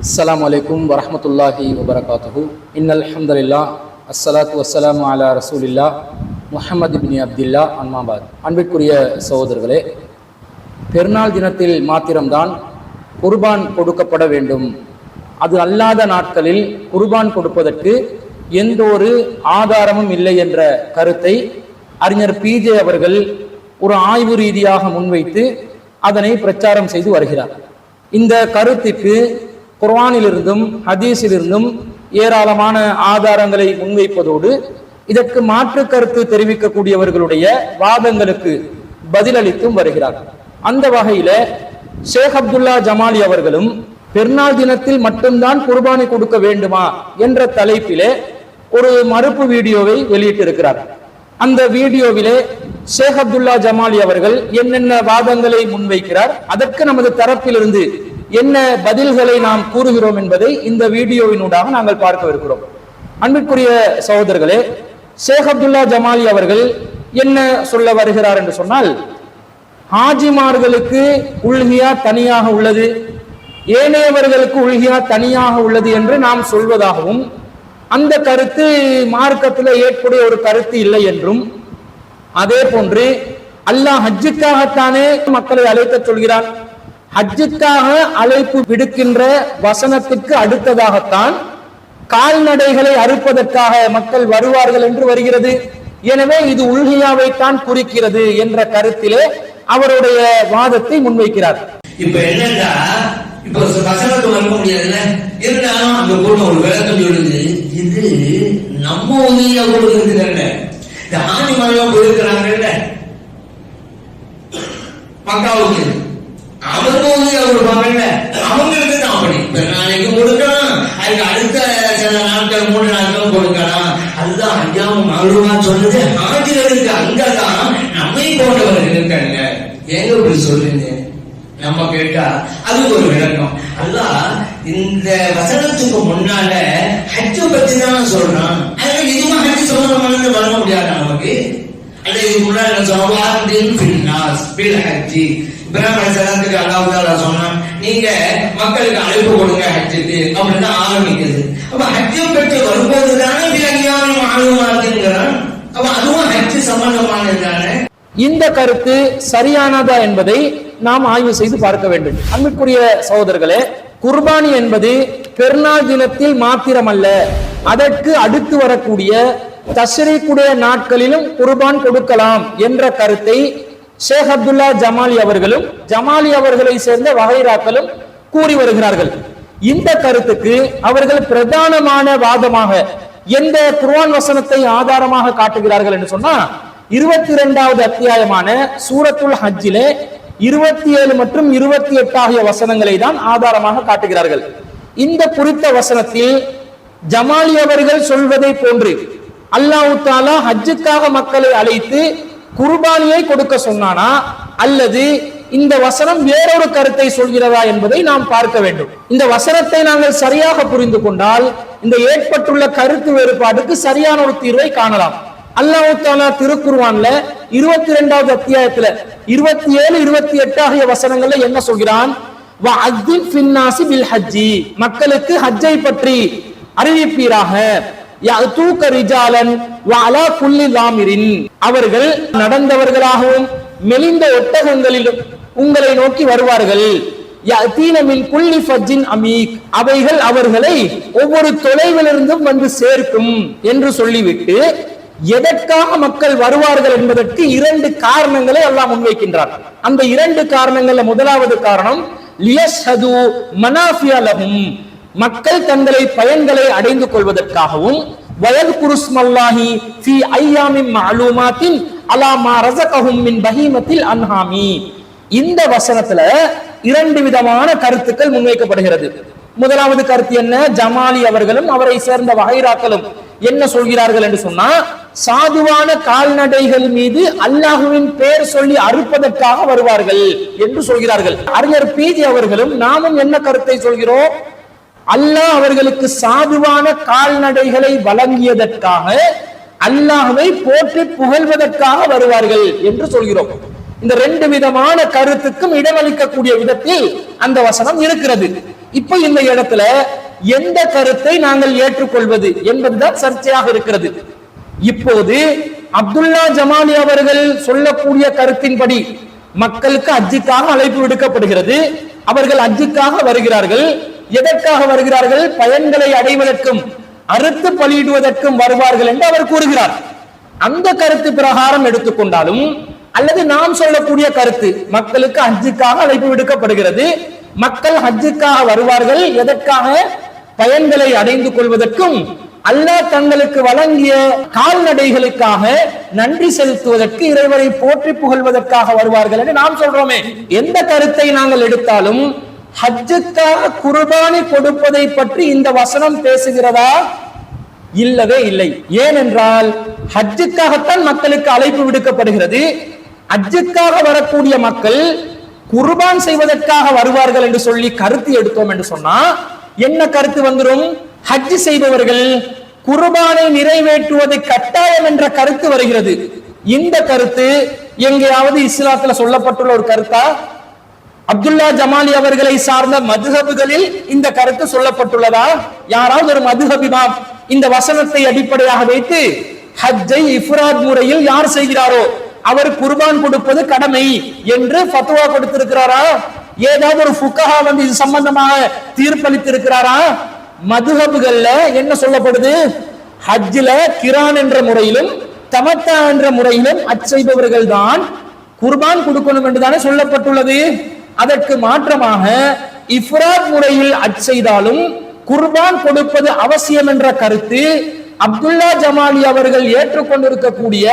அஸ்ஸலாமு அலைக்கும் வரஹ்மத்துல்லாஹி வபரகாத்துஹு. இன்னல் ஹம்துலில்லாஹ் அஸ்ஸலாத்து வஸ்ஸலாமு அலா ரசூலில்லாஹ் முஹம்மது இப்னு அப்துல்லா அம்மாபாத். அன்பிற்குரிய சகோதரர்களே, பெருநாள் தினத்தில் மாத்திரம்தான் குர்பான் கொடுக்கப்பட வேண்டும். அது அல்லாத நாட்களில் குர்பான் கொடுப்பதற்கு எந்த ஒரு ஆதாரமும் இல்லை என்ற கருத்தை அறிஞர் பிஜே அவர்கள் ஒரு ஆய்வு ரீதியாக முன்வைத்து அதனை பிரச்சாரம் செய்து வருகிறார். இந்த கருத்துக்கு குர்ஆனிலிருந்தும் ஹதீஸிலிருந்தும் ஏராளமான ஆதாரங்களை முன்வைப்பதோடு இதற்கு மாற்று கருத்து தெரிவிக்கக்கூடியவர்களுடைய வாதங்களுக்கு பதிலளித்தும் வருகிறார். அந்த வகையில ஷேக் அப்துல்லா ஜமாலி அவர்களும் பெருநாள் தினத்தில் மட்டும்தான் குர்பானி கொடுக்க வேண்டுமா என்ற தலைப்பிலே ஒரு மறுப்பு வீடியோவை வெளியிட்டிருக்கிறார். அந்த வீடியோவிலே ஷேக் அப்துல்லா ஜமாலி அவர்கள் என்னென்ன வாதங்களை முன்வைக்கிறார், அதற்கு நமது தரப்பிலிருந்து என்ன பதில்களை நாம் கூறுகிறோம் என்பதை இந்த வீடியோவினூடாக நாங்கள் பார்க்கவிருக்கிறோம். அன்பிற்குரிய சகோதரர்களே, ஷேக் அப்துல்லா ஜமாலி அவர்கள் என்ன சொல்ல வருகிறார் என்று சொன்னால், ஹாஜிமார்களுக்கு உல்ஹியா தனியாக உள்ளது, ஏனையவர்களுக்கு உல்ஹியா தனியாக உள்ளது என்று நாம் சொல்வதாகவும், அந்த கருத்து மார்க்கத்தில் ஏற்புடைய ஒரு கருத்து இல்லை என்றும், அதே போன்று அல்லாஹ் ஹஜ்ஜுக்காகத்தானே மக்களை அழைக்க சொல்கிறான், ஹஜ்ஜுக்காக அழைப்பு விடுக்கின்ற வசனத்துக்கு அடுத்ததாகத்தான் கால்நடைகளை அறுப்பதற்காக மக்கள் வருவார்கள் என்று வருகிறது, எனவே இது உல்ஹியாவைத்தான் குறிக்கிறது என்ற கருத்திலே அவருடைய வாதத்தை முன்வைக்கிறார். இப்ப என்னன்னா, இப்ப வசனத்தை வர முடியாதுல்ல, இருந்தாலும் அந்த கூட ஒரு விளக்கம் சொல்லுது, இது நம்ம உதவியா கொடுக்குறதுல இந்த ஆணி மரம் போயிருக்கிறாங்கல்ல மக்காவுக்கு, அவங்க உதவியா கொடுப்பாங்கல்ல, அவங்களுக்கு தான் அப்படி இப்ப நாளைக்கு கொடுக்கலாம், அதுக்கு அடுத்த சில நாட்கள் 3 நாட்கள் கொடுக்கலாம். அதுதான் ஐயாவும் மகளுமா சொன்னது, ஆட்சிகளுக்கு அங்கதான் நம்மை போன்றவர்கள் இருக்காங்க. ஏங்க இப்படி சொல்றீங்க? நம்ம கேட்டா அதுக்கு ஒரு விளக்கம். அல்லாஹ் இந்த வசனத்துக்கு முன்னால ஹஜ்ஜை பத்தி தான் சொல்றான். அதனால இதுவும் ஹஜ் சம்பந்தமானது வர முடியாது நமக்கு. அல்ல இதுக்கு முன்னாடி இப்ராஹிம் அலைஹிஸ்ஸலாத்துக்கு அல்லாஹ் தஆலா சொன்னான், நீங்க மக்களுக்கு அழைப்பு கொடுங்க ஹஜ்ஜுக்கு அப்படின்னு ஆரம்பிக்குது. அப்ப ஹஜ்ஜை பற்றி வரும்போதுதானே மாலுமாத்துங்கிறான். அப்ப அதுவும் ஹஜ் சம்பந்தமானது தானே. இந்த கருத்து சரியானதா என்பதை நாம் ஆய்வு செய்து பார்க்க வேண்டும். அன்பிற்குரிய சகோதரர்களே, குர்பானி என்பது பெருநாள் தினத்தில் மாத்திரமல்ல, அதற்கு அடுத்து வரக்கூடிய தஷ்ரீக்குடைய நாட்களிலும் குர்பான் கொடுக்கலாம் என்ற கருத்தை ஷேக் அப்துல்லா ஜமாலி அவர்களும் ஜமாலி அவர்களை சேர்ந்த வகைராக்களும் கூறி வருகிறார்கள். இந்த கருத்துக்கு அவர்கள் பிரதானமான வாதமாக எந்த குர்ஆன் வசனத்தை ஆதாரமாக காட்டுகிறார்கள் என்று சொன்னா, 22வது அத்தியாயமான சூரத்துல் ஹஜ்ஜிலே 27 மற்றும் 28 ஆகிய வசனங்களை தான் ஆதாரமாக காட்டுகிறார்கள். இந்த குறித்த வசனத்தில் ஜமாலி அவர்கள் சொல்வதை போன்று அல்லாஹ் தஆலா ஹஜ்ஜுக்காக மக்களை அழைத்து குர்பானியை கொடுக்க சொன்னானா, அல்லது இந்த வசனம் வேறொரு கருத்தை சொல்கிறதா என்பதை நாம் பார்க்க வேண்டும். இந்த வசனத்தை நாங்கள் சரியாக புரிந்து கொண்டால் இந்த ஏற்பட்டுள்ள கருத்து வேறுபாடுக்கு சரியான ஒரு தீர்வை காணலாம். அல்லாஹ் தஆலா திருக்குர்ஆன்ல 22வது அத்தியாயத்துல 27, 28 ஆகிய வசனங்கள்ல என்ன சொல்கிறான்? வஅத்தின் ஃபின்னாஸி பில் ஹஜ்ஜி, மக்களுக்கு ஹஜ்ஜை பற்றி அறிவிப்பீராக. யஅதூக ரிஜாலன் வஅலா குல்லி லாமிரின், அவர்கள் நடந்தவர்களாகவும் மெலிந்த ஒட்டகங்களிலும் உங்களை நோக்கி வருவார்கள். யஅதீன மின் குல்லி ஃபஜ்ஜின் அமீக், அவைகள் அவர்களை ஒவ்வொரு தொலைவிலிருந்தும் வந்து சேர்க்கும் என்று சொல்லிவிட்டு எதற்காக மக்கள் வருவார்கள் என்பதற்கு 2 காரணங்களை அல்லாஹ் முன்வைக்கின்றார். அந்த 2 காரணங்கள்ல முதலாவது காரணம் லியஷ்ஹது மனாஃபிய லஹும், மக்கள் தங்களை பயன்களை அடைந்து கொள்வதற்காகவும், வயத்குரு ஸ்மல்லாஹி ஃபீ ஐயாமின் மஅலூமாத்தின் அலா மா ரஸகஹும் மின் பஹீமத்தில் அன்ஹாமி. இந்த வசனத்துல 2 விதமான கருத்துக்கள் முன்வைக்கப்படுகிறது. முதலாவது கருத்து என்ன? ஜமாலி அவர்களும் அவரை சேர்ந்த வகைராக்களும் என்ன சொல்கிறார்கள் என்று சொன்னா, சாதுவான கால்நடைகள் மீது அல்லாஹுவின் பெயர் சொல்லி அறுப்பதற்காக வருவார்கள் என்று சொல்கிறார்கள். அறிஞர் பிஜி அவர்களும் நாமும் என்ன கருத்தை சொல்கிறோம்? அல்லாஹ் அவர்களுக்கு சாதுவான கால்நடைகளை வழங்கியதற்காக, அல்லாஹ்வை போற்றி புகழ்வதற்காக வருவார்கள் என்று சொல்கிறோம். இந்த 2 விதமான கருத்துக்கும் இடமளிக்கக்கூடிய விதத்தில் அந்த வசனம் இருக்கிறது. இப்ப இந்த இடத்துல எந்த கருத்தை நாங்கள் ஏற்றுக்கொள்வது என்பதுதான் சர்ச்சையாக இருக்கிறது. இப்போது அப்துல்லா ஜமாலி அவர்கள் சொல்லக்கூடிய கருத்தின்படி மக்களுக்கு ஹஜ்ஜுக்காக அழைப்பு விடுக்கப்படுகிறது. அவர்கள் ஹஜ்ஜுக்காக வருகிறார்கள். எதற்காக வருகிறார்கள்? பயன்களை அடைவதற்கும் அறுத்து பலியிடுவதற்கும் வருவார்கள் என்று அவர் கூறுகிறார். அந்த கருத்து பிரகாரம் எடுத்துக்கொண்டாலும் அல்லது நாம் சொல்லக்கூடிய கருத்து, மக்களுக்கு ஹஜ்ஜுக்காக அழைப்பு விடுக்கப்படுகிறது, மக்கள் ஹஜ்ஜுக்காக வருவார்கள், எதற்காக? பயன்களை அடைந்து கொள்வதற்கும் அல்லாஹ் தங்களுக்கு வழங்கிய கால்நடைகளுக்காக நன்றி செலுத்துவதற்கு, இறைவரை போற்றி புகழ்வதற்காக வருவார்கள் என்று நாம் சொல்றோமே. எந்த கருத்தை நாங்கள் எடுத்தாலும் ஹஜ்ஜுக்காக குர்பானி கொடுப்பதை பற்றி இந்த வசனம் பேசுகிறதா? இல்லவே இல்லை. ஏனென்றால் ஹஜ்ஜுக்காகத்தான் மக்களுக்கு அழைப்பு விடுக்கப்படுகிறது. ஹஜ்ஜுக்காக வரக்கூடிய மக்கள் குர்பான் செய்வதற்காக வருவார்கள் என்று சொல்லி கருத்து எடுத்தோம் என்று சொன்னா என்ன கருத்து வந்துடும்? ஹஜ் செய்பவர்கள் குர்பானை நிறைவேற்றுவது கட்டாயம் என்ற கருத்து வருகிறது. இந்த கருத்து எங்கேயாவது இஸ்லாத்துல சொல்லப்பட்டுள்ள ஒரு கருத்தா? அப்துல்லா ஜமாலி அவர்களை சார்ந்த மதுஹபுகளில் இந்த கருத்து சொல்லப்பட்டுள்ளதா? யாராவது ஒரு மதுஹப் இமாம் இந்த வசனத்தை அடிப்படையாக வைத்து ஹஜ்ஜை இஃப்ராத் முறையில் யார் செய்கிறாரோ அவர் குர்பான் கொடுப்பது கடமை என்று ஃபத்வா கொடுத்திருக்கிறாரா? ஏதாவது ஒரு ஃபுகஹா வந்து இது சம்பந்தமாக தீர்ப்பளித்திருக்கிறாரா? மதுஹபுகள்ல என்ன சொல்லப்படுது? ஹஜ்ஜில கிரான் என்ற முறையிலும் தமத்தா என்ற முறையிலும் ஹஜ் செய்பவர்கள் தான் குர்பான் கொடுக்கணும் என்றுதானே சொல்லப்பட்டுள்ளது. அதற்கு மாற்றமாக இஃப்ராத் முறையில் ஹஜ் செய்தாலும் குர்பான் கொடுப்பது அவசியம் என்ற கருத்து அப்துல்லா ஜமாலி அவர்கள் ஏற்றுக்கொண்டிருக்கக்கூடிய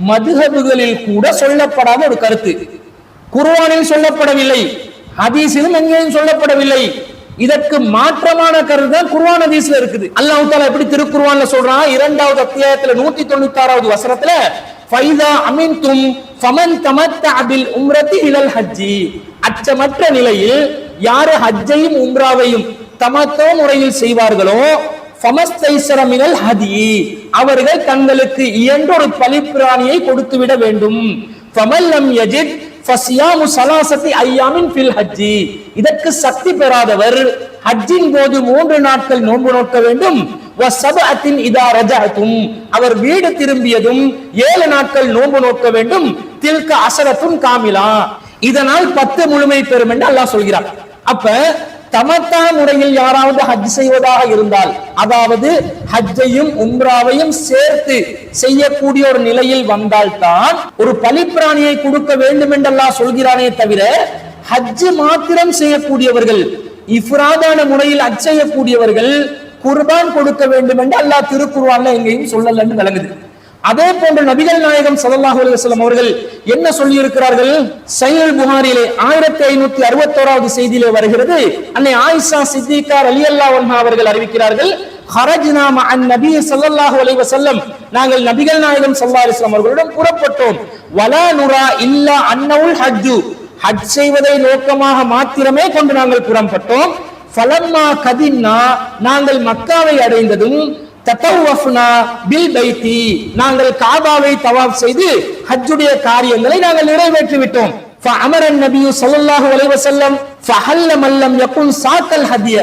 மதுஹபுகளில் கூட சொல்லப்படாத ஒரு கருத்து. குர்ஆனில் சொல்லப்படவில்லை, ஹதீஸிலும் எங்கேயும் சொல்லப்படவில்லை. இதற்கு மாற்றமான கருத்து தான் குர்ஆன் ஹதீஸ்ல இருக்குது. அல்லாஹ் தஆலா எப்படி திருக்குர்ஆன்ல சொல்றான்? 2வது அத்தியாயத்துல 196வது வசனத்துல ஃபைதா அமின்தும் ஃபமன் தமத்தஅ பில் உம்ரதி இலல் ஹஜ்ஜி, அச்சமற்ற நிலையில் யாரு ஹஜ்ஜையும் உம்ராவையும் தமத்தோ முறையில் செய்வார்களோ ஃபமஸ்தைஸர மினல் ஹதி, அவர்கள் தங்களுக்கு இயன்ற ஒரு பலிப்பிராணியை கொடுத்து விட வேண்டும். ஃபமல்லம் யஜித் ஃபஸியாமு ஸலாஸதி அய்யாமின் ஃபில் ஹஜ்ஜி, இதற்கு சக்தி பெறாதவர் ஹஜ்ஜின் போது 3 நாட்கள் நோன்பு நோக்க வேண்டும். வஸபஅத்தின் இதா ரஜஅதும், அவர் வீடு திரும்பியதும் 7 நாட்கள் நோன்பு நோக்க வேண்டும். தில்க அஸரத்துன் காமிலா, இதனால் 10 முழுமை பெறும் என்று அல்லாஹ் சொல்கிறார். அப்ப தமத்தா முறையில் யாராவது ஹஜ் செய்வதாக இருந்தால், அதாவது ஹஜ்ஜையும் உம்ராவையும் சேர்த்து செய்யக்கூடிய ஒரு நிலையில் வந்தால்தான் ஒரு பலிப்பிராணியை கொடுக்க வேண்டும் என்று அல்லாஹ் சொல்கிறானே தவிர, ஹஜ் மாத்திரம் செய்யக்கூடியவர்கள், இஃப்ராதான முறையில் ஹஜ் செய்யக்கூடியவர்கள் குர்பான் கொடுக்க வேண்டும் என்று அல்லாஹ் திருக்குர்ஆன்ல எங்கேயும் சொல்லல என்று விளங்குது. அதே போன்று நபிகள் நாயகம் ஸல்லல்லாஹு அலைஹி வஸல்லம் அவர்கள் என்ன சொல்லி இருக்கிறார்கள்? சஹீஹ் புகாரியிலே 1561வது செய்தியிலே வருகிறது. அன்னை ஆயிஷா சித்திகா ரலியல்லாஹு அன்ஹா அவர்கள் அறிவிக்கிறார்கள், ஹரஜ்னா மஅன் நபி ஸல்லல்லாஹு அலைஹி வஸல்லம், நாங்கள் நபிகள் நாயகம் ஸல்லல்லாஹு அலைஹி வஸல்லம் அவர்களிடம் புறப்பட்டோம். வலா நுரா இல்லா அன்னவுல் ஹஜ்ஜு, ஹஜ் செய்வதை நோக்கமாக மாத்திரமே கொண்டு நாங்கள் புறப்பட்டோம். ஃபலம்மா கதின்னா, நாங்கள் மக்காவை அடைந்ததும் தத்தவஃப்னா பில் பைத்தி, நாங்கள் காபாவை தவாப் செய்து ஹஜ்ஜுடைய காரியங்களை நாங்கள் நிறைவேற்றி விட்டோம். ஃபஅமர நபி ஸல்லல்லாஹு அலைஹி வஸல்லம் ஃபஹல்ல மல்லம் யகுன் சாத்தல் ஹதிய,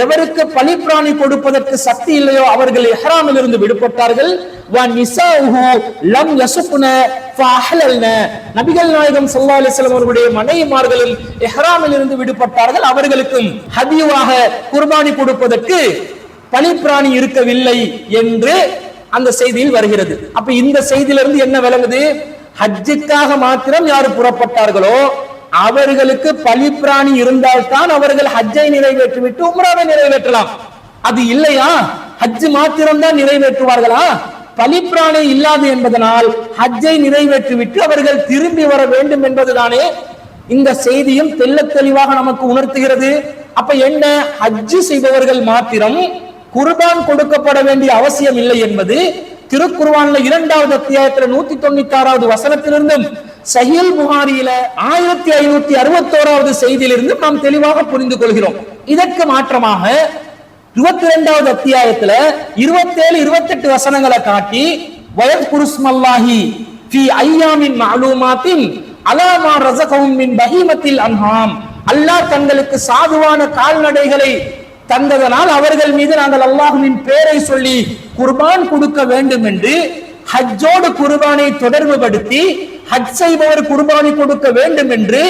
எவருக்கு பலிப்பிராணி கொடுப்பதற்கு சக்தி இல்லையோ அவர்கள் இஹ்ராமில் இருந்து விடுபட்டார்கள். வ நிசாஉஹு லம் யசுக்ன ஃபஅஹலல்ன, நபிகள் நாயகம் ஸல்லல்லாஹு அலைஹி வஸல்லம் அவர்களுடைய மனைவிமார்களும் இஹ்ராமில் இருந்து விடுபட்டார்கள், அவர்களுக்கும் ஹதியுவாக குர்பானி கொடுப்பதற்கு பலிப்பிராணி இருக்கவில்லை என்று அந்த செய்தியில் வருகிறது. அப்ப இந்த செய்தியிலிருந்து என்ன விளங்குது? ஹஜ்ஜுக்காக மாத்திரம் யார் புறப்பட்டார்களோ அவர்களுக்கு பலிப்பிராணி இருந்தால்தான் அவர்கள் ஹஜ்ஜை நிறைவேற்றிவிட்டு உம்ராவை நிறைவேற்றலாம். அது இல்லையா, ஹஜ் மாத்திரம் தான் நிறைவேற்றுவார்களா? பலிப்பிராணி இல்லாது என்பதனால் ஹஜ்ஜை நிறைவேற்றிவிட்டு அவர்கள் திரும்பி வர வேண்டும் என்பதுதானே இந்த செய்தியும் தெள்ளத் தெளிவாக நமக்கு உணர்த்துகிறது. அப்ப என்ன, ஹஜ் செய்பவர்கள் மாத்திரம் குர்பான் கொடுக்கப்பட வேண்டிய அவசியம் இல்லை என்பது திருக்குர்ஆன்ல 2வது அத்தியாயத்துல 196வது வசனத்திலிருந்தும் சஹீஹ் புகாரியில 1561வது செய்தியிலிருந்து நாம் தெளிவாக புரிந்து கொள்கிறோம். இதற்கு மாற்றமாக 22வது அத்தியாயத்துல 27, 28 வசனங்களை காட்டி வயத்குருஸ்மல்லாஹி ஃபீ அய்யாமின் மஅலூமாத்தின் அலா மா ரஸகஹும் மின் பஹீமத்தில் அன்ஹாம், அல்லாஹ் தங்களுக்கு சாதுவான கால்நடைகளை தந்ததனால் அவர்கள் மீது நாங்கள் அல்லாஹ்வின் பேரை சொல்லி குர்பான் கொடுக்க வேண்டும் என்று ஹஜ்ஜோடு குர்பானை தொடர்பு படுத்தி ஹஜ் செய்பவர் குர்பானி கொடுக்க வேண்டும் என்று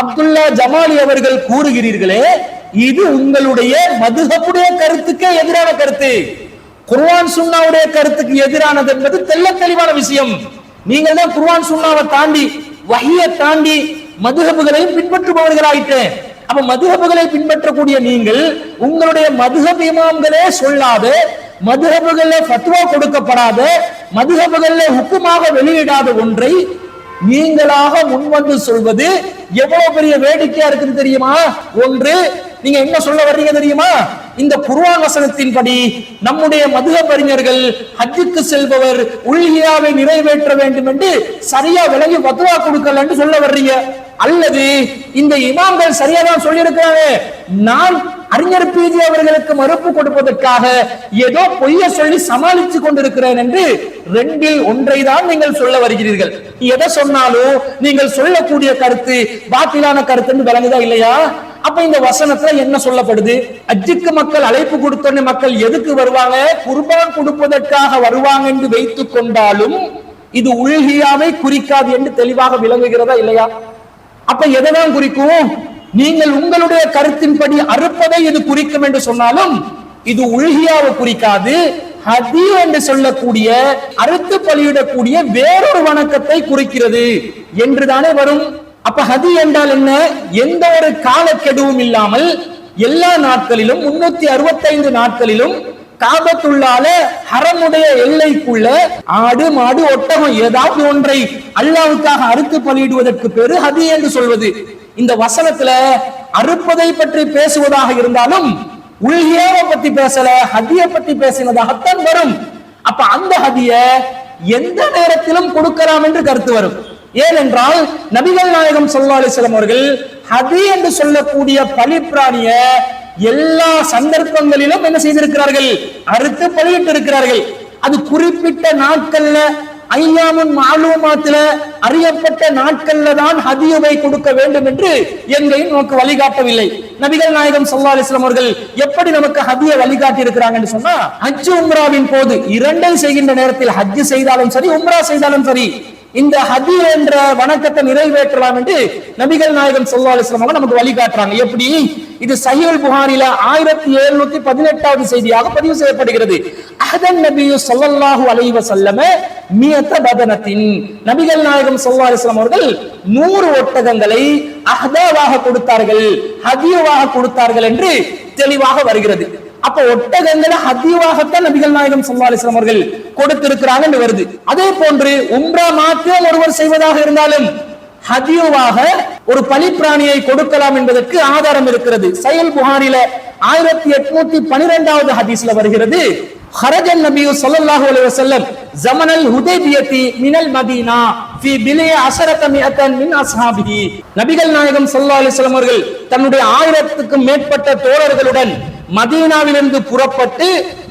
அப்துல்லா ஜமாலி அவர்கள் கூறுகிறீர்களே, இது உங்களுடைய மதுஹபுடைய கருத்துக்கே எதிரான கருத்து. குர்ஆன் சுன்னாவுடைய கருத்துக்கு எதிரானது என்பது தெள்ளத் தெளிவான விஷயம். நீங்கள் தான் குர்ஆன் சுன்னாவை தாண்டி வஹியை தாண்டி மதுஹபுகளையும் பின்பற்றுபவர்களாயிட்டு. அப்ப மதுஹபுகளை பின்பற்றக்கூடிய நீங்கள் உங்களுடைய மதுஹப் இமாம்களே சொல்லாத, மதுஹபுகளே ஃபத்வா கொடுக்கப்படாத, மதுஹபுகளே ஹுக்குமாக வெளியிடாத ஒன்றை நீங்களாக முன்வந்து சொல்வது எவ்வளவு பெரிய வேடிக்கையா இருக்குது தெரியுமா? ஒன்று, நீங்க என்ன சொல்ல வர்றீங்க தெரியுமா? இந்த குர்ஆன் வசனத்தின்படி நம்முடைய மதுஹப் அறிஞர்கள் ஹஜ்ஜுக்கு செல்பவர் உல்ஹியாவை நிறைவேற்ற வேண்டும் என்று சரியா விளங்கி ஃபத்வா கொடுக்கல என்று சொல்ல வர்றீங்க. அல்லது இந்த இமாம்கள் சரியா தான் சொல்லி இருக்கிறாங்க, நான் அறிஞர் பிஜி அவர்களுக்கு மறுப்பு கொடுப்பதற்காக ஏதோ பொய்ய சொல்லி சமாளித்து கொண்டிருக்கிறேன் என்று ரெண்டில் ஒன்றை தான் நீங்கள் சொல்ல வருகிறீர்கள். எதை சொன்னாலும் நீங்கள் சொல்லக்கூடிய கருத்து பாத்திலான கருத்துன்னு விளங்குதா இல்லையா? அப்ப இந்த வசனத்துல என்ன சொல்லப்படுது? ஹஜ்ஜுக்கு மக்கள் அழைப்பு கொடுத்தோன்னு மக்கள் எதுக்கு வருவாங்க? குர்பான் கொடுப்பதற்காக வருவாங்க என்று வைத்துக் கொண்டாலும் இது உல்ஹியாவை குறிக்காது என்று தெளிவாக விளங்குகிறதா இல்லையா? அப்ப எதைதான் குறிக்கும்? நீங்கள் உங்களுடைய கருத்தின்படி அறுப்பதை இது குறிக்கும் என்று சொன்னாலும் இது உல்ஹியாவை குறிக்காது, ஹதி என்று சொல்லக்கூடிய அறுத்து பலியிடக்கூடிய வேறொரு வணக்கத்தை குறிக்கிறது என்றுதானே வரும். அப்ப ஹதி என்றால் என்ன? எந்த ஒரு காலக்கெடுவும் இல்லாமல் எல்லா நாட்களிலும் 365 நாட்களிலும் காபத்துள்ளால ஹரமுடைய எல்லைக்குள்ள ஆடு மாடு ஒட்டகம் ஏதாவது ஒன்றை அல்லாஹ்வுக்காக அறுத்து பலியிடுவதற்கு பேரு ஹதி என்று சொல்வது. இந்த வசனத்துல அறுப்பதை பற்றி பேசுவதாக இருந்தாலும் உல்ஹியாவை பத்தி பேசல, ஹதியை பத்தி பேசினதாகத்தான் வரும். அப்ப அந்த ஹதிய எந்த நேரத்திலும் கொடுக்கலாம் என்று கருத்து வரும். ஏனென்றால் நபிகள் நாயகம் ஸல்லல்லாஹு அலைஹி வஸல்லம் அவர்கள் ஹதி என்று சொல்லக்கூடிய பலிப்பிராணிய எல்லா சந்தர்ப்பங்களிலும் என்ன செய்திருக்கிறார்கள்? அறுத்து பலியிட்டு இருக்கிறார்கள். அது குறிப்பிட்ட நாட்கள்ல, ஐயாமுன் மாலூமாத்துல அறியப்பட்ட நாட்கள்ல தான் ஹதியுவை கொடுக்க வேண்டும் என்று எங்கேயும் நமக்கு வழிகாட்டவில்லை. நபிகள் நாயகம் ஸல்லல்லாஹு அலைஹி வஸல்லம் அவர்கள் எப்படி நமக்கு ஹதியை வழிகாட்டி இருக்கிறாங்கன்னு சொன்னா, ஹஜ் உம்ராவின் போது இரண்டை செய்கின்ற நேரத்தில் ஹஜ் செய்தாலும் சரி, உம்ரா செய்தாலும் சரி, இந்த ஹதி என்ற வணக்கத்தை நிறைவேற்றலாம் என்று நபிகள் நாயகம் ஸல்லல்லாஹு அலைஹி வஸல்லம் நமக்கு வழிகாட்டுறாங்க. எப்படி? இது சஹீஹுல் புகாரில 1718வது செய்தியாக பதிவு செய்யப்படுகிறது. அஹதன் நபி ஸல்லல்லாஹு அலைஹி வஸல்லம் மியத பதனத்தின், நபிகள் நாயகம் ஸல்லல்லாஹு அலைஹி வஸல்லம் அவர்கள் 100 ஒட்டகங்களை அஹதாவாக கொடுத்தார்கள், ஹதியுவாக கொடுத்தார்கள் என்று தெளிவாக வருகிறது. அப்ப ஒட்டகங்களை ஹதியுவாகத்தான் நபிகள் நாயகம் ஸல்லல்லாஹு அலைஹி வஸல்லம் அவர்கள் கொடுத்திருக்கிறாங்க என்று வருது. அதே போன்று உம்ரா மாத்திரம் ஒருவர் செய்வதாக இருந்தாலும் ஹதியுவாக ஒரு பலிப்பிராணியை கொடுக்கலாம் என்பதற்கு ஆதாரம் இருக்கிறது. சஹீஹுல் புகாரில 1812வது ஹதீஸ்ல வருகிறது, ஹரஜன் நபி ஸல்லல்லாஹு அலைஹி வஸல்லம் ஜமனல் ஹுதைபியத்தி மினல் மதீனா ஃபீ பிலி அஸரத மிஅத்தன் மின் அஸ்ஹாபிஹி. நபிகள் நாயகம் ஸல்லல்லாஹு அலைஹி வஸல்லம் அவர்கள் தன்னுடைய 1000க்கும் மேற்பட்ட தோழர்களுடன் மதீனாவிலிருந்து புறப்பட்டு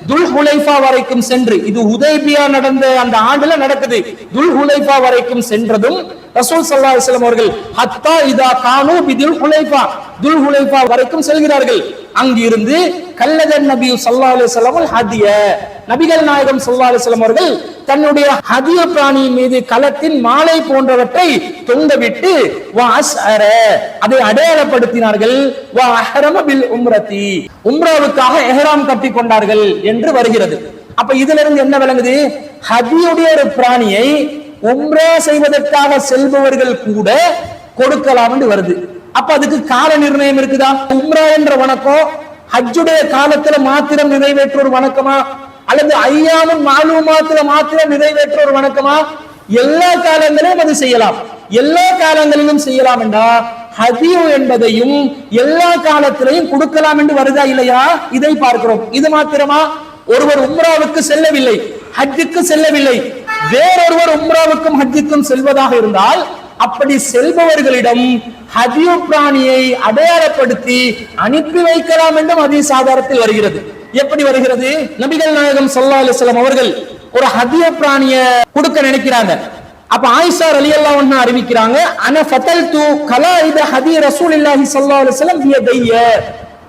துல் ஹுலைஃபா வரைக்கும் சென்று, இது ஹுதைபியா நடந்த அந்த ஆண்டுல நடக்குது, துல் ஹுலைஃபா வரைக்கும் சென்றதும் ரசூல் ஸல்லல்லாஹு அலைஹி வஸல்லம் அவர்கள் ஹத்தா இதா கானு பிதுல் ஹுலைஃபா, துல் ஹுலைஃபா வரைக்கும் செல்கிறார்கள். அங்கிருந்து கல்லதன் நபி ஸல்லல்லாஹு அலைஹி வஸல்லம் ஹதிய, நபிகள் நாயகம் ஸல்லல்லாஹு அலைஹி வஸல்லம் அவர்கள் தன்னுடைய ஹதிய பிராணியின் மீது களத்தின் மாலை போன்றவற்றை தொங்கவிட்டு வஅஸ்அர, அதை அடையாளப்படுத்தினார்கள், வஅஹ்ரம பில் உம்ரதி, உம்ராவுக்காக இஹ்ராம் கட்டி கொண்டார்கள் என்று வருகிறது. அப்ப இதுல இருந்து என்ன விளங்குது? ஹதியுடைய ஒரு பிராணியை உம்ரா செய்வதற்காக செல்பவர்கள் கூட கொடுக்கலாம் என்று வருது. அப்ப அதுக்கு கால நிர்ணயம் இருக்குதா? உம்ரா என்ற வணக்கம் ஹஜ்ஜுடைய காலத்துல மாத்திரம் நிறைவேற்ற ஒரு வணக்கமா, அல்லது ஐயாமுன் மாலூமாத்துல மாத்திரம் நிறைவேற்ற ஒரு வணக்கமா? எல்லா காலங்களிலும் அது செய்யலாம். எல்லா காலங்களிலும் செய்யலாம் என்றா ஹதியு என்பதையும் எல்லா காலத்திலையும் கொடுக்கலாம் என்று வருதா இல்லையா? இதை பார்க்கிறோம். இது மாத்திரமா? ஒருவர் உம்ராவுக்கு செல்லவில்லை, ஹஜ்ஜுக்கு செல்லவில்லை, வேறொருவர் உம்ராவுக்கும் ஹஜ்ஜுக்கும் செல்வதாக இருந்தால் அப்படி செல்பவர்களிடம் ஹதியு பிராணியை அடையாளப்படுத்தி அனுப்பி வைக்கலாம் என்றும் ஹதீஸ் ஆதாரத்தில் வருகிறது. எப்படி வருகிறது? நபிகள் நாயகம் ஸல்லல்லாஹு அலைஹி வஸல்லம் அவர்கள் ஒரு ஹதிய பிராணிய கொடுக்க நினைக்கிறாங்க. அப்ப ஆயிஷா ரலியல்லாஹு அன்ஹா அறிவிக்கிறாங்க, அன ஃபதல்து கலாயித ஹதி ரசூலுல்லாஹி ஸல்லல்லாஹு அலைஹி வஸல்லம் பியதைய,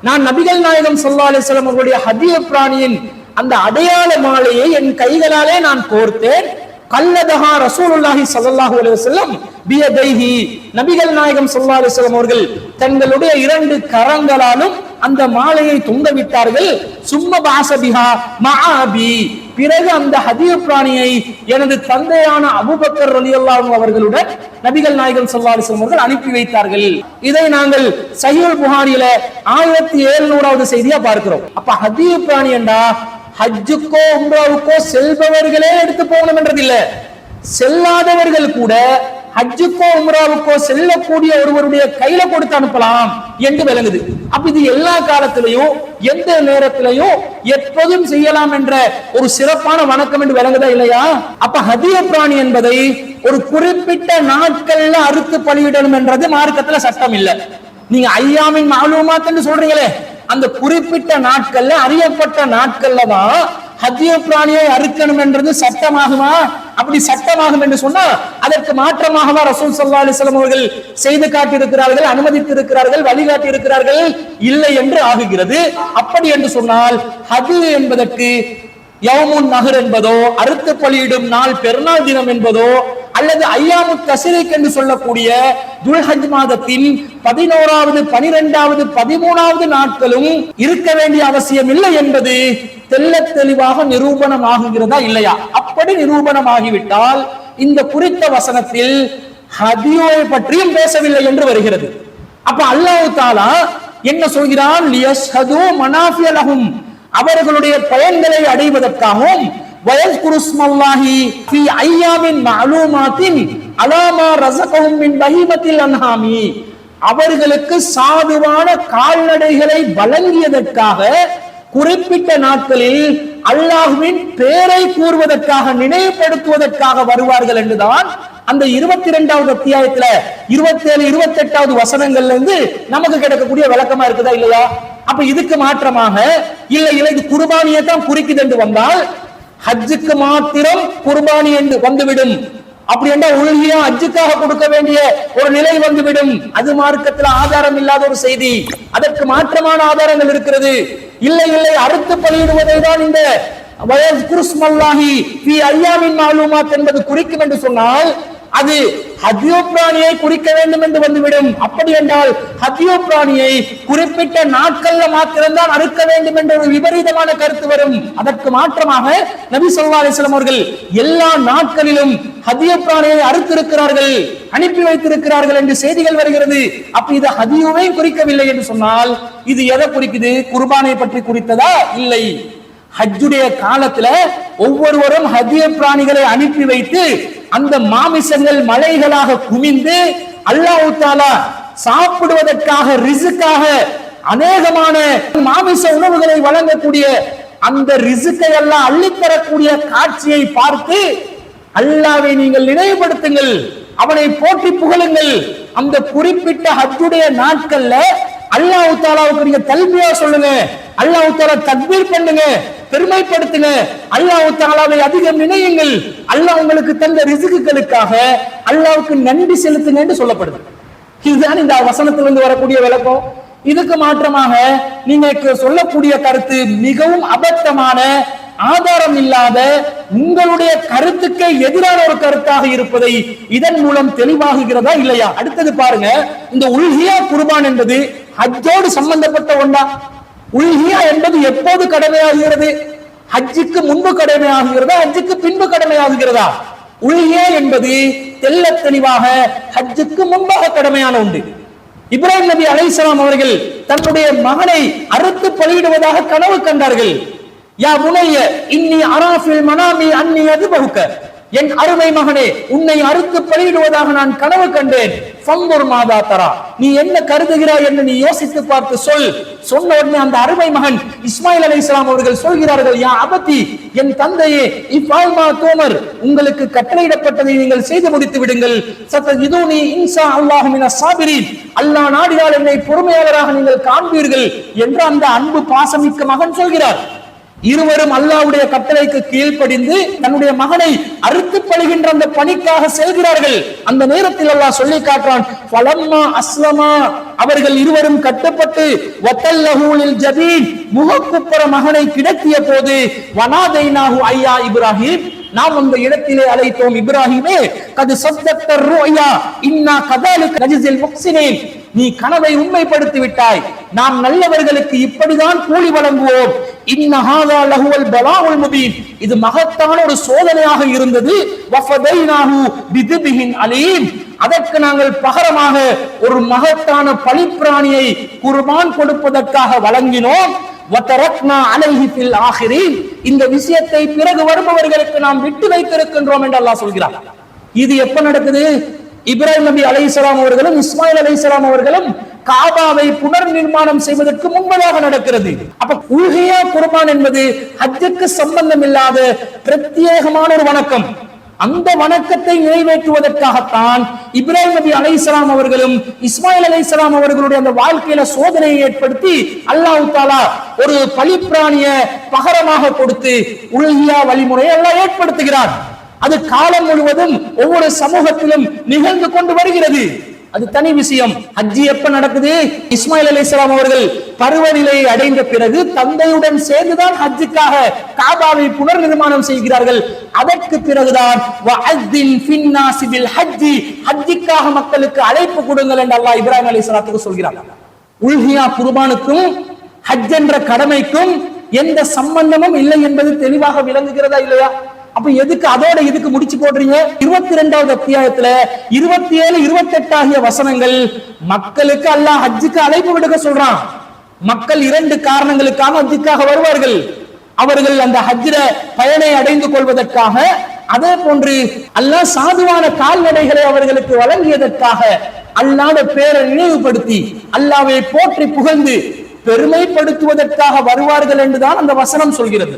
நான் நபிகள் நாயகம் ஸல்லல்லாஹு அலைஹி வஸல்லம் அவர்களுடைய ஹதிய பிராணியின் அந்த அடையாள மாலையை என் கைகளாலே நான் கோர்த்தேன். கல்லதஹா ரசூலுல்லாஹி ஸல்லல்லாஹு அலைஹி வஸல்லம் பியதைஹி, நபிகள் நாயகம் ஸல்லல்லாஹு அலைஹி வஸல்லம் அவர்கள் தங்களுடைய 2 கரங்களாலும் அந்த மாலையை தொங்க விட்டார்கள். சும்ம பாஸபிஹா மஆபி, பிறகு அந்த ஹதிய பிராணியை எனது தந்தையான அபூபக்கர் ரலியல்லாஹு அன்ஹு அவர்களுடன் நபிகள் நாயகம் ஸல்லல்லாஹு அலைஹி வஸல்லம் அவர்கள் அனுப்பி வைத்தார்கள். இதை நாங்கள் சஹீஹுல் புகாரியில 1700வது செய்தியா பார்க்கிறோம். அப்ப ஹதிய பிராணி என்றா ஹஜ்ஜுக்கோ உம்ராவுக்கோ செல்பவர்களே எடுத்து போகணும் என்றது இல்ல, செல்லாதவர்கள் கூட ஹஜ்ஜுக்கோ உம்ராவுக்கோ செல்லக்கூடிய ஒருவருடைய கையில கொடுத்து அனுப்பலாம் என்று விளங்குது. அப்ப இது எல்லா காலத்திலையும் எந்த நேரத்திலையும் எப்போதும் செய்யலாம் என்ற ஒரு சிறப்பான வணக்கம் என்று விளங்குதா இல்லையா? அப்ப ஹதிய பிராணி என்பதை ஒரு குறிப்பிட்ட நாட்கள்ல அறுத்து பலியிடணும் என்றது மார்க்கத்துல சட்டம் இல்ல. நீங்க ஐயாமின் மாலூமாத் என்று சொல்றீங்களே, அந்த குறிப்பிட்ட நாட்கள்ல அறியப்பட்ட நாட்கள்ல தான் ஹதிய பிராணியை அறுக்கணும் என்றது சட்டமாகுமா? அப்படி சட்டமாகும் என்று சொன்னா அதற்கு மாற்றமாகவா ரசூல் ஸல்லல்லாஹு அலைஹி வஸல்லம் அவர்கள் செய்து காட்டியிருக்கிறார்கள், அனுமதித்து இருக்கிறார்கள், வழிகாட்டி இருக்கிறார்கள்? இல்லை என்று ஆகுகிறது. அப்படி என்று சொன்னால் ஹதி என்பதற்கு யௌமுன் நஹர் என்பதோ, அறுத்து பலியிடும் நாள் பெருநாள் தினம் என்பதோ, அல்லது ஐயாமு தஸ்ரீக் என்று சொல்லக்கூடிய துல்ஹஜ் மாதத்தின் 11வது 12வது 13வது நாட்களும் இருக்க வேண்டிய அவசியம் இல்லை என்பது தெல்ல தெளிவாக நிரூபணம் ஆகுகிறதா இல்லையா? அப்படி நிரூபணம் ஆகிவிட்டால் இந்த குறித்த வசனத்தில் ஹதியோவை பற்றியும் பேசவில்லை என்று வருகிறது. அப்ப அல்லாஹ் தஆலா என்ன சொல்கிறான்? லியஷ்ஹது மனாஃபிய லஹும், அவர்களுடைய பயன்களை அடைவதற்காகவும், வயஸ்குரு ஸ்மல்லாஹி ஃபீ ஐயாமின் மஅலூமாத்தின் அலா மா ரஸகஹும் மின் பஹீமத்தில் அன்ஹாமி, அவர்களுக்கு சாதுவான கால்நடைகளை வழங்கியதற்காக குறிப்பிட்ட நாட்களில் அல்லாஹ்வின் பேரை கூறுவதற்காக, நினைவுபடுத்துவதற்காக வருவார்கள் என்றுதான் அந்த 22வது அத்தியாயத்துல 27 28வது வசனங்கள்ல இருந்து நமக்கு கிடைக்கக்கூடிய விளக்கமா இருக்குதா இல்லையா? அப்ப இதுக்கு மாற்றமாக இல்லை இது குர்பானியை தான் குறிக்குது என்று வந்தால் ஹஜ்ஜுக்கு மாத்திரம் குர்பானி என்று வந்துவிடும். அப்படி என்றால் உள்ஹியா ஹஜ்ஜுக்காக கொடுக்க வேண்டிய ஒரு நிலை வந்துவிடும். அது மார்க்கத்தில் ஆதாரம் இல்லாத ஒரு செய்தி. அதற்கு மாற்றமான ஆதாரங்கள் இருக்கிறது. இல்லை அறுத்து பலியிடுவதை தான் இந்த வயஸ்குரு ஸ்மல்லாஹி ஃபீ ஐயாமின் மஅலூமாத் என்பது குறிக்கும் என்று சொன்னால் அது ஹதிய பிராணியை குறிக்க வேண்டும் என்று வந்துவிடும். அப்படி என்றால் ஹதிய பிராணியை குறிப்பிட்ட நாட்கள்ல மாத்திரம்தான் அறுக்க வேண்டும் என்ற ஒரு விபரீதமான கருத்து வரும். அதற்கு மாற்றமாக நபி ஸல்லல்லாஹு அலைஹி வஸல்லம் அவர்கள் எல்லா நாட்களிலும் ஹதிய பிராணியை அறுத்திருக்கிறார்கள், அனுப்பி வைத்திருக்கிறார்கள் என்று செய்திகள் வருகிறது. அப்ப இது ஹதியுவை குறிக்கவில்லை என்று சொன்னால் இது எதை குறிக்குது? குர்பானை பற்றி குறித்ததா? இல்லை. ஹஜ்ஜுடைய காலத்துல ஒவ்வொருவரும் ஹதிய பிராணிகளை அனுப்பி வைத்து அந்த மாமிசங்கள் மலைகளாக குமிந்து அல்லாஹ் தஆலா சாப்பிடுவதற்காக ரிஸ்காக அநேகமான மாமிச உணவுகளை வழங்கக்கூடிய அந்த ரிஸ்கை எல்லாம் அள்ளித்தரக்கூடிய காட்சியை பார்த்து அல்லாஹ்வை நீங்கள் நினைவுபடுத்துங்கள், அவனை போற்றி புகழுங்கள். அந்த குறிப்பிட்ட ஹஜ்ஜுடைய நாட்கள்ல அல்லாஹ் தஆலாவுக்கு நீங்க தல்பியா சொல்லுங்க, அல்லாஹ் தஆலா தக்பீர் பண்ணுங்க, பெருமைப்படுத்துங்க, அல்லாஹ் தஆலாவை அதிகம் நினையுங்கள். அல்லாஹ் உங்களுக்கு தந்த ரிஸ்குகளுக்காக அல்லாஹ்வுக்கு நன்றி செலுத்துங்க என்று சொல்லப்படுது. இதுதான் இந்த வசனத்திலிருந்து வரக்கூடிய விளக்கம். இதுக்கு மாற்றமாக நீங்க சொல்லக்கூடிய கருத்து மிகவும் அபத்தமான, ஆதாரம் இல்லாத, உங்களுடைய கருத்துக்கு எதிரான ஒரு கருத்தாக இருப்பதை இதன் மூலம் தெளிவாகுகிறதா இல்லையா? அடுத்தது பாருங்க, இந்த உல்ஹியா குர்பான் என்பது ஹஜ்ஜோடு சம்பந்தப்பட்ட ஒன்றா? உல்ஹியா என்பது எப்போது கடமையாகிறது? ஹஜ்ஜுக்கு முன்பு கடமையாகிறதா, ஹஜ்ஜுக்கு பின்பு கடமையாகிறதா? உல்ஹியா என்பது தெல்ல தெளிவாக ஹஜ்ஜுக்கு முன்பாக கடமையான உண்டு. இப்ராஹிம் நபி அலைஹிஸ்ஸலாம் அவர்கள் தன்னுடைய மகனை அறுத்து பலியிடுவதாக கனவு கண்டார்கள். யா புனைய இன்னி அராஃபில் மனாமி அன்னி அதுபஹுக, என் அருமை மகனே, உன்னை அறுத்து பலியிடுவதாக நான் கனவு கண்டேன். ஃபங்குர் மாதா தரா, நீ என்ன கருதுகிறாய் என்று நீ யோசித்து பார்த்து சொல். சொன்ன உடனே அந்த அருமை மகன் இஸ்மாயில் அலைஹிஸ்ஸலாம் அவர்கள் சொல்கிறார்கள், யா அபதி, என் தந்தையே, இஃபால் மா தூமர், உங்களுக்கு கட்டளையிடப்பட்டதை நீங்கள் செய்து முடித்து விடுங்கள். சதஜிதுனி இன்ஷா அல்லாஹ் மினஸ் சாபிரீன், அல்லாஹ் நாடினால் என்னை பொறுமையாளராக நீங்கள் காண்பீர்கள் என்று அந்த அன்பு பாசமிக்க மகன் சொல்கிறார். இருவரும் அல்லாஹ்வுடைய கட்டளைக்கு கீழ்ப்படிந்து தன்னுடைய மகனை அறுத்து பழிகின்ற அந்த பணிக்காக செல்கிறார்கள். அந்த நேரத்தில் அல்லாஹ் சொல்லி காட்டுறான், ஃபலம்மா அஸ்லமா, அவர்கள் இருவரும் கட்டப்பட்டு வத்தல்லஹு லில் ஜபீன், முகக்குப்புற மகனை கிடத்திய போது வனாதைனாஹு ஐயா இப்ராஹிம், நாம் அந்த இடத்திலே அழைத்தோம், இப்ராஹிமே கது சத்தத்த ருயா இன்னா கதாலிக நஜ்ஸில் முஹ்ஸினீன், நீ கனவை உண்மைப்படுத்தி விட்டாய், நாம் நல்லவர்களுக்கு இப்படிதான் கூலி வழங்குவோம். இன்ன ஹாதா லஹுவல் பலாஉல் முபீன், இது மகத்தான ஒரு சோதனையாக இருந்தது. வஃபதைனாஹு பிதிபிஹின் அலீம், அதற்கு நாங்கள் பகரமாக ஒரு மகத்தான பலிப்பிராணியை குர்பான் கொடுப்பதற்காக வழங்கினோம். வதரக்னா அலைஹி ஃபில் ஆகிரீன், இந்த விஷயத்தை பிறகு வருபவர்களுக்கு நாம் விட்டு வைத்திருக்கின்றோம் என்று அல்லாஹ் சொல்கிறார். இது எப்ப நடக்குது? இப்ராஹிம் நபி அலைஹிஸ்ஸலாம் அவர்களும் இஸ்மாயில் அலைஹிஸ்ஸலாம் அவர்களும் காபாவை புனர் நிர்மாணம் செய்வதற்கு முன்பதாக நடக்கிறது. அப்ப உல்ஹியா குர்பான் என்பது ஹஜ்ஜுக்கு சம்பந்தம் இல்லாத பிரத்யேகமான ஒரு வணக்கம். அந்த வணக்கத்தை நிறைவேற்றுவதற்காகத்தான் இப்ராஹிம் நபி அலைஹிஸ்ஸலாம் அவர்களும் இஸ்மாயில் அலைஹிஸ்ஸலாம் அவர்களுடைய அந்த வாழ்க்கையில சோதனையை ஏற்படுத்தி அல்லாஹ் தஆலா ஒரு பலிப்பிராணிய பகரமாக கொடுத்து உல்ஹியா வழிமுறையை அல்லாஹ் ஏற்படுத்துகிறார். அது காலம் முழுவதும் ஒவ்வொரு சமூகத்திலும் நிகழ்ந்து கொண்டு வருகிறது. அது தனி விஷயம். ஹஜ்ஜி எப்ப நடக்குது? இஸ்மாயில் அலைஹிஸ்ஸலாம் அவர்கள் பருவநிலையை அடைந்த பிறகு தந்தையுடன் சேர்ந்துதான் ஹஜ்ஜுக்காக காபாவை புனர் நிர்மாணம் செய்கிறார்கள். அதற்கு பிறகுதான் வஅஸ்ஸின் ஃபின்னாஸி பில் ஹஜ்ஜி, ஹஜ்ஜுக்காக மக்களுக்கு அழைப்பு கொடுங்கள் என்று அல்லாஹ் இப்ராஹிம் அலைஹிஸ்ஸலாத்துக்கு சொல்கிறார். உல்ஹியா குர்பானுக்கும் ஹஜ் என்ற கடமைக்கும் எந்த சம்பந்தமும் இல்லை என்பது தெளிவாக விளங்குகிறதா இல்லையா? அப்ப எதுக்கு அதோட இதுக்கு முடிச்சு போடுறீங்க? 22வது அத்தியாயத்துல 27, 28 ஆகிய வசனங்கள் மக்களுக்கு அல்லாஹ் ஹஜ்ஜுக்கு அழைப்பு விடுக்க சொல்றான். மக்கள் 2 காரணங்களுக்காக ஹஜ்ஜுக்காக வருவார்கள். அவர்கள் அந்த ஹஜ்ஜில பயனை அடைந்து கொள்வதற்காக, அதே போன்று அல்லாஹ் சாதுவான கால்நடைகளை அவர்களுக்கு வழங்கியதற்காக, அல்லாஹ்வுடைய பேரை நினைவுபடுத்தி அல்லாஹ்வை போற்றி புகழ்ந்து பெருமைப்படுத்துவதற்காக வருவார்கள் என்றுதான் அந்த வசனம் சொல்கிறது.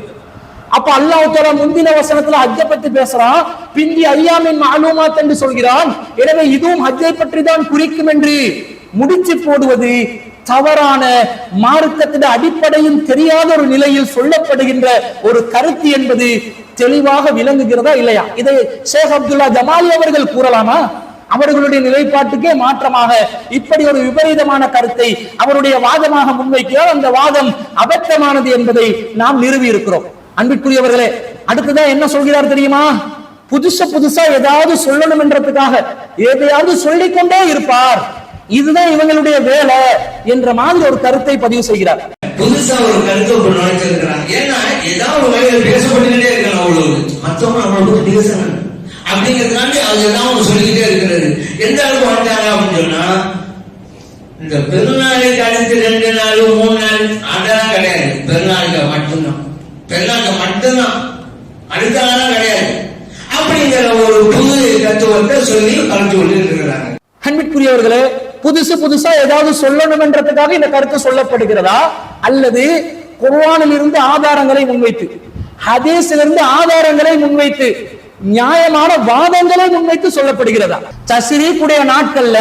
அப்ப அல்லாஹ் தஆலா முந்தின வசனத்துல ஹஜ்ஜை பத்தி பேசுறான், பிந்தி ஐயாமின் மாலூமாத் என்று சொல்கிறான். எனவே இதுவும் ஹஜ்ஜை பற்றி தான் குறிக்கும் என்று முடிச்சு போடுவது தவறான, மார்க்கத்தின் அடிப்படையும் தெரியாத ஒரு நிலையில் சொல்லப்படுகின்ற ஒரு கருத்து என்பது தெளிவாக விளங்குகிறதா இல்லையா? இதை ஷேக் அப்துல்லா ஜமாலி அவர்கள் கூறலாமா? அவர்களுடைய நிலைப்பாட்டுக்கே மாற்றமாக இப்படி ஒரு விபரீதமான கருத்தை அவருடைய வாதமாக முன்வைக்கிறார். அந்த வாதம் அபத்தமானது என்பதை நாம் நிறுவி இருக்கிறோம். அன்பிற்குரியவர்களே, அடுத்ததான் என்ன சொல்கிறார் தெரியுமா? புதுசா ஏதாவது சொல்லணும் என்றதுக்காக எதையாவது சொல்லிக்கொண்டே இருப்பார், இதுதான் இவங்களுடைய வேலை என்ற மாதிரி ஒரு கருத்தை பதிவு செய்கிறார். புதுசா ஒரு கருத்தை நுழைச்சிருக்கிறாங்க. ஏன்னா ஏதாவது ஒரு வகையில் பேசப்பட்டுக்கிட்டே இருக்கலாம், அவ்வளவு மற்றவங்க அவங்களோட பேசணும் அப்படிங்கிறதுனால அது எல்லாம் சொல்லிக்கிட்டே இருக்கிறது. எந்த அளவுக்கு வந்தாங்க அப்படின்னு சொன்னா, இந்த பெருநாளைக்கு அடுத்து 2 நாள் 3 நாள் அதெல்லாம் கிடையாது. பெருநாளுக்கு மட்டும்தான், பெருநாளுக்கு மட்டும்தான், அடுத்த நாளும் கிடையாது. அப்படிங்கிற ஒரு புது தத்துவத்தை சொல்லி கலந்து கொண்டு இருக்கிறாங்க. அன்பிற்குரியவர்களே, புதுசா ஏதாவது சொல்லணும் என்றதுக்காக இந்த கருத்து சொல்லப்படுகிறதா, அல்லது குர்ஆனில் இருந்து ஆதாரங்களை முன்வைத்து, ஹதீஸிலிருந்து ஆதாரங்களை முன்வைத்து, நியாயமான வாதங்களை முன்வைத்து சொல்லப்படுகிறதா? தஸ்ரீக்குடைய நாட்கள்ல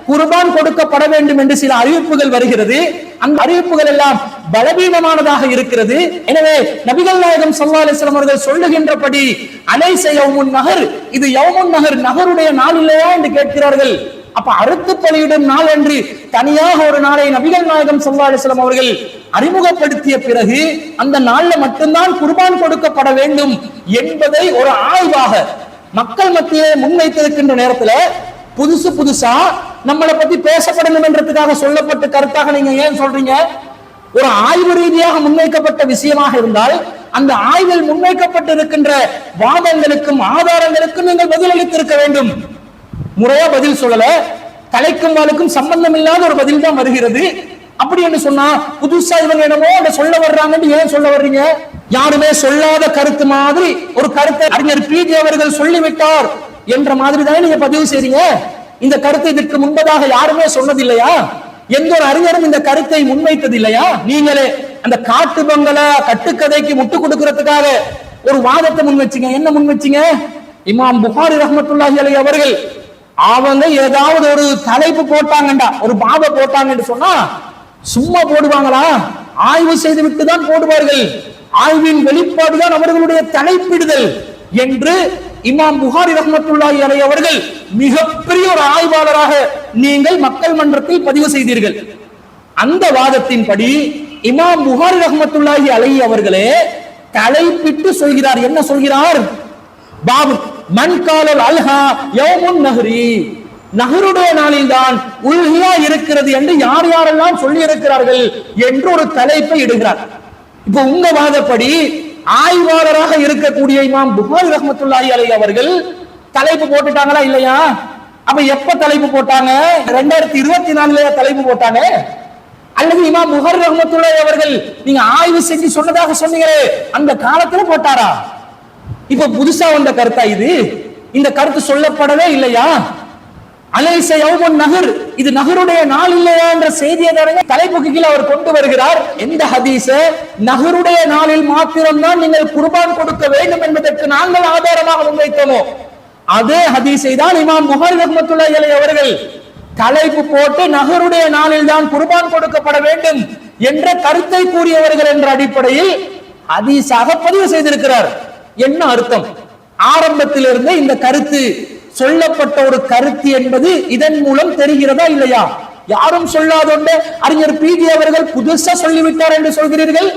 குர்பான் கொடுக்கப்பட வேண்டும் என்று சில அறிவிப்புகள் வருகிறது. அந்த அறிவிப்புகள் எல்லாம் பலவீனமானதாக இருக்கிறது. எனவே நபிகள் நாயகம் ஸல்லல்லாஹு அலைஹி வஸல்லம் அவர்கள் சொல்லுகின்றபடி அலைஸ யௌமுன் நஹர், இது யௌமுன் நஹர், நஹருடைய நாள் இல்லையா என்று கேட்கிறார்கள். அப்ப அறுத்து பலியிடும் நாள் என்று தனியாக ஒரு நாளை நபிகள் நாயகம் ஸல்லல்லாஹு அலைஹி வஸல்லம் அவர்கள் அறிமுகப்படுத்திய பிறகு அந்த நாள்ல மட்டும்தான் குர்பான் கொடுக்கப்பட வேண்டும் என்பதை ஒரு ஆய்வாக மக்கள் மத்தியே முன்வைத்திருக்கின்ற நேரத்துல புதுசா நம்மளை பத்தி பேசப்படணும் என்றதுக்காக சொல்லப்பட்ட கருத்தாக நீங்க ஏன் சொல்றீங்க? ஒரு ஆய்வு ரீதியாக முன்வைக்கப்பட்ட விஷயமாக இருந்தால் அந்த ஆய்வில் முன்வைக்கப்பட்டிருக்கின்ற வாதங்களுக்கும் ஆதாரங்களுக்கும் நீங்கள் பதிலளித்திருக்க வேண்டும். முறையா பதில் சொல்லல, தலைக்கும் வாளுக்கும் சம்பந்தம் இல்லாத ஒரு பதில் தான் வருகிறது. அப்படி என்று சொன்னா புதுசா இவங்க என்னமோ சொல்ல வர்றாங்கன்னு ஏன் சொல்ல வர்றீங்க? யாருமே சொல்லாத கருத்து மாதிரி ஒரு கருத்தை அறிஞர் பிஜே அவர்கள் சொல்லிவிட்டார் என்ற மாதிரி தானே நீங்க பதிவு செய்றீங்க. இந்த கருத்தை இதற்கு முன்பதாக யாருமே சொன்னதில்லையா? எந்த ஒரு அறிஞரும் இந்த கருத்தை முன்வைத்தது இல்லையா? நீங்களே அந்த காட்டு பங்களா கட்டுக்கதைக்கு முட்டு கொடுக்கிறதுக்காக ஒரு வாதத்தை முன் வச்சீங்க. என்ன முன் வச்சீங்க? இமாம் புகாரி ரஹ்மத்துல்லாஹி அலைஹி அவர்கள் அவங்க ஏதாவது ஒரு தலைப்பு போட்டாங்கண்டா, ஒரு பாப போட்டாங்கன்னு சொன்னா சும்மா போடுவாங்களா? ஆய்வு செய்து விட்டு தான் போடுவார்கள். ஆய்வின் வெளிப்பாடுதான் அவர்களுடைய தலைப்பிடுதல் என்று இமாம் புகாரி ரஹ்மத்துல்லாஹி அலைஹி அவர்கள் மிகப்பெரிய ஒரு ஆய்வாளராக நீங்கள் மக்கள் மன்றத்தில் பதிவு செய்தீர்கள். அந்த வாதத்தின்படி இமாம் புகாரி ரஹ்மத்துல்லாஹி அலைஹி அவர்களே தலைப்பிட்டு சொல்கிறார். என்ன சொல்கிறார்? பாபு மன் காலல் அல்ஹா யௌமுன் நஹ்ரி, நஹருடைய நாளில் தான் உல்ஹியா இருக்கிறது என்று யார் யாரெல்லாம் சொல்லி இருக்கிறார்கள் என்று ஒரு தலைப்பை இடுகிறார். இப்ப உங்க வாதப்படி ஆய்வாளராக இருக்கக்கூடிய இமாம் புகாரி ரஹ்மத்துல்லாஹி அலைஹி அவர்கள் தலைப்பு போட்டுட்டாங்களா இல்லையா? அப்ப எப்ப தலைப்பு போட்டாங்க? 2024 தலைப்பு போட்டாங்க. அல்லது இமாம் புகாரி ரஹ்மத்துல்லாஹி அவர்கள் நீங்க ஆய்வு செஞ்சு சொன்னதாக சொன்னீங்களே அந்த காலத்துல போட்டாரா? இப்ப புதுசா வந்த கருத்தா இது? இந்த கருத்து சொல்லப்படவே இல்லையா? அலைஸ யௌமுன் நஹர், இது நஹருடைய நாள் இல்லையா என்ற செய்தியை தலைப்புக்கு கீழே அவர் கொண்டு வருகிறார். எந்த ஹதீஸ நஹருடைய நாளில் மாத்திரம்தான் நீங்கள் குர்பான் கொடுக்க வேண்டும் என்பதற்கு நாங்கள் ஆதாரமாக முன்வைத்தோமோ அதே ஹதீஸை தான் இமாம் புகாரி ரஹ்மத்துல்லாஹி அலைஹி அவர்கள் தலைப்பு போட்டு நஹருடைய நாளில் தான் குர்பான் கொடுக்கப்பட வேண்டும் என்ற கருத்தை கூறியவர்கள் என்ற அடிப்படையில் ஹதீஸாக பதிவு செய்திருக்கிறார். என்ன அர்த்தம்? ஆரம்பத்திலிருந்து இந்த கருத்து சொல்லப்பட்ட ஒரு கருத்து என்பது இதன் மூலம் தெரிகிறதா இல்லையா? யாரும் சொல்லாத ஒன்று அறிஞர் பிஜி அவர்கள் புதுசா சொல்லிவிட்டார் என்று சொல்கிறீர்கள்.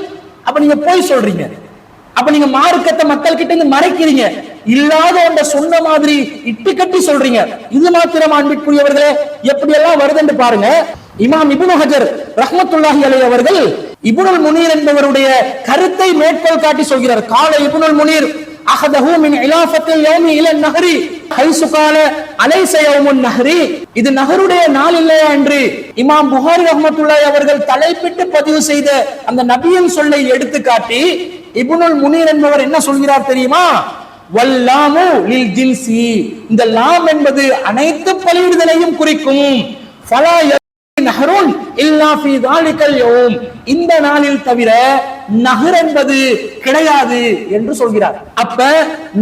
அப்ப நீங்க போய் சொல்றீங்க. அப்ப நீங்க மார்க்கத்தை மக்கள் கிட்ட இருந்து மறைக்கிறீங்க. இல்லாத ஒன்றை சொன்ன மாதிரி இட்டு கட்டி சொல்றீங்க. இது மாத்திரம் அன்பிற்குரியவர்களே எப்படி எல்லாம் வருது என்று பாருங்க. இமாம் இப்னு ஹஜர் ரஹ்மத்துல்லாஹி அலைஹி அவர்கள் இப்னுல் முனீர் என்பவருடைய கருத்தை மேற்கோள் காட்டி சொல்கிறார். கால இப்னுல் முனீர் அஹதஹு மின் இலாஃபத்தில் யௌமி இல நஹரி ஹைசு கால அலைஸ யௌமுன் நஹரி, இது நஹருடைய நாள் இல்லையா என்று இமாம் புகாரி ரஹ்மத்துல்லாஹி அவர்கள் தலைப்பிட்டு பதிவு செய்த அந்த நபியின் சொல்லை எடுத்து காட்டி இப்னுல் முனீர் என்பவர் என்ன சொல்கிறார் தெரியுமா? வல்லாமு லில் ஜின்சி, இந்த லாம் என்பது அனைத்து பலியிடுதலையும் குறிக்கும். ஃபலா நஹருன் இல்லா ஃபீ தாலிகல் யௌம், இந்த நாளில் தவிர நஹர் என்பது கிடையாது என்று சொல்கிறார். அப்ப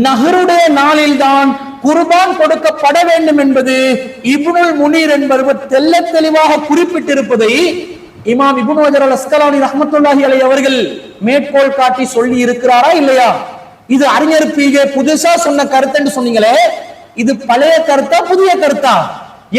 நஹருடைய நாளில் தான் குர்பான் கொடுக்கப்பட வேண்டும் என்பது இப்னுல் முனீர் என்பவர் தெல்ல தெளிவாக குறிப்பிட்டிருப்பதை இமாம் இப்னு ஹஜர் அல் அஸ்கலானி ரஹ்மத்துல்லாஹி அலைஹி அவர்கள் மேற்கோள் காட்டி சொல்லி இருக்கிறாரா இல்லையா? இது அறிஞர் பீகே புதுசா சொன்ன கருத்து என்று சொன்னீங்களே, இது பழைய கருத்தா புதிய கருத்தா?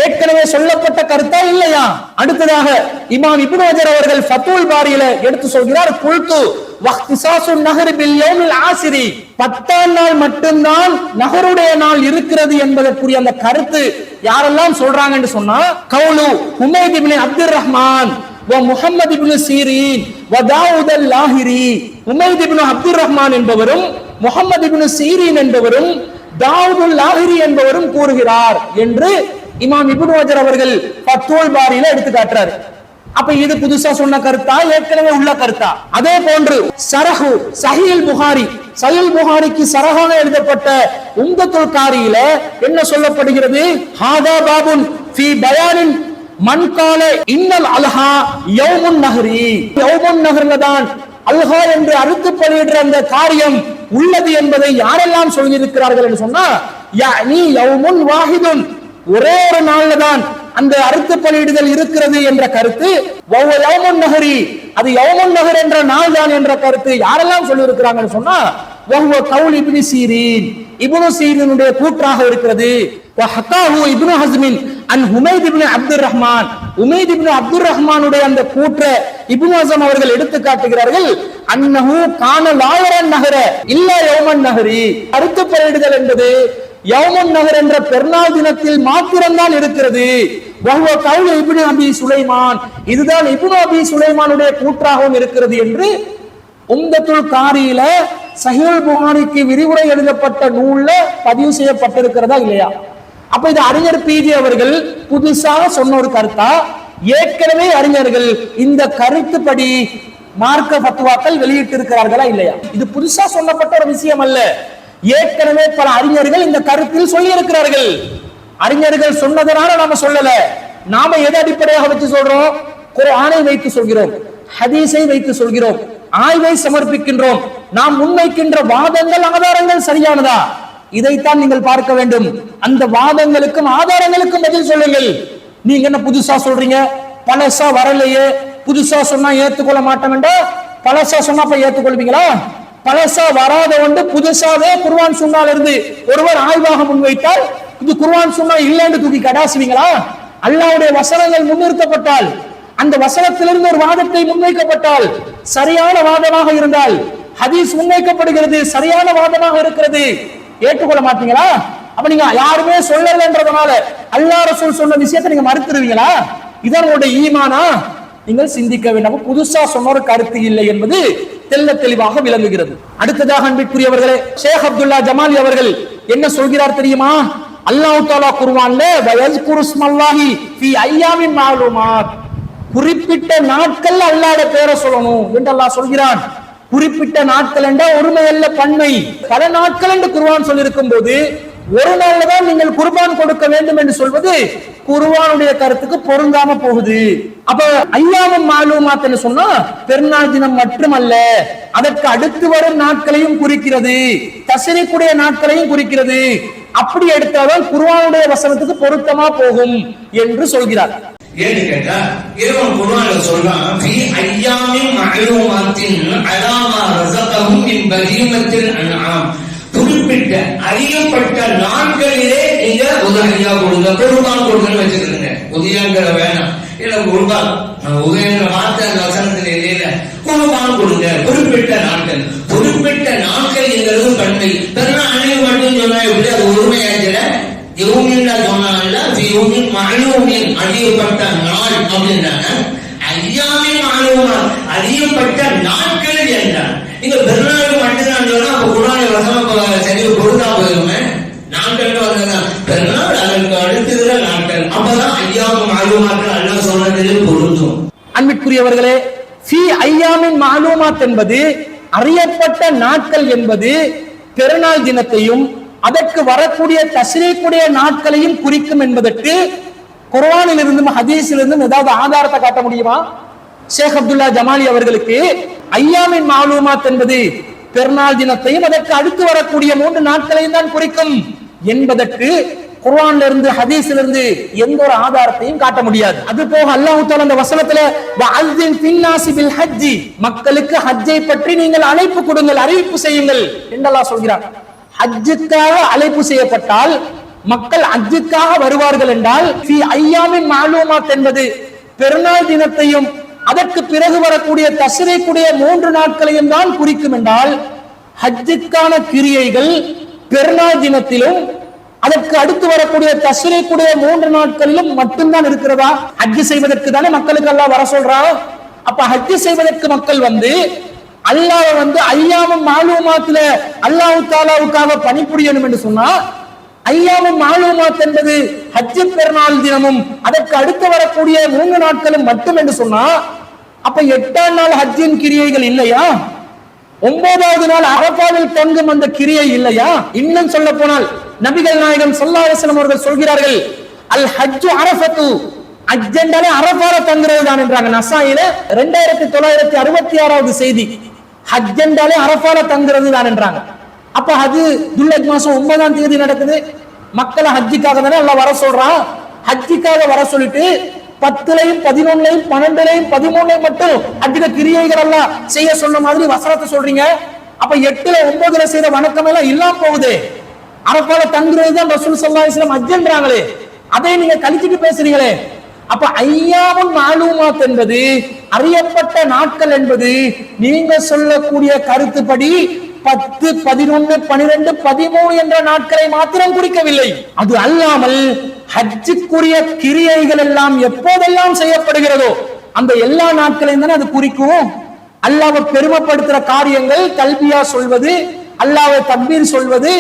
ஏற்கனவே சொல்லப்பட்ட கருத்தா இல்லையா? அடுத்ததாக இமாம் இப்னு ஹஜர் அவர்கள் ஃபத்வுல் பாரியில எடுத்து சொல்கிறார், குல்து வக்திசாசுன் நஹர் பில் யௌமில் ஆசிரி, 10ஆம் நாள் மட்டும்தான் நஹருடைய நாள் இருக்கிறது என்பதற்குரிய அந்த கருத்து யாரெல்லாம் சொல்றாங்க என்று சொன்னா கவுலு ஹுமைத் இப்னு அப்துர் ரஹ்மான் வ முஹம்மது இப்னு சீரீன் வ தாவூத் அல் லாஹிரி. ஹுமைத் இப்னு அப்துர் ரஹ்மான் என்பவரும் முஹம்மது இப்னு சீரீன் என்பவரும் தாவூத் அல் லாஹிரி என்பவரும் கூறுகிறார் என்று இமாம் இப்னு ஹஜர் அவர்கள் ஃபத்வுல் பாரியில எடுத்து காட்டுறாரு. அப்ப இது புதுசா சொன்ன கருத்தா ஏற்கனவே உள்ள கருத்தா? அதே போன்று ஷரஹு சஹீல் புகாரி, சஹீல் புகாரிக்கு ஷரஹாக எழுதப்பட்ட உம்தத்துல் காரியில என்ன சொல்லப்படுகிறது? ஹாதா பாபுன் ஃபீ பயானின் மன் கால இன்னல் அல்ஹா யௌமுன் நஹ்ரி, யௌமுன் நஹ்ர்ல தான் அல்ஹா என்று அறுத்து பலியிடுற அந்த காரியம் உள்ளது என்பதை யாரெல்லாம் சொல்லியிருக்கிறார்கள் என்று சொன்னா யானி யௌமுன் வாஹிதுன், ஒரே ஒரு நாள்ல தான் அந்த அறுத்து பலியிடுதல் இருக்கிறது என்ற கருத்து. யௌமுன் நஹரி, அது யௌமுன் நஹர் என்ற நாள் தான் என்ற கருத்து யாரெல்லாம் சொல்லி இருக்கிறாங்கன்னு சொன்னா வஹுவ கவுல் இப்னு சீரீன், இப்னு சீரீனுடைய கூற்றாக இருக்கிறது. வஹகாஹு இப்னு ஹஸ்மின் அன் ஹுமைத் இப்னு அப்துர் ரஹ்மான், ஹுமைத் இப்னு அப்துர் ரஹ்மானுடைய அந்த கூற்றை இப்னு ஹஸ்ம் அவர்கள் எடுத்து காட்டுகிறார்கள். அன்னஹு கான லாயரன் நஹர இல்லா யௌமன் நஹரி, அறுத்து பலியிடுதல் என்பது யௌமுன் நஹர் என்ற பெருநாள் தினத்தில் மாத்திரம்தான் இருக்கிறது. வஹுவ கவுல் இப்னு அபி சுலைமான், இதுதான் இப்னு அபி சுலைமானுடைய கூற்றாகவும் இருக்கிறது என்று உம்தத்துல் காரியில சஹீஹ் புகாரிக்கு விரிவுரை எழுதப்பட்ட நூல்ல பதிவு செய்யப்பட்டிருக்கிறதா இல்லையா? அப்ப இது அறிஞர் பிஜி அவர்கள் புதுசாக சொன்ன ஒரு கருத்தா? ஏற்கனவே அறிஞர்கள் இந்த கருத்துப்படி மார்க்க ஃபத்வாக்கள் வெளியிட்டு இருக்கிறார்களா இல்லையா? இது புதுசா சொல்லப்பட்ட ஒரு விஷயம் அல்ல. ஏற்கனவே பல அறிஞர்கள் இந்த கருத்தில் சொல்லி இருக்கிறார்கள். அறிஞர்கள் சொன்னதனால நாம சொல்லல. நாம எதை அடிப்படையாக வச்சு சொல்றோம்? குர்ஆனை வைத்து சொல்கிறோம், ஹதீஸை வைத்து சொல்கிறோம், ஆய்வை சமர்ப்பிக்கின்றோம். நாம் முன்வைக்கின்ற வாதங்கள் ஆதாரங்கள் சரியானதா? இதைத்தான் நீங்கள் பார்க்க வேண்டும். அந்த வாதங்களுக்கும் ஆதாரங்களுக்கும் பதில் சொல்லுங்கள். நீங்க என்ன புதுசா சொல்றீங்க? பழசா வரலையே, புதுசா சொன்னா ஏத்துக்கொள்ள மாட்டோம் என்றா பழசா சொன்னா போய் ஏற்றுக்கொள்வீங்களா? பழசா வராத ஒன்று புதுசாவே குர்ஆன் சுன்னால இருந்து ஒருவர் ஆய்வாக முன்வைத்தால் இது குர்ஆன் சுன்னா இல்லைன்னு தூக்கி கடாசுவீங்களா? அல்லாஹ்வுடைய வசனங்கள் முன்னிறுத்தப்பட்டால், அந்த வசனத்திலிருந்து ஒரு வாதத்தை முன்வைக்கப்பட்டால், சரியான வாதமாக இருந்தால், ஹதீஸ் முன்வைக்கப்படுகிறது, சரியான வாதமாக இருக்கிறது, ஏற்றுக்கொள்ள மாட்டீங்களா? அப்ப நீங்க யாருமே சொல்லலன்றதுனால அல்லாஹ் ரசூல் சொன்ன விஷயத்தை நீங்க மறுத்துருவீங்களா? இதான் உங்களுடைய ஈமானா? நீங்கள் சிந்திக்க வேண்டும். புதுசா சொன்ன ஒரு கருத்து இல்லை என்பது தெல்ல தெளிவாக விளங்குகிறது. அடுத்ததாக அன்பிற்குரியவர்களே, ஷேக் அப்துல்லா ஜமாலி அவர்கள் என்ன சொல்கிறார் தெரியுமா? அல்லாஹ் தஆலா குர்ஆன்ல வயஸ்குரு ஸ்மல்லாஹி ஃபீ அய்யாமின் மாலூமாத், குறிப்பிட்ட நாட்கள் அல்லாஹ்வுடைய பேரை சொல்லணும் என்று அல்லாஹ் சொல்கிறான். குறிப்பிட்ட நாட்கள் என்ற ஒருமை அல்ல, பன்மை. பல நாட்கள் என்று குர்ஆன் சொல்லியிருக்கும் போது ஒரு நாள்ல தான் நீங்கள் குர்பான் கொடுக்க வேண்டும் என்று சொல்வது குர்ஆனுடைய கருத்துக்கு பொருந்தாம போகுது. அப்ப அய்யாமும் மாலூமாத் என்று சொன்னா பெருநாள் தினம் மட்டுமல்ல, அதற்கு அடுத்து வரும் நாட்களையும் குறிக்கிறது, தஸ்ரீக்குடைய நாட்களையும் குறிக்கிறது. அப்படி எடுத்தால்தான் குர்ஆனுடைய வசனத்துக்கு பொருத்தமா போகும் என்று சொல்கிறார். ஏன்னு கேட்டா இறைவன் குர்ஆன்ல சொல்றான், ஃபீ அய்யாமின் மஅலூமாத்தின் அலா மா ரஸகஹும் மின் பஹீமத்தில் அன்ஆம், குறிப்பிட்ட அறியப்பட்ட நாட்களிலே நீங்க உதவியா கொடுங்க, குர்பான் கொடுங்கன்னு வச்சிருக்கீங்க. உதயங்கிற வேணாம், இல்ல குர்பான் உதயங்கிற வார்த்தை அந்த வசனத்துல இல்ல, குர்பான் கொடுங்க. குறிப்பிட்ட நாட்கள், குறிப்பிட்ட நாட்கள் என்கிறது பன்மை. பெருநாள் அன்னைக்கு மட்டும் சொன்னா எப்படி அது ஒருமையாச்சுல? யௌமின் சொன்னாங்கல்ல, யௌமின் மஅலூமின் அறியப்பட்ட நாள் அப்படின்றாங்க. அய்யாமின் மஅலூமாத் அறியப்பட்ட நாட்கள் என்றார். நீங்க பெருநாளுக்கு மட்டும்தான் சொன்னா அப்ப குர்ஆனுடைய வசனம் சரியா பொருந்தா போயிருமே. நாட்கள் வந்ததான் பெருநாள், அதற்கு அடுத்ததுல நாட்கள், அப்பதான் அய்யாமும் மஅலூமாத்கள் அல்லாஹ் சொன்னதிலே பொருந்தும். அன்பிற்குரியவர்களே, ஃபீ அய்யாமின் மஅலூமாத் என்பது அறியப்பட்ட நாட்கள் என்பது பெருநாள் தினத்தையும் அதற்கு வரக்கூடிய தஸ்ரீக்குடைய நாட்களையும் குறிக்கும் என்பதற்கு குர்ஆனில் இருந்தும் ஹதீஸில் இருந்தும் ஏதாவது ஆதாரத்தை காட்ட முடியுமா? ஷேக் அப்துல்லா ஜமாலி அவர்களுக்கு அய்யாமின் மஅலூமாத் என்பது பெருநாள் தினத்தையும் அதற்கு அடுத்து வரக்கூடிய 3 நாட்களையும் தான் குறிக்கும் என்பதற்கு குர்ஆன்ல இருந்து ஹதீஸ்ல இருந்து எந்த ஒரு ஆதாரத்தையும் காட்ட முடியாது. அது போக அல்லாஹ் தஆலா அந்த வசனத்துல வஅஸின் ஃபின்னாஸி பில் ஹஜ்ஜி, மக்களுக்கு ஹஜ்ஜை பற்றி நீங்கள் அழைப்பு கொடுங்கள், அறிவிப்பு செய்யுங்கள் என்று அல்லாஹ் சொல்கிறார். ஹஜ்ஜுக்காக அழைப்பு செய்யப்பட்டால் மக்கள் ஹஜ்ஜுக்காக வருவார்கள் என்றால் ஃபீ அய்யாமின் மஅலூமாத் என்பது பெருநாள் தினத்தையும் அதற்கு பிறகு வரக்கூடிய தஸ்ரீக்குடைய 3 நாட்களையும் தான் குறிக்கும் என்றால், ஹஜ்ஜுக்கான கிரியைகள் பெருநாள் தினத்திலும் அதற்கு அடுத்து வரக்கூடிய தஸ்ரீக்குடைய 3 நாட்களிலும் மட்டும்தான் இருக்கிறதா? ஹஜ் செய்வதற்கு தானே மக்களுக்கு அல்லாஹ் வர சொல்றான். அப்ப ஹஜ் செய்வதற்கு மக்கள் அல்லாஹ் அய்யாமும் மஅலூமாத்ல அல்லாஹ் தஆலாவுக்காக பணிபுரியணும் என்று சொன்னா, அய்யாமும் மஅலூமாத் என்பது ஹஜ் பெருநாள் தினமும் அதற்கு அடுத்து வரக்கூடிய 3 நாட்களும் மட்டும் என்று சொன்னா, அப்ப 8ஆம் நாள் ஹஜ்ஜின் கிரியைகள் இல்லையா? 9வது நாள் அரபாவில் தங்கும் அந்த கிரியை இல்லையா? இன்னும் சொல்ல போனால் நபிகள் நாயகம் ஸல்லல்லாஹு அலைஹி வஸல்லம் அவர்கள் சொல்கிறார்கள், அல் ஹஜ்ஜு அரஃபத்து, ஹஜ் என்றாலே அரஃபால தங்குறது தான் என்றாங்க. நசாயில 2966வது செய்தி, ஹஜ் என்றாலே அரஃபால தங்குறது தான் என்றாங்க. அப்ப அது துல்ஹஜ் மாசம் 9ஆம் தேதி நடக்குது. மக்களை ஹஜ்ஜுக்காக தானே அல்லாஹ் வர சொல்றான். ஹஜ்ஜுக்காக வர சொல்லிட்டு 10லையும் 11லையும் 12லையும் 13லையும் மட்டும் ஹஜ்ஜுல கிரியைகள் எல்லாம் செய்ய சொன்ன மாதிரி வசனத்தை சொல்றீங்க. அப்ப 8ல 9ல செய்த வணக்கம் எல்லாம் இல்லாம போகுது. அரஃபால தங்குறது தான் ரசூல் ஸல்லல்லாஹு அலைஹி வஸல்லம் ஹஜ்ன்றாங்களே, அதை நீங்க கழிச்சிட்டு பேசுறீங்களே. அப்ப அய்யாமுன் மஅலூமாத் என்பது அறியப்பட்ட நாட்கள் என்பது நீங்க சொல்லக்கூடிய கருத்துப்படி 10, 11, 12, 13 என்ற நாட்களை மாத்திரம் குறிக்கவில்லை. அது அல்லாமல் ஹஜ்ஜுக்குரிய கிரியைகள் எல்லாம் எப்போதெல்லாம் செய்யப்படுகிறதோ அந்த எல்லா நாட்களையும் தானே அது குறிக்கும். அல்லாஹ்வை பெருமைப்படுத்துற காரியங்கள், தல்பியா சொல்வது, அல்லாஹ்வை தக்பீர் சொல்வது,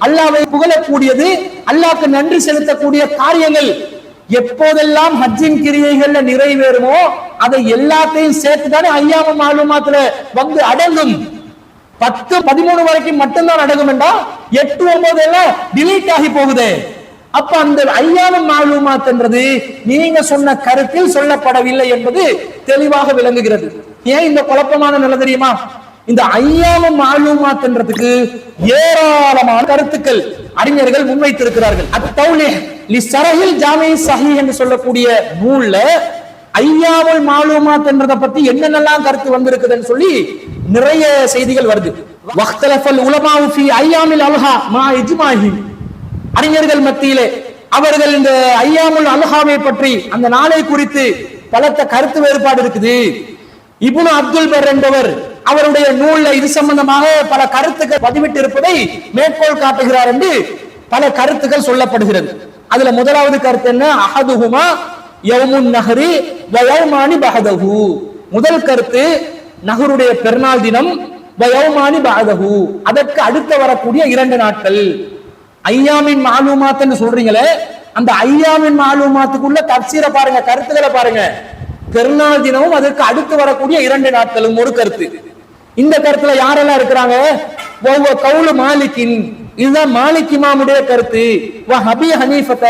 அல்லாஹ்வை புகழக்கூடியது, அல்லாஹ்வுக்கு நன்றி செலுத்தக்கூடிய காரியங்கள் எப்போதெல்லாம் ஹஜ்ஜின் கிரியைகள்ல நிறைவேறுமோ அதை எல்லாத்தையும் சேர்த்து தானே அய்யாமும் மஅலூமாத்ல அடங்கும். 10, 13 வரைக்கும் மட்டும்தான் அடங்கும் என்றா 8, 9 எல்லாம் டிலீட் ஆகி போகுது. அப்ப அந்த அய்யாமும் மஅலூமாத் என்றது நீங்க சொன்ன கருத்தில் சொல்லப்படவில்லை என்பது தெளிவாக விளங்குகிறது. ஏன் இந்த குழப்பமான நிலை தெரியுமா? இந்த அய்யாமும் மஅலூமாத் என்றதுக்கு ஏராளமான கருத்துக்கள் அறிஞர்கள் முன்வைத்திருக்கிறார்கள். அத்தௌலீஹ் லிஸ்ஸரஹில் ஜாமி ஸஹீஹ் என்று சொல்லக்கூடிய நூல்ல ஐயாமுல் மாலூமாத் என்றதை பத்தி என்னென்னலாம் கருத்து வந்திருக்குதுன்னு சொல்லி நிறைய செய்திகள் வருது. வக்தலஃபல் உலமாஉ ஃபீ ஐயாமில் அல்ஹா மா இஜ்மாஹி, அறிஞர்கள் மத்தியிலே அவர்கள் இந்த ஐயாமுல் அல்ஹாவை பற்றி அந்த நாளை குறித்து பலத்த கருத்து வேறுபாடு இருக்குது. இப்னு அப்துல் பர் என்பவர் அவருடைய நூல்ல இது சம்பந்தமாக பல கருத்துக்கள் பதிவிட்டு இருப்பதை மேற்கோள் காட்டுகிறார் என்று பல கருத்துக்கள் சொல்லப்படுகிறது. அதுல முதலாவது கருத்து என்ன? அஹதுஹுமா யௌமுன் நஹ்ரி வ யௌமானி பஹதஹு. முதல் கருத்து நஹருடைய பெருநாள் தினம் வ யௌமானி பஹதஹு, அதற்கு அடுத்து வரக்கூடிய 2 நாட்கள். ஐயாமின் மாலூமாத் என்று சொல்றீங்களே, அந்த ஐயாமின் மாலூமாத்துக்குள்ள தஃசீரை பாருங்க, கருத்துக்களை பாருங்க. பெருநாள் தினமும் அதற்கு அடுத்து வரக்கூடிய 2 நாட்களும் ஒரு கருத்து. இந்த கருத்துல யாரெல்லாம் இருக்கிறாங்க? கவுலு மாலிக்கின், இதுதான் மாலிக் இமாமுடைய கருத்து. அபி ஹனீஃபத,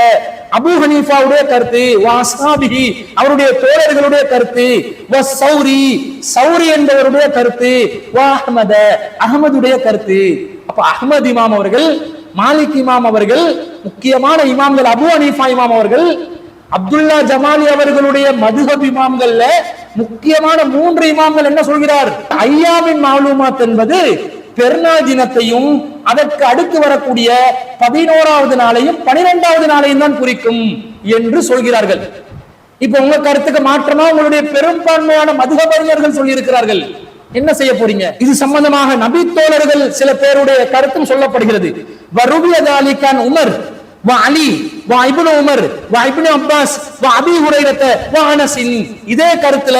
அபு ஹனீஃபாவுடைய கருத்து. அஸ்ஹாபிஹி, அவருடைய தோழர்களுடைய கருத்து. சௌரி, சௌரி என்பவருடைய கருத்து. அஹ்மத, அஹ்மதுடைய கருத்து. அப்ப அஹ்மத் இமாம் அவர்கள், மாலிக் இமாம் அவர்கள், முக்கியமான இமாம்கள் அபு ஹனீஃபா இமாம் அவர்கள், அப்துல்லா ஜமாலி அவர்களுடைய மதுஹப் இமாம்கள்ல முக்கியமான 3 இமாம்கள் என்ன சொல்கிறார்? ஐயாமின் மாலூமாத் என்பது பெருநாள் தினத்தையும் அதற்கு அடுத்து வரக்கூடிய 11வது நாளையும் 12வது நாளையும் தான் குறிக்கும் என்று சொல்கிறார்கள். இப்ப உங்க கருத்துக்கு மாற்றமா உங்களுடைய பெரும்பான்மையான மதுஹப் அறிஞர்கள் சொல்லி இருக்கிறார்கள். என்ன செய்ய போறீங்க? இது சம்பந்தமாக நபி தோழர்கள் சில பேருடைய கருத்தும் சொல்லப்படுகிறது. வருபிய தாலிகான் உமர் வ அலி வ இப்னு உமர் வ இப்னு அப்பாஸ் வ அபீ ஹுரைரத வ அனஸ், இதே கருத்துல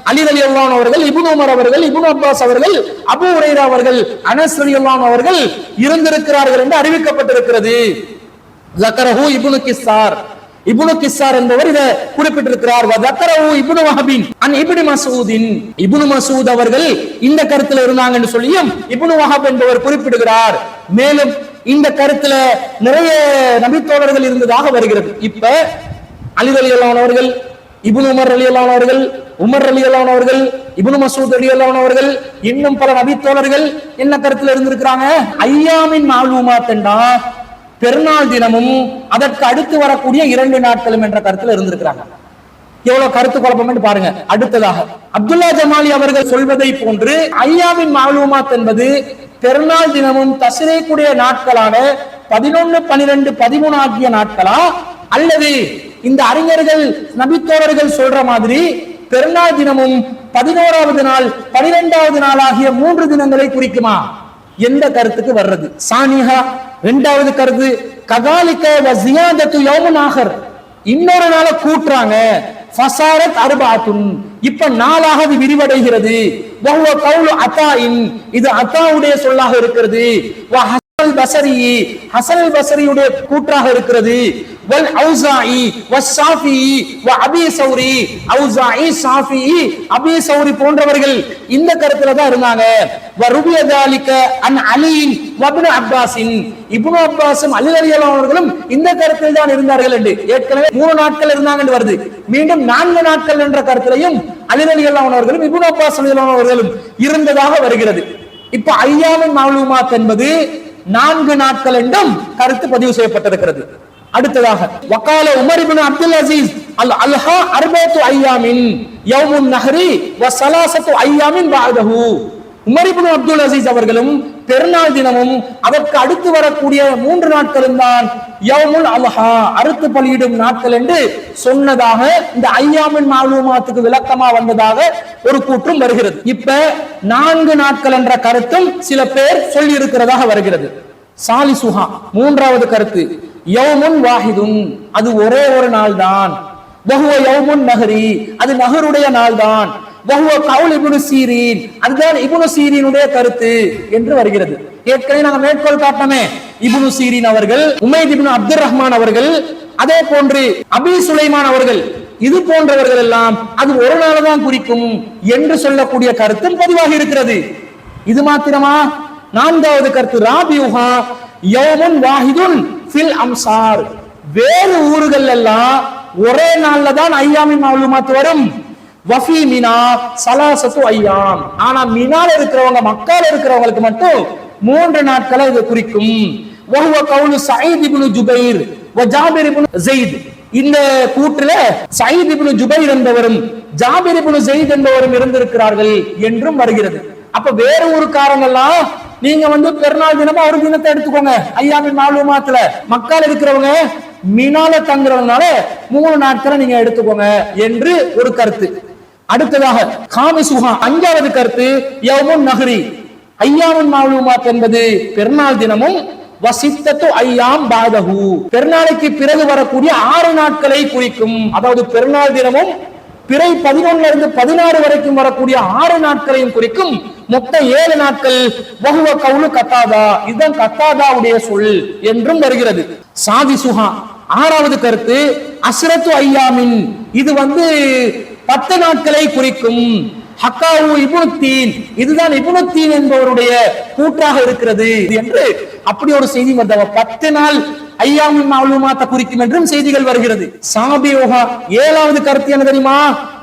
அலி ரலியல்லாஹு அன்ஹு அவர்கள், இப்னு உமர் அவர்கள், இப்னு அப்பாஸ் அவர்கள், அபூ ஹுரைரா அவர்கள், அனஸ் ரலியல்லாஹு அன்ஹு அவர்கள் இருந்திருக்கிறார்கள் என்று அறிவிக்கப்பட்டிருக்கிறது. ஸக்கரஹு இப்னு கிஸ்ஸார், இப்னு கிஸ்ஸார் என்பவர் இதை குறிப்பிட்டிருக்கிறார். வ ஸக்கரஹு இப்னு வஹபின் அன் இப்னு மஸ்ஊதின், இப்னு மஸ்ஊத் அவர்கள் இந்த கருத்துல இருந்தாங்க என்று சொல்லியும் இப்னு வஹப் என்பவர் குறிப்பிடுகிறார். மேலும் இந்த கருத்துல நிறைய நபித்தோழர்கள் இருந்ததாக வருகிறது. இப்ப அலி ரலியல்லாஹு அன்ஹு அவர்கள், இப்னு உமர் ரலியல்லாஹு அன்ஹு அவர்கள், உமர் ரலியல்லாஹு அன்ஹு அவர்கள், இப்னு மஸ்ஊத் ரலியல்லாஹு அன்ஹு அவர்கள், இன்னும் பல நபித்தோழர்கள் என்ன கருத்துல இருந்திருக்கிறாங்க? ஐயாமின் மாலூமாத் என்றா பெருநாள் தினமும் அதற்கு அடுத்து வரக்கூடிய 2 நாட்களும் என்ற கருத்துல இருந்திருக்கிறாங்க. எவ்வளவு கருத்து குழப்பம் பாருங்க. அடுத்ததாக அப்துல்லா ஜமாலி அவர்கள் சொல்வதை போன்று ஐயாமின் மாலூமாத் என்பது பெருநாள் தினமும் தஸ்ரீக்குடைய நாட்களான 11, 12, 13 ஆகிய நாட்களா, அல்லது இந்த அறிஞர்கள் நபித்தோழர்கள் சொல்ற மாதிரி பெருநாள் தினமும் 11வது நாள் 12வது நாள் ஆகிய 3 தினங்களை குறிக்குமா? எந்த கருத்துக்கு வர்றது? சானிஹா, 2வது கருத்து கதாலிக வ ஜியாதத்து யௌமுன் ஆகர், இன்னொரு நாளை கூட்டுறாங்க. ஃபஸாரத் அர்பாத்துன், இப்ப 4ஆக அது விரிவடைகிறது. வஹுவ கவுலு அத்தாஇன், இது அத்தாவுடைய சொல்லாக இருக்கிறது. வ ஹஸன் பஸரி, ஹஸன் பஸரியுடைய கூற்றாக இருக்கிறது. வல் ஔஸாஇ வ ஷாஃபிஈ வ அபீ சௌரி, ஔஸாஇ, ஷாஃபிஈ, அபீ சௌரி போன்றவர்கள் இந்த கருத்துல தான் இருந்தாங்க. வ ருபிய தாலிக அன் அலியின் வ இப்னு அப்பாஸின், இப்னு அப்பாஸும் அலி ரலியல்லாஹு அன்ஹு அவர்களும் இந்த கருத்தில் தான் இருந்தார்கள் என்று. ஏற்கனவே 3 நாட்கள் இருந்தாங்க என்று வருது. மீண்டும் 4 நாட்கள் என்ற கருத்திலையும் அலி ரலியல்லாஹு அன்ஹு அவர்களும் இப்னு அப்பாஸ் ரலியல்லாஹு அன்ஹு அவர்களும் இருந்ததாக வருகிறது. இப்ப ஐயாமின் மாலூமாத் என்பது 4 நாட்கள் என்றும் கருத்து பதிவு செய்யப்பட்டிருக்கிறது. அடுத்ததாக வகால உமர் இப்னு அப்துல் அசீஸ் அல் அல்ஹா அர்பஅத்து ஐயாமின் யௌமுன் நஹ்ரி வ ஸலாஸத்து ஐயாமின் பஅதஹு, உமர் இப்னு அப்துல் அசீஸ் அவர்களும் பெருநாள் தினமும் அதற்கு அடுத்து வரக்கூடிய 3 நாட்களும் தான் யௌமுல் அல்ஹா, அறுத்து பலியிடும் நாட்கள் என்று சொன்னதாக இந்த ஐயாமின் மாலூமாத்துக்கு விளக்கமா வந்ததாக ஒரு கூற்றும் வருகிறது. இப்ப 4 நாட்கள் என்ற கருத்தும் சில பேர் சொல்லி இருக்கிறதாக வருகிறது. சாலிசுஹா, 3வது கருத்து யௌமுன் வாஹிதுன், அது ஒரே ஒரு நாள் தான். வஹுவ யௌமுன் நஹ்ரி, அது நஹருடைய நாள் தான். வஹுவ கவுல் இப்னு சீரீன், அதுதான் இப்னு சீரீனுடைய கருத்து என்று வருகிறது. ஏற்கனவே நாங்க மேற்கோள் காட்டமே, இப்னு சீரீன் அவர்கள், உமைத் இப்னு அப்துர் ரஹ்மான் அவர்கள், அதே போன்று அபீ சுலைமான் அவர்கள், இது போன்றவர்கள் எல்லாம் அது ஒரு நாள் தான் குறிக்கும் என்று சொல்லக்கூடிய கருத்தும் பதிவாகி இருக்கிறது. இது மாத்திரமா? 4வது கருத்து ராபியுஹா யௌமுன் வாஹிதுன் ஃபில் அம்சார், வேறு ஊர்கள் எல்லாம் ஒரே நாள்ல தான் ஐயாமின் மாலூமாத் வரும். வஃபி மினா ஸலாஸத்து ஐயாம், ஆனா மினால இருக்கிறவங்க, மக்கால இருக்கிறவங்களுக்கு மட்டும் 3 நாட்களை இது குறிக்கும். வஹுவ கவுலு ஸஈத் இப்னு ஜுபைர் வ ஜாபிர் இப்னு ஸைத், இந்த கூற்றுல சயீத் இப்னு ஜுபைர் என்பவரும் ஜாபிர் இப்னு ஸைத் என்பவரும் இருந்திருக்கிறார்கள் என்றும் வருகிறது. அப்ப வேற ஒரு காரணம்லாம் நீங்க பெருநாள் தினமா ஒரு தினத்தை எடுத்துக்கோங்க. ஐயாமின் மாலூமாத்துல மக்கால இருக்கிறவங்க மினால தங்குறதுனால 3 நாட்களை நீங்க எடுத்துக்கோங்க என்று ஒரு கருத்து. அடுத்ததாக காமிசுஹா 5வது கருத்து யௌமுன் நஹ்ரி, ஐயாமுன் மாலூமாத் என்பது பெருநாள் தினமும் வசித்தத்து ஐயாம் பாதஹு, பெருநாளைக்கு பிறகு வரக்கூடிய 6 நாட்களை குறிக்கும். அதாவது பெருநாள் தினமும் பிறை 11 இருந்து 16 வரைக்கும் வரக்கூடிய 6 நாட்களையும் குறிக்கும். மொத்தம் 7 நாட்கள். வஹுவ கவுலு கத்தாதா, இதுதான் கத்தாதாவுடைய சொல் என்றும் வருகிறது. சாதிசுஹா 6வது கருத்து அஸ்ரத்து ஐயாமின், இது 10 நாட்களை குறிக்கும். ஹக்காவு இப்னு தீன், இதுதான் இப்னு தீன் என்பவருடைய கூற்றாக இருக்கிறது என்று அப்படி ஒரு செய்தி வந்தவ 10 நாள் ஐயாமின் மாலூமாத்தை குறிக்கும் என்றும் செய்திகள் வருகிறது. சாபியோகா 7வது கருத்து என்ன தெரியுமா?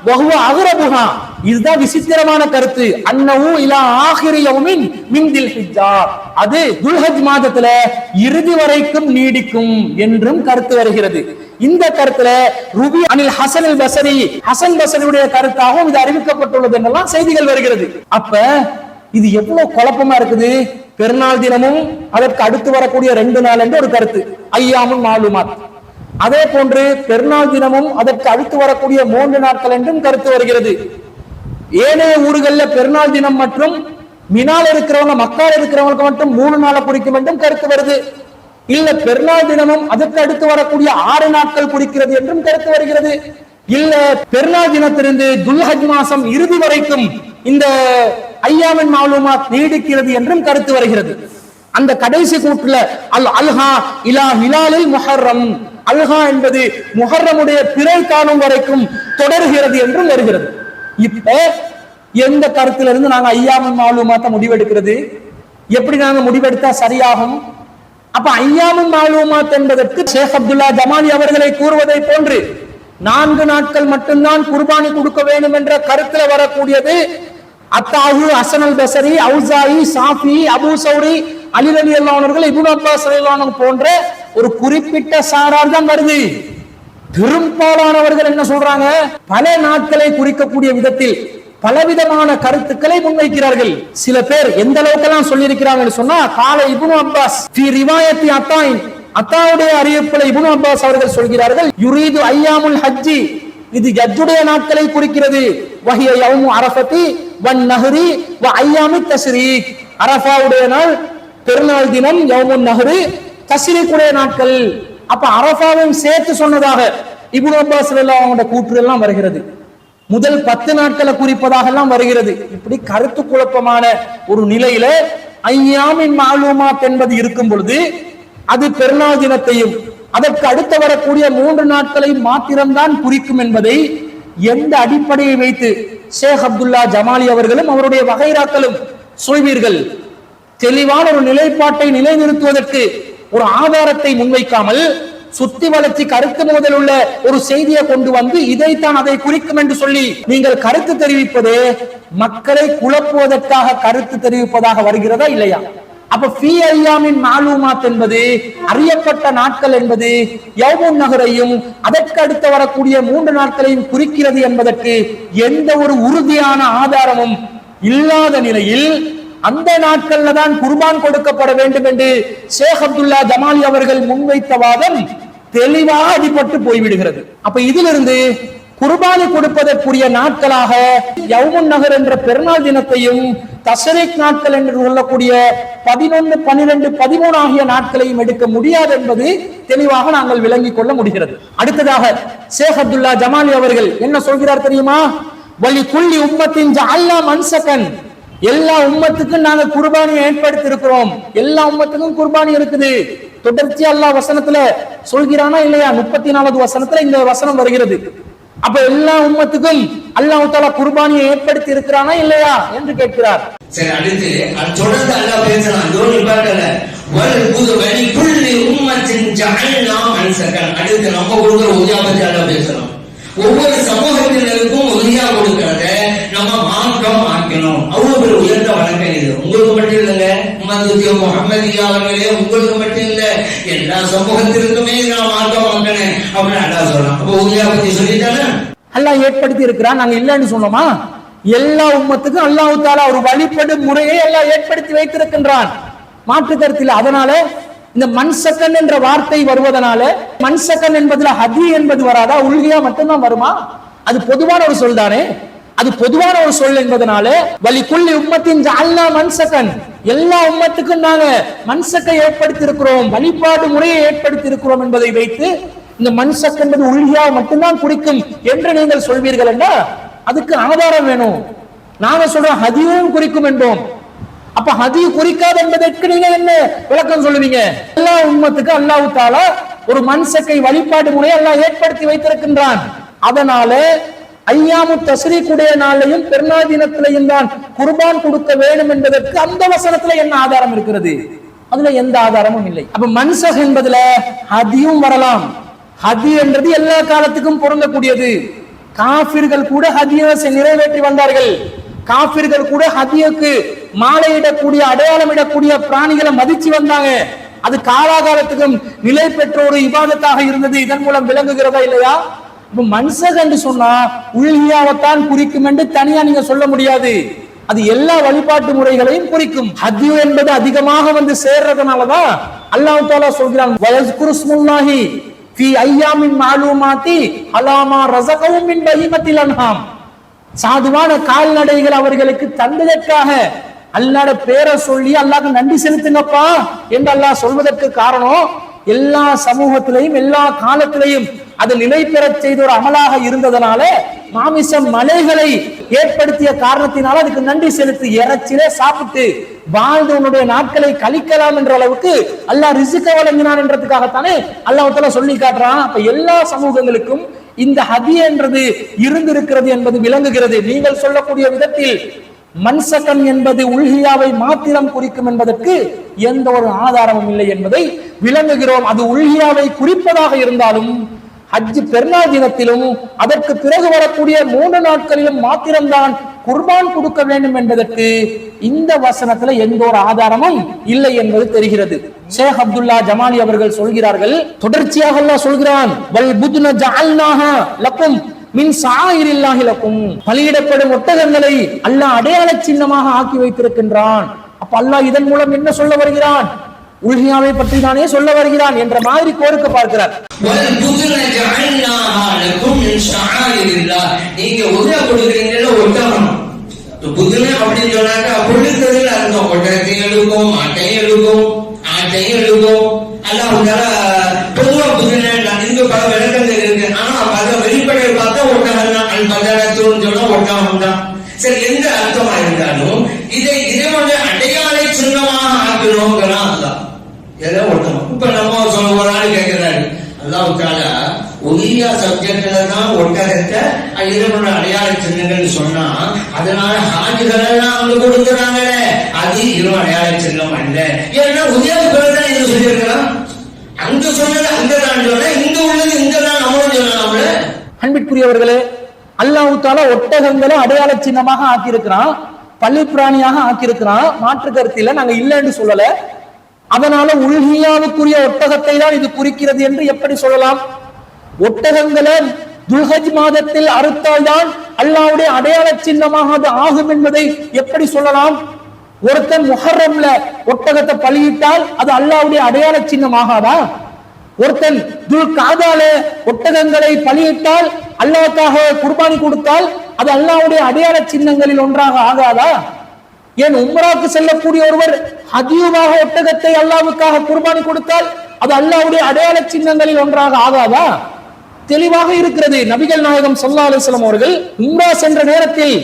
வஹுவ அக்ரபுஹா, இதுதான் விசித்திரமான கருத்து. அன்னஹு இலா ஆகிரி யௌமின் மின் தில்ஹிஜ்ஜா, அது துல்ஹஜ் மாதத்துல இறுதி வரைக்கும் நீடிக்கும் என்றும் கருத்து வருகிறது. இந்த கருத்துல ருபி அனில் ஹசன் அல் பஸரி, ஹசன் பஸரியுடைய கருத்தாகவும் இது அறிவிக்கப்பட்டுள்ளது என்னெல்லாம் செய்திகள் வருகிறது. அப்ப இது எவ்வளவு குழப்பமா இருக்குது. பெருநாள் தினமும் அதற்கு அடுத்து வரக்கூடிய 2 நாள் என்று ஒரு கருத்து ஐயாமுன் மாலூமாத், அதே போன்று பெருநாள் தினமும் அதற்கு அடுத்து வரக்கூடிய 3 நாட்கள் என்றும் கருத்து வருகிறது. ஏனைய ஊர்கள்ல பெருநாள் தினம் மற்றும் மினால இருக்கிறவங்க மக்கால இருக்கிறவங்களுக்கு மட்டும் 3 நாளை குறிக்கும் என்றும் கருத்து வருது. இல்ல பெருநாள் தினமும் அதற்கு அடுத்து வரக்கூடிய 6 நாட்கள் குறிக்கிறது என்றும் கருத்து வருகிறது. இல்ல பெருநாள் தினத்திலிருந்து துல்ஹஜ் மாசம் இறுதி வரைக்கும் இந்த ஐயாமின் மாலூமாத் நீடிக்கிறது என்றும் கருத்து வருகிறது. அந்த கடைசி கூற்றுல அல்ஹா இலா ஹிலாலில் முஹர்ரம், அல்ஹா என்பது முஹர்ரமுடைய பிறை காணும் வரைக்கும் தொடர்கிறது என்றும் வருகிறது. இப்ப எந்த கருத்திலிருந்து நாங்க ஐயாமின் மாலூமாத்தை முடிவெடுக்கிறது? எப்படி நாங்க முடிவெடுத்தா சரியாகும்? அப்ப ஐயாமுன் மாலூமாத் என்பதற்கு ஷேக் அப்துல்லா ஜமாலி அவர்களை கூறுவதை போன்று 4 நாட்கள் மட்டும்தான் குர்பானி கொடுக்க வேண்டும் என்ற கருத்துல வரக்கூடியது அத்தாஹு, ஹசன் அல் பஸரி, அவுசாயி, சாஃபி, அபூ சௌரி, அலி ரலியல்லாஹு அன்ஹு, இப்னு அப்பாஸ் ரலியல்லாஹு அன்ஹு போன்ற ஒரு குறிப்பிட்ட சாரார் தான் வருது. பெரும்பாலானவர்கள் என்ன சொல்றாங்க? பல நாட்களை குறிக்கக்கூடிய விதத்தில் பலவிதமான கருத்துக்களை முன்வைக்கிறார்கள். சில பேர் எந்த அளவுக்கெல்லாம் சொல்லி இருக்கிறாங்கன்னு சொன்னா, கால இப்னு அப்பாஸ் ஃபி ரிவாயத்தி அத்தாயின், அத்தாவுடைய அறிவிப்புல இப்னு அப்பாஸ் அவர்கள் சொல்கிறார்கள், யுரீது ஐயாமுல் ஹஜ்ஜி, இது ஹஜ்ஜுடைய நாட்களை குறிக்கிறது. வஹிய யௌமு அரஃபதி வன் நஹ்ரி வ ஐயாமித் தஸ்ரீக், அரஃபாவுடைய நாள், பெருநாள் தினம், யௌமுன் நஹ்ரி, தஸ்ரீக்குடைய நாட்கள். அப்ப அரஃபாவையும் சேர்த்து சொன்னதாக இப்னு அப்பாஸ் ரலியல்லாஹு அன்ஹு கூற்று எல்லாம் வருகிறது. முதல் 10 நாட்களை குறிப்பதாக எல்லாம் வருகிறது. இப்படி கருத்து குழப்பமான ஒரு நிலையில ஐயாமின் மாலூமாத் என்பது இருக்கும் பொழுது அது பெருநாள் தினத்தையும் அதற்கு அடுத்து வரக்கூடிய 3 நாட்களை மாத்திரம்தான் குறிக்கும் என்பதை எந்த அடிப்படையை வைத்து ஷேக் அப்துல்லா ஜமாலி அவர்களும் அவருடைய வகைராக்களும் சொல்வீர்கள்? தெளிவான ஒரு நிலைப்பாட்டை நிலைநிறுத்துவதற்கு ஒரு ஆதாரத்தை முன்வைக்காமல் சுத்தி வளர்ச்சி கருத்து மோதல் உள்ள ஒரு செய்தியை கொண்டு வந்து இதைத்தான் அதை குறிக்கும் என்று சொல்லி நீங்கள் கருத்து தெரிவிப்பது மக்களை குழப்புவதற்காக கருத்து தெரிவிப்பதாக வருகிறதா இல்லையா? அப்ப ஃபீ ஐயாமின் மாலூமாத் என்பது அறியப்பட்ட நாட்கள் என்பது யௌமுன் நஹ்ரையும் அதற்கு அடுத்து வரக்கூடிய 3 நாட்களையும் குறிக்கிறது என்பதற்கு எந்த ஒரு உறுதியான ஆதாரமும் இல்லாத நிலையில் அந்த நாட்கள்ல தான் குர்பான் கொடுக்கப்பட வேண்டும் என்று ஷேக் அப்துல்லா ஜமாலி அவர்கள் முன்வைத்த வாதம் தெளிவாக அடிபட்டு போய்விடுகிறது. அப்ப இதிலிருந்து குர்பானி கொடுப்பதற்குரிய நாட்களாக யௌமுன் நஹர் என்ற பெருநாள் தினத்தையும் தஸ்ரீக் நாட்கள் என்று சொல்லக்கூடிய 11, 12, 13 ஆகிய நாட்களையும் எடுக்க முடியாது என்பது தெளிவாக நாங்கள் விளங்கிக் கொள்ள முடிகிறது. அடுத்ததாக ஷேக் அப்துல்லா ஜமாலி அவர்கள் என்ன சொல்கிறார் தெரியுமா? வலி குல்லி உம்மத்தின் ஜஅல்னா மன்சகன், எல்லா உம்மத்துக்கும் நாங்க குர்பானியை ஏற்படுத்தி இருக்கிறோம். எல்லா உம்மத்துக்கும் குர்பானி இருக்குது. தொடர்ச்சி அல்லாஹ் வசனத்துல சொல்கிறானா இல்லையா? 34வது வசனத்துல இந்த வசனம் வருகிறது. அப்ப எல்லா உம்மத்துக்கும் அல்லாஹ் தஆலா குர்பானியை ஏற்படுத்தி இருக்கிறானா இல்லையா என்று கேட்கிறார். சரி, அடுத்து தொடர்ந்து அல்லாஹ் பேசலாம். ஜோனி பார்க்கல வல் குது வலி குல்லி உம்மத்தின் ஜஅல்னா மன்சகன். அடுத்து நம்ம கொடுக்கிற உதவியை பத்தி அல்லாஹ் பேசலாம். ஒவ்வொரு சமூகத்தினருக்கும் உதவியா கொடுக்கிறத நம்ம மார்க்கம் ஆக்கணும். அவ்வளவு பெரிய உயர்ந்த வழக்கம் இது. உங்களுக்கு மட்டும் இல்லைங்க, முஹம்மதியா அவர்களே, உங்களுக்கு மட்டும் இல்ல, எல்லா சமூகத்திற்குமே நான் மார்க்கமாக்கினேன் அப்படின்னு அல்லாஹ் சொல்றான். அப்ப உறுதியா பத்தி சொல்லிட்டானே அல்லாஹ் ஏற்படுத்தி இருக்கிறான். நாங்க இல்லைன்னு சொன்னோமா? எல்லா உம்மத்துக்கும் அல்லாஹ் தஆலா ஒரு வழிபடும் முறையை அல்லாஹ் ஏற்படுத்தி வைத்திருக்கின்றான். மாற்று கருத்தில். அதனால இந்த மன்சக்கன் என்ற வார்த்தை வருவதனால மன்சக்கன் என்பதுல ஹதி என்பது வராதா? உல்கியா மட்டும்தான் வருமா? அது பொதுவான ஒரு சொல் தானே. அது பொதுவான ஒரு சொல் என்பதனால வலிகுல்லி உம்மத்தின் ஜஅல்னா மன்சக்கன், எல்லா உம்மத்துக்கும் நாங்க மன்சக்கை ஏற்படுத்தி இருக்கிறோம், வழிபாடு முறையை ஏற்படுத்தி இருக்கிறோம் என்பதை வைத்து இந்த மன்சக் என்பது உல்கியா மட்டும்தான் குறிக்கும் என்று நீங்கள் சொல்வீர்கள் என்றா அதுக்கு ஆதாரம் வேணும். நாங்க சொல்றோம் ஹதியும் குறிக்கும் என்போம். அப்ப ஹதி குறிக்காது என்பதற்கு நீங்க என்ன விளக்கம் சொல்லுவீங்க? எல்லா உம்மத்துக்கு அல்லாஹ் தஆலா ஒரு மன்சக்கை வழிபாடு முறையை அல்லாஹ் ஏற்படுத்தி வைத்திருக்கின்றான். அதனால ஐயாமு தஸ்ரீக்குடைய நாளையும் பெருநாள் தினத்திலையும் தான் குர்பான் கொடுக்க வேண்டும் என்பதற்கு அந்த வசனத்துல என்ன ஆதாரம் இருக்கிறது? அதுல எந்த ஆதாரமும் இல்லை. அப்ப மன்சக் என்பதுல ஹதியும் வரலாம். ஹதி என்றது எல்லா காலத்துக்கும் பொருந்தக்கூடியது. காஃபிர்கள் கூட ஹதியை நிறைவேற்றி வந்தார்கள். காஃபிர்கள் கூட ஹதியுக்கு மாலையிடக்கூடிய அடையாளமிடக்கூடிய பிராணிகளை மதிச்சு வந்தாங்க. அது காலாகாலத்துக்கும் நிலை பெற்ற ஒரு இபாதத்தாக இருந்தது. இதன் மூலம் விளங்குகிறதா இல்லையா? இப்ப மன்சக் என்று சொன்னா உல்கியாவைத்தான் குறிக்கும் என்று தனியா நீங்க சொல்ல முடியாது. அது எல்லா வழிபாட்டு முறைகளையும் குறிக்கும். ஹத்யு என்பது அதிகமாக வந்து சேர்றதுனாலதான் அல்லாஹ் தஆலா சொல்கிறான் வயஸ்குருஸ்முல்லாஹி ஃபீ ஐயாமின் மாலூமாத்தி அலாமா ரஸகஹும் மின் பஹீமத்தில் அன்ஹாம். சாதுவான கால்நடைகள் அவர்களுக்கு தந்ததற்காக அல்லாஹ்வுடைய பேரை சொல்லி அல்லாஹ்க்கு நன்றி செலுத்துங்கப்பா என்று அல்லாஹ் சொல்வதற்கு காரணம் எல்லா சமூகத்திலையும் எல்லா காலத்திலையும் அது நிலை பெறச் செய்த ஒரு அமலாக இருந்ததனால மாமிசம் மலைகளை ஏற்படுத்திய காரணத்தினால அதுக்கு நன்றி செலுத்தி இறைச்சிலே சாப்பிட்டு வாழ்ந்து உன்னுடைய நாட்களை கழிக்கலாம் என்ற அளவுக்கு அல்லாஹ் ரிஸ்க வழங்கினான் என்றதுக்காகத்தானே அல்லாஹ் தஆலா சொல்லி காட்டுறான். அப்ப எல்லா சமூகங்களுக்கும் இந்த ஹதி என்றது இருந்திருக்கிறது என்பது விளங்குகிறது. நீங்கள் சொல்லக்கூடிய விதத்தில் மன்சக்கன் என்பது உல்கியாவை மாத்திரம் குறிக்கும் என்பதற்கு எந்த ஒரு ஆதாரமும் இல்லை என்பதை விளங்குகிறோம். அது உல்கியாவை குறிப்பதாக இருந்தாலும் ஹஜ் பெருநாள் தினத்திலும் அதற்கு பிறகு வரக்கூடிய 3 நாட்களிலும் மாத்திரம்தான் குர்பான் கொடுக்க வேண்டும் என்பதற்கு இந்த வசனத்துல எந்த ஒரு ஆதாரமும் இல்லை என்பது தெரிகிறது. ஷேக் அப்துல்லா ஜமாலி அவர்கள் சொல்கிறார்கள், தொடர்ச்சியாக அல்லாஹ் சொல்கிறான் வல் புத்ன ஜஅல்னாஹா லக்கும் மின் ஸாயிரில்லாஹி லக்கும், பலியிடப்படும் ஒட்டகங்களை அல்லாஹ் அடையாள சின்னமாக ஆக்கி வைத்திருக்கின்றான். அப்ப அல்லாஹ் இதன் மூலம் என்ன சொல்ல வருகிறான்? உல்கியாவை பற்றி தானே சொல்ல வருகிறான் என்ற மாதிரி கோர்க்க பார்க்கிறார். நீங்க உதவ கொடுக்குறீங்கல்ல ஒட்டகம், புதுமை அப்படின்னு சொன்னாக்கா கொள்ளுக்கிறதுல அர்த்தம். ஒட்டகத்தையும் எடுக்கும், ஆட்டையும் எடுக்கும், ஆட்டையும் எடுக்கும். அல்லாஹ் பொதுவா புதுமை இங்க பல விளக்கங்கள் இருக்கு. ஆனா அதை வெளிப்படையை பார்த்தா ஒட்டகம் தான். பதாரத்துன்னு சொன்னா ஒட்டகம் தான். சரி, எந்த அர்த்தமா இருந்தாலும் இதை இறைவனுடைய அடையாள சின்னமாக ஆக்கணுங்கிறான் அல்லாஹ். ஏதோ ஒட்டகம். இப்ப நம்ம சொல்ல ஒரு ஆள் கேட்கிறாரு, அல்லாஹ் தஆலா உலியா சப்ஜெக்ட்ல தான் ஒட்டகத்தை இறைவனுடைய அடையாள சின்னங்கள் சொன்னா அதனால ஹாஜிகள் எல்லாம் அவங்க கொடுக்குறாங்களே அது இறைவன் அடையாள சின்னம் அல்ல. ஏன்னா உலியாவுக்கு பிறகுதான் இது சொல்லியிருக்கலாம். அங்க சொன்னது அங்கதான் சொன்ன, இங்க உள்ளது இங்கதான் நம்மளும் சொல்லலாம்ல. அன்பிற்குரியவர்களே, அல்லாஹ் தஆலா ஒட்டகங்களை அடையாள சின்னமாக ஆக்கியிருக்கிறான், பள்ளி பிராணியாக ஆக்கியிருக்கிறான். மாற்று கருத்தில நாங்க இல்லைன்னு சொல்லல. அதனால உல்கியாவுக்குரிய ஒட்டகத்தை தான் இது குறிக்கிறது என்று எப்படி சொல்லலாம்? ஒட்டகங்களை துல்ஹஜ் மாதத்தில் அறுத்தால் தான் அல்லாஹ்வுடைய அடையாள சின்னமாக அது ஆகும் என்பதை எப்படி சொல்லலாம்? ஒருத்தன் முஹர்ரம்ல ஒட்டகத்தை பலியிட்டால் அது அல்லாஹ்வுடைய அடையாள சின்னமாகாதா? ஒருத்தன் துல் காதால ஒட்டகங்களை பலியிட்டால் அல்லாஹ்வுக்காக குர்பானி கொடுத்தால் அது அல்லாஹ்வுடைய அடையாள சின்னங்களில் ஒன்றாக ஆகாதா? ஏன் உம்ராவுக்கு செல்லக்கூடிய ஒருவர் ஹதியுவாக ஒட்டகத்தை அல்லாஹ்வுக்காக குர்பானி கொடுத்தால் அது அல்லாஹ்வுடைய அடையாள சின்னங்களில் ஒன்றாக ஆகாதா? தெளிவாக இருக்கிறது. நபிகள் நாயகம் ஸல்லல்லாஹு அலைஹி வஸல்லம் அவர்கள் உம்ரா சென்ற நேரத்தில்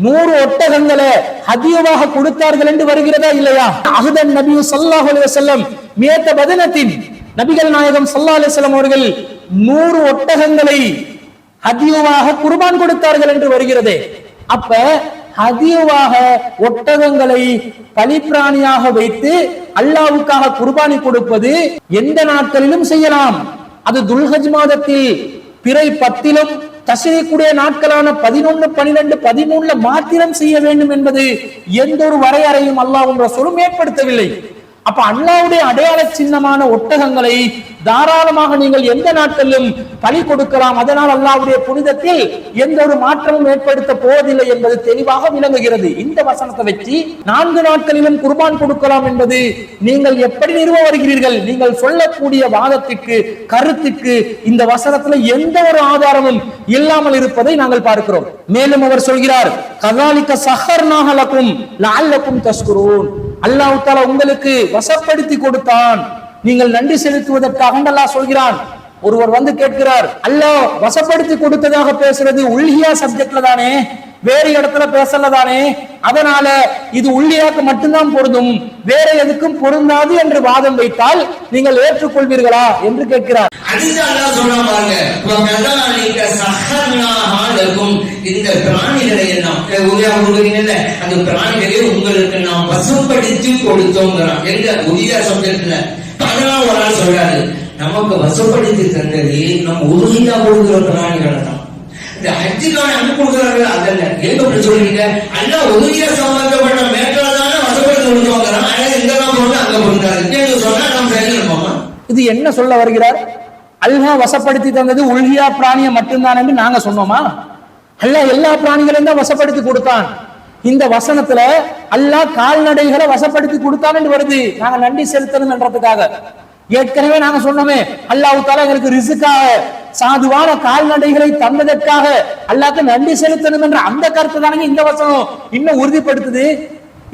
100 ஒட்டகங்களை ஹதியுவாக கொடுத்தார்கள் என்று வருகிறதா இல்லையா? அஹ்தன் நபி ஸல்லல்லாஹு அலைஹி வஸல்லம் மியத பதனத்தின், நபிகள் நாயகம் ஸல்லல்லாஹு அலைஹி வஸல்லம் அவர்கள் 100 ஒட்டகங்களை ஹதியுவாக குர்பான் கொடுத்தார்கள் என்று வருகிறது. அப்ப ஹதியுவாக ஒட்டகங்களை பலிப்பிராணியாக வைத்து அல்லாஹ்வுக்காக குர்பானி கொடுப்பது எந்த நாட்களிலும் செய்யலாம். அது துல்ஹஜ் மாதத்தில் பிறை 10லும் தஷ்ரீக்குடைய நாட்களான 11, 12, 13 மாத்திரம் செய்ய வேண்டும் என்பது எந்த ஒரு வரையறையும் அல்லாஹ்வும் ரசூலும் ஏற்படுத்தவில்லை. அப்ப அல்லாஹ்வுடைய அடையாள சின்னமான ஒட்டகங்களை தாராளமாக நீங்கள் எந்த நாட்களிலும் பலி கொடுக்கலாம். அதனால் அல்லாஹ்வுடைய புனிதத்தில் எந்த ஒரு மாற்றமும் ஏற்படுத்த போவதில்லை என்பது தெளிவாக விளங்குகிறது. இந்த வசனத்தை வச்சு 4 நாட்களிலும் குர்பான் கொடுக்கலாம் என்பது நீங்கள் எப்படி நிறுவ வருகிறீர்கள்? நீங்கள் சொல்லக்கூடிய வாதத்திற்கு, கருத்துக்கு இந்த வசனத்துல எந்த ஒரு ஆதாரமும் இல்லாமல் இருப்பதை நாங்கள் பார்க்கிறோம். மேலும் அவர் சொல்கிறார், கஸாலிக ஸஹர்னாஹ லகும் லஅல்லகும் தஷ்குரூன். அல்லாஹ் தஆலா உங்களுக்கு வசப்படுத்தி கொடுத்தான், நீங்கள் நன்றி செலுத்துவதற்காக அல்லாஹ் சொல்கிறான். ஒருவர் வந்து கேட்கிறார், அல்லாஹ் வசப்படுத்தி கொடுத்ததாக பேசுறது உல்ஹியா சப்ஜெக்ட்ல தானே, வேறு இடத்துல பேசல தானே, அதனால இது உல்ஹியாக்கு மட்டும்தான் பொருந்தும், வேற எதுக்கும் பொருந்தாது என்று வாதம் வைத்தால் நீங்கள் ஏற்றுக்கொள்வீர்களா என்று கேட்கிறார். இந்த பிராணிகளை எல்லாம் அந்த பிராணிகளை உங்களுக்கு நாம் வசப்படுத்தி கொடுத்தோம் என்ற உரிய சப்ஜெக்ட்ல. அதனால ஒரு ஆள் சொல்றாரு, நமக்கு வசப்படுத்தி தந்தது நம்ம உறுதியா கொடுக்கிற பிராணிகளை தான். இந்த ஹஜ்ஜுக்கான அனுப்பி கொடுக்கிறார்கள் அதல்ல. எங்க சொல்றீங்க? அல்ல உறுதியா சம்பந்தப்பட்ட மேற்கொள்ள தானே வசப்படுத்தி கொடுத்தோங்கிறான். இங்கெல்லாம் போட்டு அங்க போட்டாரு சொன்னா நம்ம செய்யணுமா? இது என்ன சொல்ல வருகிறார்? அல்லாஹ் வசப்படுத்தி தந்தது உல்ஹியா பிராணியை மட்டும்தான் என்று நாங்க சொன்னோமா? அல்லாஹ் எல்லா பிராணிகளையும் தான் வசப்படுத்தி கொடுத்தான். இந்த வசனத்துல அல்லாஹ் கால்நடைகளை வசப்படுத்தி கொடுத்தான் என்று வருது. நாங்க நன்றி செலுத்தணும் என்றதுக்காக. ஏற்கனவே நாங்க சொன்னோமே, அல்லாஹ் தஆலா எங்களுக்கு ரிஸ்காக சாதுவான கால்நடைகளை தந்ததற்காக அல்லாஹ்க்கு நன்றி செலுத்தணும் என்ற அந்த கருத்து தானே இந்த வசனம் இன்னும் உறுதிப்படுத்துது.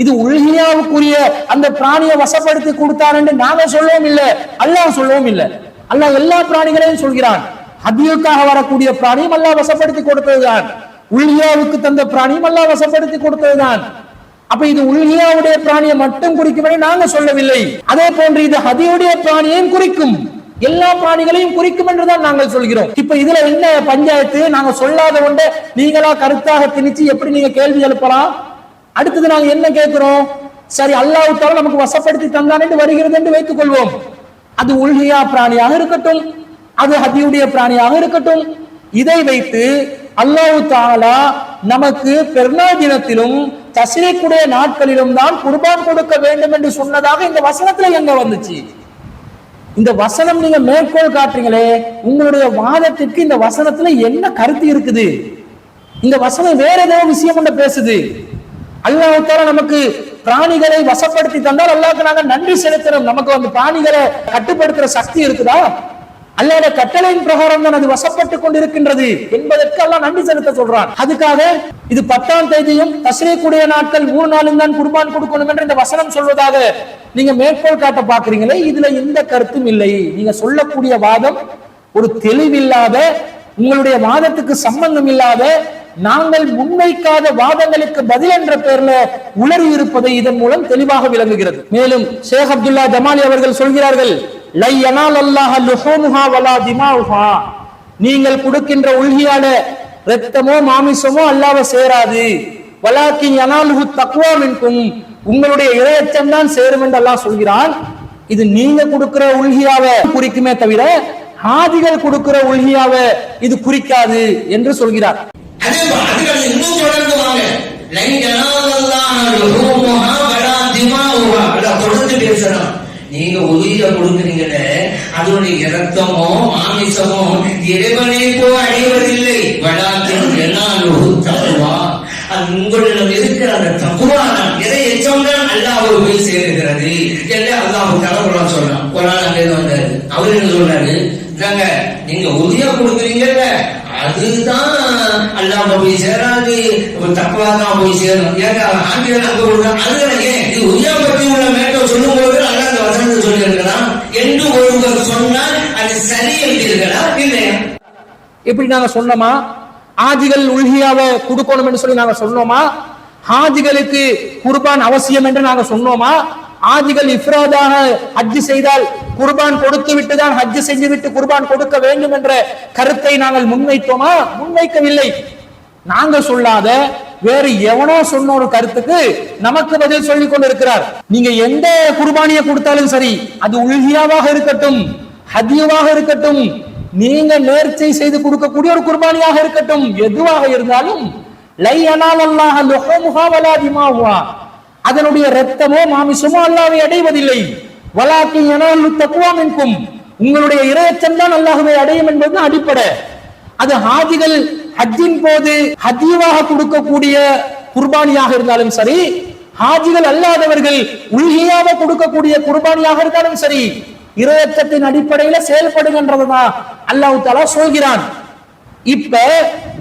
இது உல்ஹியாவுக்குரிய அந்த பிராணியை வசப்படுத்தி கொடுத்தான் என்று நாங்க சொல்லவும் இல்லை, அல்லாஹ் சொல்லவும் இல்லை. அல்லாஹ் எல்லா பிராணிகளையும் சொல்கிறான். ஹதியுக்காக வரக்கூடிய பிராணியும் அல்லாஹ் வசப்படுத்தி கொடுத்ததுதான், உல்ஹியாவுக்கு தந்த பிராணியும் அல்லாஹ் வசப்படுத்தி கொடுத்ததுதான். அப்ப இது உல்ஹியாவுடைய பிராணியை மட்டும் குறிக்கும் என்று நாங்க சொல்லவில்லை. அதே போன்று இது ஹதியுடைய பிராணியையும் குறிக்கும், எல்லா பிராணிகளையும் குறிக்கும் என்றுதான் நாங்கள் சொல்கிறோம். இப்ப இதுல என்ன பஞ்சாயத்து? நாங்க சொல்லாத ஒன்றை நீங்களா கருத்தாக திணிச்சு எப்படி நீங்க கேள்வி எழுப்பலாம்? அடுத்தது நாங்க என்ன கேட்கிறோம்? சரி, அல்லாஹ் தஆலா நமக்கு வசப்படுத்தி தந்தான் என்று வருகிறது என்று வைத்துக் கொள்வோம். அது உல்ஹியா பிராணியாக இருக்கட்டும், அது ஹதியுடைய பிராணியாக இருக்கட்டும், இதை வைத்து அல்லாஹ் தஆலா நமக்கு பெருநாள் தினத்திலும் தஸ்ரீக்குடைய நாட்களிலும் தான் குர்பான் கொடுக்க வேண்டும் என்று சொன்னதாக இந்த வசனத்துல எங்க வந்துச்சு? இந்த வசனம் நீங்க மேற்கோள் காட்டுறீங்களே, உங்களுடைய வாதத்திற்கு இந்த வசனத்துல என்ன கருத்து இருக்குது? இந்த வசனம் வேற ஏதோ விஷயம் ஒன்று பேசுது. அல்லாஹ் தஆலா நமக்கு பிராணிகளை வசப்படுத்தி தந்தால் அல்லாஹ்க்கு நாங்க நன்றி செலுத்தணும். நமக்கு வந்து பிராணிகளை கட்டுப்படுத்துற சக்தி இருக்குதா? அல்லாஹ்வுடைய கட்டளையின் பிரகாரம் தான் அது வசப்பட்டு கொண்டிருக்கின்றது என்பதற்கு அல்லாஹ் நன்றி செலுத்த சொல்றான். அதுக்காக இது 10ஆம் தேதியும் தஸ்ரீக்குடைய நாட்கள் 3 நாளும் தான் குர்பான் கொடுக்கணும் என்று இந்த வசனம் சொல்வதாக நீங்க மேற்கோள் காட்ட பாக்குறீங்களே, இதுல எந்த கருத்தும் இல்லை. நீங்க சொல்லக்கூடிய வாதம் ஒரு தெளிவில்லாத, உங்களுடைய வாதத்துக்கு சம்பந்தம் இல்லாத, நாங்கள் முன்வைக்காத வாதங்களுக்கு பதில் என்ற பெயர்ல உளறி இருப்பதை இதன் மூலம் தெளிவாக விளங்குகிறது. மேலும் ஷேக் அப்துல்லா ஜமாலி அவர்கள் சொல்கிறார்கள், லை யனால் அல்லாஹ் லுஹூமுஹா வலா திமாஉஹா. நீங்கள் கொடுக்கின்ற உல்ஹியால இரத்தமோ மாமிசமோ அல்லாஹ்வை சேராது. வலாக்கின் யனாலுஹு தக்வா மின்கும். உங்களுடைய இறையச்சம் தான் சேரும் என்று அல்லாஹ் சொல்கிறான். இது நீங்க கொடுக்கிற உல்ஹியாவை குறிக்குமே தவிர ஹாஜிகள் கொடுக்கிற உல்ஹியாவை இது குறிக்காது என்று சொல்கிறார். இன்னும் தொடர்ந்து வாங்க, லை யனால் அல்லாஹ் லுஹூமுஹா வலா திமாஉஹா. தொடர்ந்து பேசணும். நீங்க உயிரை கொடுக்குறீங்களே, அதனுடைய இரத்தமோ மாமிசமோ இறைவனை போய் அடைவதில்லை. வலாக்கின் யனாலுஹு தக்வா. அது உங்களிடம் இருக்கிற அந்த தக்வா தான், இறை எச்சம் தான் அல்லாஹ்வை போய் சேருகிறது என்று அல்லாஹ் தஆலா சொல்றான். ஒரு ஆள் அங்கே வந்தாரு, அவர் என்ன சொல்றாரு, நீங்க உறுதியா கொடுக்குறீங்கல்ல, அதுதான் அல்லாஹ் போய் சேராது, தக்வா தான் போய் சேரும். ஏங்க ஆங்கிலம் அங்க கொடுக்குறான், அதுதான் ஏன் இது உறுதியா பற்றி உள்ள மேட்டர் சொல்லும் போது அல்லாஹ் அந்த வசனத்தை சொல்லி இருக்கலாம் என்று ஒருவர் சொன்னால் அது சரி என்றீர்களா இல்லையா? எப்படி நாங்க சொன்னோமா ஹாஜிகள் உல்ஹியாவை கொடுக்கணும் என்று சொல்லி நாங்க சொன்னோமா? ஹாஜிகளுக்கு குர்பான் அவசியம் என்று நாங்க சொன்னோமா? ஹாஜிகள் இஃப்ராதாக ஹஜ் செய்தால் குர்பான் கொடுத்து விட்டுதான் ஹஜ் செஞ்சு விட்டு குர்பான் கொடுக்க வேண்டும் என்ற கருத்தை நாங்கள் முன்வைத்தோமா? முன்வைக்கவில்லை. நாங்க சொல்லாத வேறு எவனோ சொன்ன ஒரு கருத்துக்கு நமக்கு பதில் சொல்லிக் கொண்டிருக்கிறார். நீங்க எந்த குர்பானியை கொடுத்தாலும் சரி, அது உல்ஹியாவாக இருக்கட்டும், ஹதியுவாக இருக்கட்டும், நீங்க நேர்ச்சை செய்து கொடுக்கக்கூடிய ஒரு குர்பானியாக இருக்கட்டும், எதுவாக இருந்தாலும் லை யனால் அல்லாஹ் லுஹூமுஹா வலா திமாஉஹா. அதனுடைய இரத்தமோ மாமிசமோ அல்லாஹ்வை அடைவதில்லை. வலாக்கின் யனாலு தக்வா மின்கும், உங்களுடைய இறையச்சம் தான் அல்லாஹ்வை அடையும் என்பது அடிப்படை. அது ஹாஜிகள் ஹஜ்ஜின் போது ஹஜ்ஜிவாக கொடுக்கக்கூடிய குர்பானியாக இருந்தாலும் சரி, ஹாஜிகள் அல்லாதவர்கள் உல்ஹியாவை கொடுக்கக்கூடிய குர்பானியாக இருந்தாலும் சரி, இறையச்சத்தின் அடிப்படையில செயல்படுகின்றதுதான் அல்லாஹ் தஆலா சொல்கிறான். இப்ப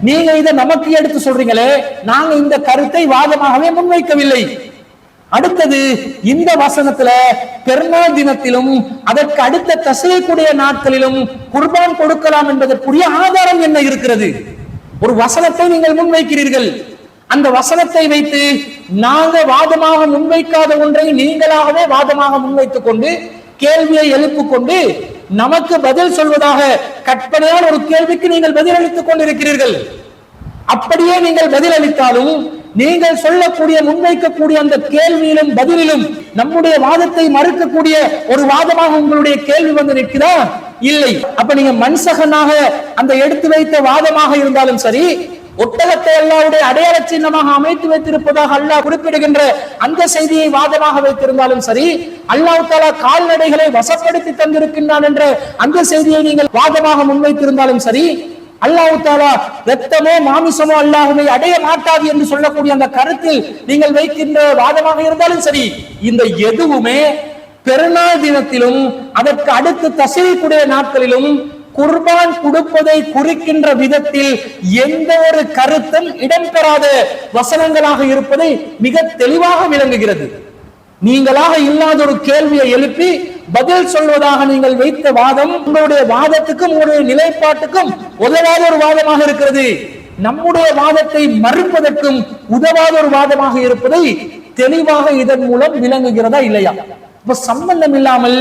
நீங்க இதை நமக்கு எடுத்து சொல்றீங்களே, நாங்க இந்த கருத்தை வாதமாகவே முன்வைக்கவில்லை. அடுத்தது, இந்த வசனத்துல பெருநாள் தினத்திலும் அதற்கு அடுத்த தஸ்ரீக்குடைய நாட்களிலும் குர்பான் கொடுக்கலாம் என்பதற்குரிய ஆதாரம் என்ன இருக்கிறது? ஒரு வசனத்தை நீங்கள் முன்வைக்கிறீர்கள். அந்த வசனத்தை வைத்து நாங்க வாதமாக முன்வைக்காத ஒன்றை நீங்களாகவே வாதமாக முன்வைத்துக் கொண்டு கேள்வியை எழுப்பிக் கொண்டு நமக்கு பதில் சொல்வதாக கற்பனையான ஒரு கேள்விக்கு நீங்கள் பதிலளித்துக் கொண்டிருக்கிறீர்கள். அப்படியே நீங்கள் பதிலளித்தாலும் நீங்கள் சொல்லக்கூடிய முன்வைக்கக்கூடிய அந்த கேள்வியிலும் பதிலிலும் நம்முடைய வாதத்தை மறுக்கக்கூடிய ஒரு வாதமாக உங்களுடைய கேள்வி வந்து நிற்கிறா? இல்லை. அப்ப நீங்க மன்சகனாக அந்த எடுத்து வைத்த வாதமாக இருந்தாலும் சரி, ஒட்டகத்தை அல்லாஹ்வுடைய அடையாள சின்னமாக அமைத்து வைத்திருப்பதாக அல்லாஹ் குறிப்பிடுகின்ற அந்த செய்தியை வாதமாக வைத்திருந்தாலும் சரி, அல்லாஹ் தஆலா கால்நடைகளை வசப்படுத்தி தந்திருக்கின்றான் என்ற அந்த செய்தியை நீங்கள் வாதமாக முன்வைத்திருந்தாலும் சரி, அல்லாஹ் தஆலா இரத்தமோ மாமிசமோ அல்லாஹ்வை அடைய மாட்டாது என்று சொல்லக்கூடிய அந்த கருத்தில் நீங்கள் வைக்கின்ற வாதமாக இருந்தாலும் சரி, இந்த எதுவுமே பெருநாள் தினத்திலும் அதற்கு அடுத்து தஸ்ரீக்குடைய நாட்களிலும் குர்பான் கொடுப்பதை குறிக்கின்ற விதத்தில் எந்த ஒரு கருத்தும் இடம்பெறாத வசனங்களாக இருப்பதை மிக தெளிவாக விளங்குகிறது. நீங்களாக இல்லாத ஒரு கேள்வியை எழுப்பி பதில் சொல்வதாக நீங்கள் வைத்த வாதம் உங்களுடைய வாதத்துக்கும் உங்களுடைய நிலைப்பாட்டுக்கும் உதவாத ஒரு வாதமாக இருக்கிறது. நம்முடைய வாதத்தை மறுப்பதற்கும் உதவாத ஒரு வாதமாக இருப்பதை தெளிவாக இதன் மூலம் விளங்குகிறதா இல்லையா? இப்ப சம்பந்தம் இல்லாமல்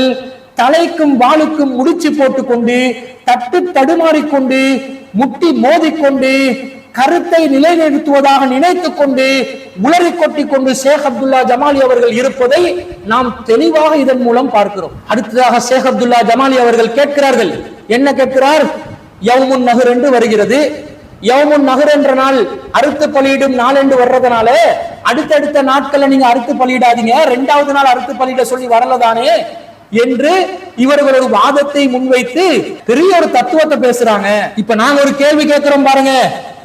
தலைக்கும் வாளுக்கும் முடிச்சு போட்டுக்கொண்டு தட்டு தடுமாறிக்கொண்டு முட்டி மோதிக்கொண்டு கருத்தை நிலைநிறுத்துவதாக நினைத்துக் கொண்டு உளறி கொட்டிக் கொண்டு ஷேக் அப்துல்லா ஜமாலி அவர்கள் இருப்பதை நாம் தெளிவாக இதன் மூலம் பார்க்கிறோம். அடுத்ததாக ஷேக் அப்துல்லா ஜமாலி அவர்கள் கேட்கிறார்கள். என்ன கேட்கிறார்? யௌமுன் நஹர் என்று வருகிறது. யௌமுன் நஹர் என்ற நாள் அறுத்து பலியிடும் நாள் என்று வர்றதுனால அடுத்தடுத்த நாட்கள்ல நீங்க அறுத்து பலியிடாதீங்க, 2வது நாள் அறுத்து பலியிட சொல்லி வரலதானே என்று இவர்கள் ஒரு வாதத்தை முன்வைத்து பெரிய ஒரு தத்துவத்தை பேசுறாங்க. இப்ப நாங்க ஒரு கேள்வி கேட்கிறோம் பாருங்க,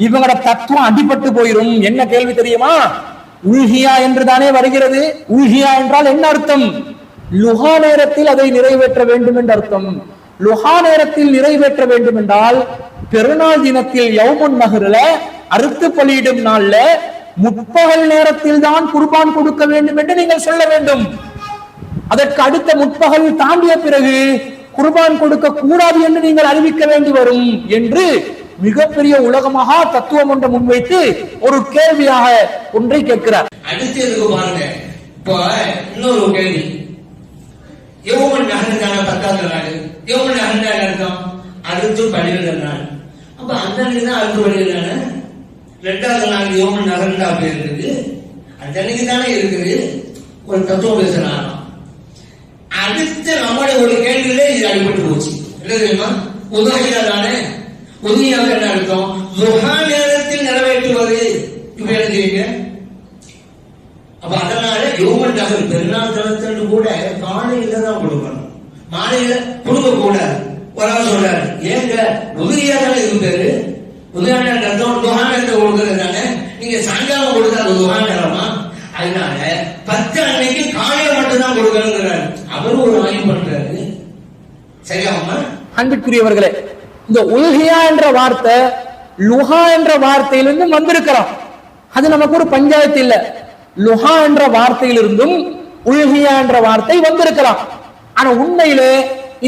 இவங்களோட தத்துவம் அடிபட்டு போயிரும். என்ன கேள்வி தெரியுமா? உல்ஹியா என்று தானே வருகிறது. உல்ஹியா என்றால் என்ன அர்த்தம்? லுஹா நேரத்தில் அதை நிறைவேற்ற வேண்டும் என்று அர்த்தம். லுஹா நேரத்தில் நிறைவேற்ற வேண்டும் என்றால் பெருநாள் தினத்தில் யௌமுன் நஹ்ர்ல அறுத்து பலியிடும் நாள்ல முற்பகல் நேரத்தில் தான் குர்பான் கொடுக்க வேண்டும் என்று நீங்கள் சொல்ல வேண்டும். அதற்கு அடுத்த முற்பகல் தாண்டிய பிறகு குர்பான் கொடுக்க கூடாது என்று நீங்கள் அறிவிக்க வேண்டி வரும் என்று மிகப்பெரிய உலகமாக தத்துவம் ஒன்றை முன்வைத்து ஒரு கேள்வியாக ஒன்றை கேட்கிறார். அடுத்து பாருங்க, இப்போ இன்னொரு கேள்வி. யௌமுன் நஹர் தான 10வது நாள். யௌமுன் நஹர் அர்த்தம் அறுத்து பலியிடுற நாள். அப்ப அந்த அன்னைக்கு தான் அறுத்து பலியிடுறாங்க. 2வது நாள் யௌமுன் நஹர் தான் அப்படி இருக்குது. அந்த அன்னைக்கு தானே இருக்குது. ஒரு தத்துவம் பேசுறாங்க. அடுத்து நம்முடைய ஒரு கேள்வியிலே இது அடிபட்டு போச்சு. என்ன தெரியுமா? உதவியா தானே. உதவியாக என்ன அர்த்தம்? லுஹா நேரத்தில் நிறைவேற்றுவது. இப்ப என்ன செய்யுங்க? அப்ப அதனால யௌமுன் நஹர் பெருநாள் தினத்தன்று கூட காலையில தான் கொடுக்கணும், மாலையில கொடுக்க கூடாது. ஒரு ஆள் சொல்றாரு, ஏங்க உதவியா தானே இது பேரு? உதவியான அர்த்தம் லுஹா நேரத்தை கொடுக்கறது தானே. நீங்க சாயங்காலம் கொடுத்தா அது லுஹா நேரமா? அதனால 10 அன்னைக்கு காலையில மட்டும்தான் கொடுக்கணுங்கிறாரு. அவரும் ஒரு ஆய்வு பண்றாரு. சரியாமா? அன்புக்குரியவர்களே, இந்த உல்ஹியா என்ற வார்த்தை லுஹா என்ற வார்த்தையிலிருந்து வந்திருக்கலாம். அது நமக்கு ஒரு பஞ்சாயத்து இல்ல. லுஹா என்ற வார்த்தையிலிருந்தும் உல்ஹியா என்ற வார்த்தை வந்திருக்கலாம். ஆனா உண்மையிலே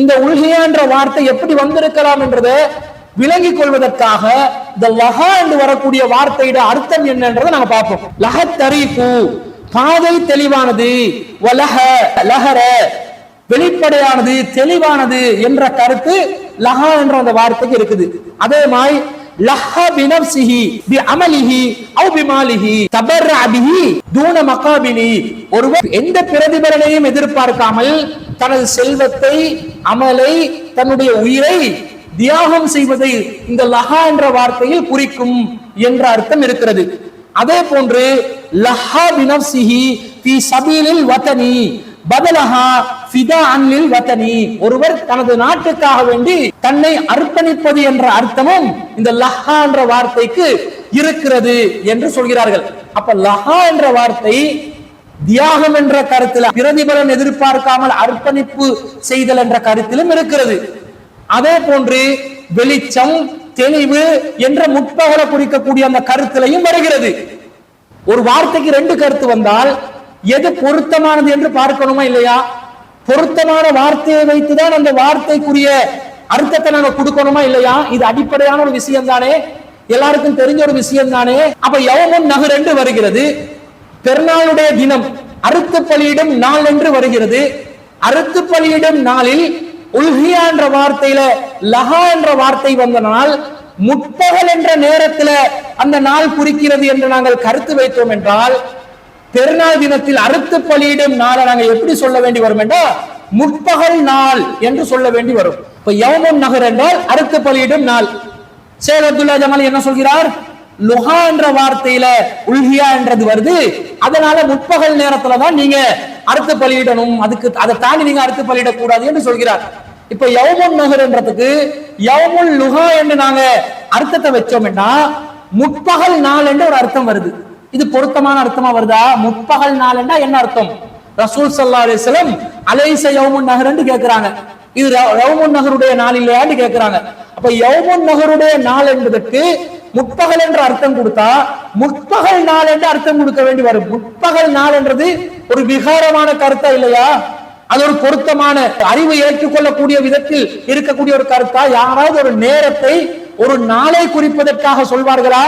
இந்த உல்ஹியா என்ற வார்த்தை எப்படி வந்திருக்கலாம் என்றதை விளங்கிக் கொள்வதற்காக இந்த லஹா என்று வரக்கூடிய வார்த்தையோட அர்த்தம் என்னன்றதை நாங்க பார்ப்போம். லஹத் தரீகு, பாதை தெளிவானது, வலஹ லஹர வெளிப்படையானது தெளிவானது என்ற கருத்து லஹா என்ற அந்த வார்த்தைக்கு இருக்குது. அதே மாதிரி லஹ பினஃப்ஸிஹி பிஅமலிஹி அவ் பிமாலிஹி தபர்ரஅ பிஹி தூன மகாபிலி, ஒருவர் எந்த பிரதிபலனையும் எதிர்பார்க்காமல் தனது செல்வத்தை, அமலை, தன்னுடைய உயிரை தியாகம் செய்வதை இந்த லஹா என்ற வார்த்தையில் குறிக்கும் என்ற அர்த்தம் இருக்கிறது. அதே போன்று லஹா பினஃப்ஸிஹி ஃபீ சபீலில் வதனி பதலஹா ஃபிதாஅன் லில் வதனி. ஒருவர் தனது நாட்டுக்காக வேண்டி தன்னை அர்ப்பணிப்பது என்ற அர்த்தமும் இந்த லஹா என்ற வார்த்தைக்கு இருக்கிறது என்று சொல்கிறார்கள். அப்ப லஹா என்ற வார்த்தை தியாகம் என்ற கருத்தில், பிரதிபலன் எதிர்பார்க்காமல் அர்ப்பணிப்பு செய்தல் என்ற கருத்திலும் இருக்கிறது. அதே போன்று வெளிச்சம், தெளிவு என்ற முற்பகலை குறிக்கக்கூடிய அந்த கருத்திலையும் வருகிறது. ஒரு வார்த்தைக்கு ரெண்டு கருத்து வந்தால் எது பொருத்தமானது என்று பார்க்கணுமா இல்லையா? பொருத்தமான வார்த்தையை வைத்துதான் அந்த வார்த்தைக்குரிய அர்த்தத்தை நாங்க கொடுக்கணுமா இல்லையா? இது அடிப்படையான ஒரு விஷயம் தானே, எல்லாருக்கும் தெரிஞ்ச ஒரு விஷயம் தானே. அப்ப யௌமுன் நஹர் என்று வருகிறது, பெருநாளுடைய தினம், அறுத்து பலியிடும் நாள் என்று வருகிறது. அறுத்து பலியிடும் நாளில் உல்ஹியா என்ற வார்த்தையில லஹா என்ற வார்த்தை வந்த நாள் முற்பகல் என்ற நேரத்தில் அந்த நாள் குறிக்கிறது என்று நாங்கள் கருத்து வைத்தோம் என்றால், பெருநாள் தினத்தில் அறுத்து பலியிடும் நாளை நாங்கள் எப்படி சொல்ல வேண்டி வரும் என்றால் முற்பகல் நாள் என்று சொல்ல வேண்டி வரும். இப்ப யௌமுன் நஹர் என்றால் அறுத்து பலியிடும் நாள். ஷேக் அப்துல்லா ஜமாலி என்ன சொல்கிறார்? லுஹா என்ற வார்த்தையில உல்ஹியா என்றது வருது, அதனால முற்பகல் நேரத்துல தான் நீங்க அறுத்து பலியிடணும், அதுக்கு அதை தாண்டி நீங்க அறுத்து பலியிடக்கூடாது என்று சொல்கிறார். இப்ப யௌமுன் நஹர் என்றதுக்கு யௌமுல் லுஹா என்று நாங்க அர்த்தத்தை வச்சோம்னா முற்பகல் நாள் என்று ஒரு அர்த்தம் வருது. இது பொருத்தமான அர்த்தமா வருதா? முற்பகல் நாள் என்றா என்ன அர்த்தம்? ரசூல் ஸல்லல்லாஹு அலைஹி வஸல்லம் அலைஸ யௌமுன் நஹர் என்று கேட்கிறாங்க. இது யௌமுன் நஹருடைய நாள் இல்லையான்னு கேட்கிறாங்க. அப்ப யௌமுன் நஹருடைய நாள் என்பதற்கு முற்பகல் என்ற அர்த்தம் கொடுத்தா முற்பகல் நாள் என்று அர்த்தம் கொடுக்க வேண்டி வரும். முற்பகல் நாள் என்றது ஒரு விகாரமான கருத்தா இல்லையா? அது ஒரு பொருத்தமான அறிவு ஏற்றுக்கொள்ளக்கூடிய விதத்தில் இருக்கக்கூடிய ஒரு கருத்தா? யாராவது ஒரு நேரத்தை ஒரு நாளை குறிப்பதற்காக சொல்வார்களா?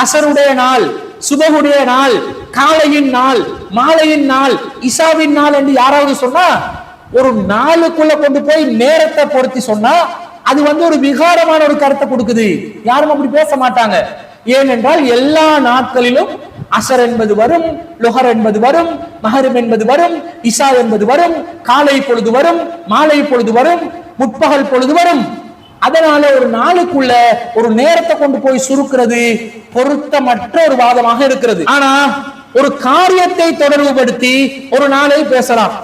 அசருடைய நாள், சுபகுடைய நாள், காலையின் நாள், மாலையின் நாள், இசாவின் நாள் என்று யாராவது சொன்னா ஒரு நாளுக்குள்ள கொண்டு போய் நேரத்தை பொருத்தி சொன்னா அது ஒரு விகாரமான ஒரு கருத்தை கொடுக்குது. யாரும் அப்படி பேச மாட்டாங்க. ஏனென்றால் எல்லா நாட்களிலும் அசர் என்பது வரும், லுஹர் என்பது வரும், மஹரிப் என்பது வரும், இஷா என்பது வரும், காலை பொழுது வரும், மாலை பொழுது வரும், முற்பகல் பொழுது வரும். அதனால ஒரு நாளுக்குள்ள ஒரு நேரத்தை கொண்டு போய் சுருக்கிறது பொருத்தமற்ற ஒரு வாதமாக இருக்கிறது. ஆனா ஒரு காரியத்தை தொடர்புபடுத்தி ஒரு நாளை பேசலாம்.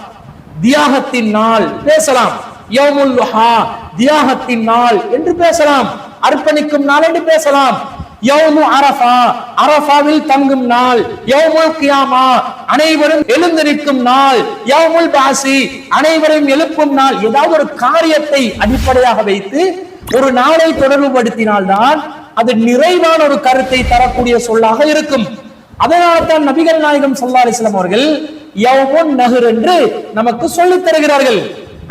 தியாகத்தின் நாள் பேசலாம், யௌமுல் லுஹா தியாகத்தின் நாள் என்று பேசலாம், அர்ப்பணிக்கும் நாள் என்று பேசலாம். யௌமு அரஃபா அரஃபாவில் தங்கும் நாள், யௌமுல் கியாமா அனைவரும் எழுந்திருக்கும் நாள், யௌமுல் பாசி அனைவரையும் எழுப்பும் நாள். ஏதாவது ஒரு காரியத்தை அடிப்படையாக வைத்து ஒரு நாளை தொடர்புபடுத்தினால்தான் அது நிறைவான ஒரு கருத்தை தரக்கூடிய சொல்லாக இருக்கும். அதனால்தான் நபிகள் நாயகம் ஸல்லல்லாஹு அலைஹி வஸல்லம் அவர்கள் யௌமுன் நஹர் என்று நமக்கு சொல்லித் தருகிறார்கள்.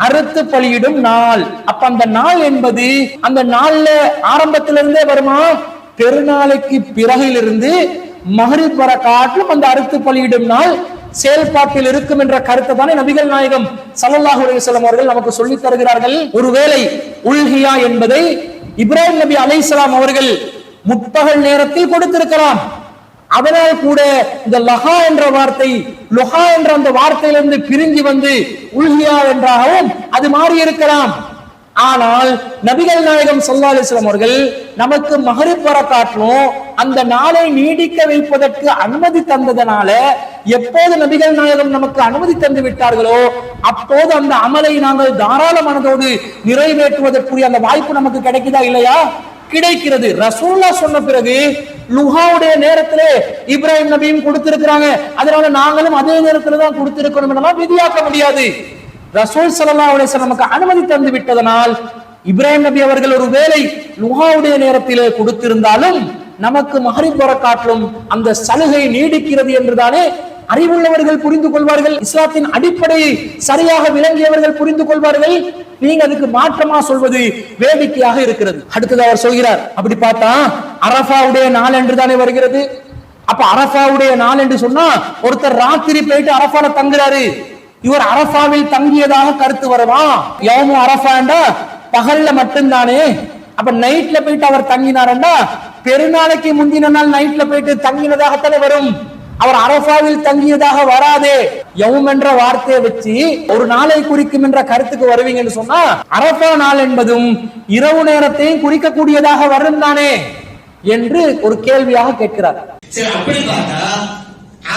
அறுத்து பலியிடும் நாள். அப்ப அந்த நாள் என்பது அந்த நாள்ல ஆரம்பத்திலிருந்தே வருமா? பெருநாளைக்கு பிறகிலிருந்து மஹரிப் வர காட்டிலும் அந்த அறுத்து பலியிடும் நாள் செயல்பாட்டில் இருக்கும் என்ற கருத்தை தானே நபிகள் நாயகம் ஸல்லல்லாஹு அலைஹி வஸல்லம் அவர்கள் நமக்கு சொல்லித் தருகிறார்கள். ஒருவேளை உல்ஹியா என்பதை இப்ராஹிம் நபி அலைஹிஸ்ஸலாம் அவர்கள் முற்பகல் நேரத்தில் கொடுத்திருக்கலாம். அதனால் கூட இந்த லஹா என்ற வார்த்தை லுஹா என்ற அந்த வார்த்தையிலிருந்து பிரிஞ்சு வந்து உல்ஹியா என்றாகவும் அது மாறி இருக்கலாம். ஆனால் நபிகள் நாயகம் ஸல்லல்லாஹு அலைஹி வஸல்லம் அவர்கள் நமக்கு மஹரிப் வர காட்டிலும் அந்த நாளை நீடிக்க வைப்பதற்கு அனுமதி தந்ததனால எப்போது நபிகள் நாயகம் நமக்கு அனுமதி தந்து விட்டார்களோ அப்போது அந்த அமலை நாங்கள் தாராள மனதோடு நிறைவேற்றுவதற்குரிய அந்த வாய்ப்பு நமக்கு கிடைக்குதா இல்லையா? கிடைக்கிறது. ரசூலுல்லாஹ் சொன்ன பிறகு லுஹாவுடைய நேரத்திலே இப்ராஹிம் நபியும் கொடுத்திருக்கிறாங்க, அதனால நாங்களும் அதே நேரத்தில் தான் கொடுத்திருக்கணும் என்றெல்லாம் விதியாக்க முடியாது. ரசூல் ஸல்லல்லாஹு அலைஹி வஸல்லம் நமக்கு அனுமதி தந்து விட்டதனால் இப்ராஹிம் நபி அவர்கள் ஒரு வேளை லுஹாவுடைய நேரத்திலே கொடுத்திருந்தாலும் நமக்கு மஹரிப் வர காட்டிலும் அந்த சலுகை நீடிக்கிறது என்றுதானே அறிவுள்ளவர்கள் புரிந்து கொள்வார்கள். இஸ்லாத்தின் அடிப்படையை சரியாக விளங்கியவர்கள் புரிந்து கொள்வார்கள். நீங்க அதுக்கு மாற்றமா சொல்வது வேடிக்கையாக இருக்கிறது. அடுத்தது அவர் சொல்கிறார், அப்படி பார்த்தா அரஃபாவுடைய நாள் என்று தானே வருகிறது. அப்ப அரஃபாவுடைய நாள் என்று சொன்னா ஒருத்தர் ராத்திரி போயிட்டு அரஃபால தங்குறாரு, இவர் அரஃபாவில் தங்கியதாக கருத்து வருமா? யௌமு அரஃபாண்டா பகல்ல மட்டும்தானே. அப்ப நைட்ல போயிட்டு அவர் தங்கினாரண்டா பெருநாளைக்கு முந்தின நாள் நைட்ல போயிட்டு தங்கினதாகத்தானே வரும். அவர் அரஃபாவில் தங்கியதாக வராதே. யௌம் என்ற வார்த்தையை வச்சு ஒரு நாளை குறிக்கும் என்ற கருத்துக்கு வருவீங்கன்னு சொன்னா அரஃபா நாள் என்பதும் இரவு நேரத்தையும் குறிக்கக்கூடியதாக வரும் தானே என்று ஒரு கேள்வியாக கேட்கிறார். சரி, அப்படி பார்த்தா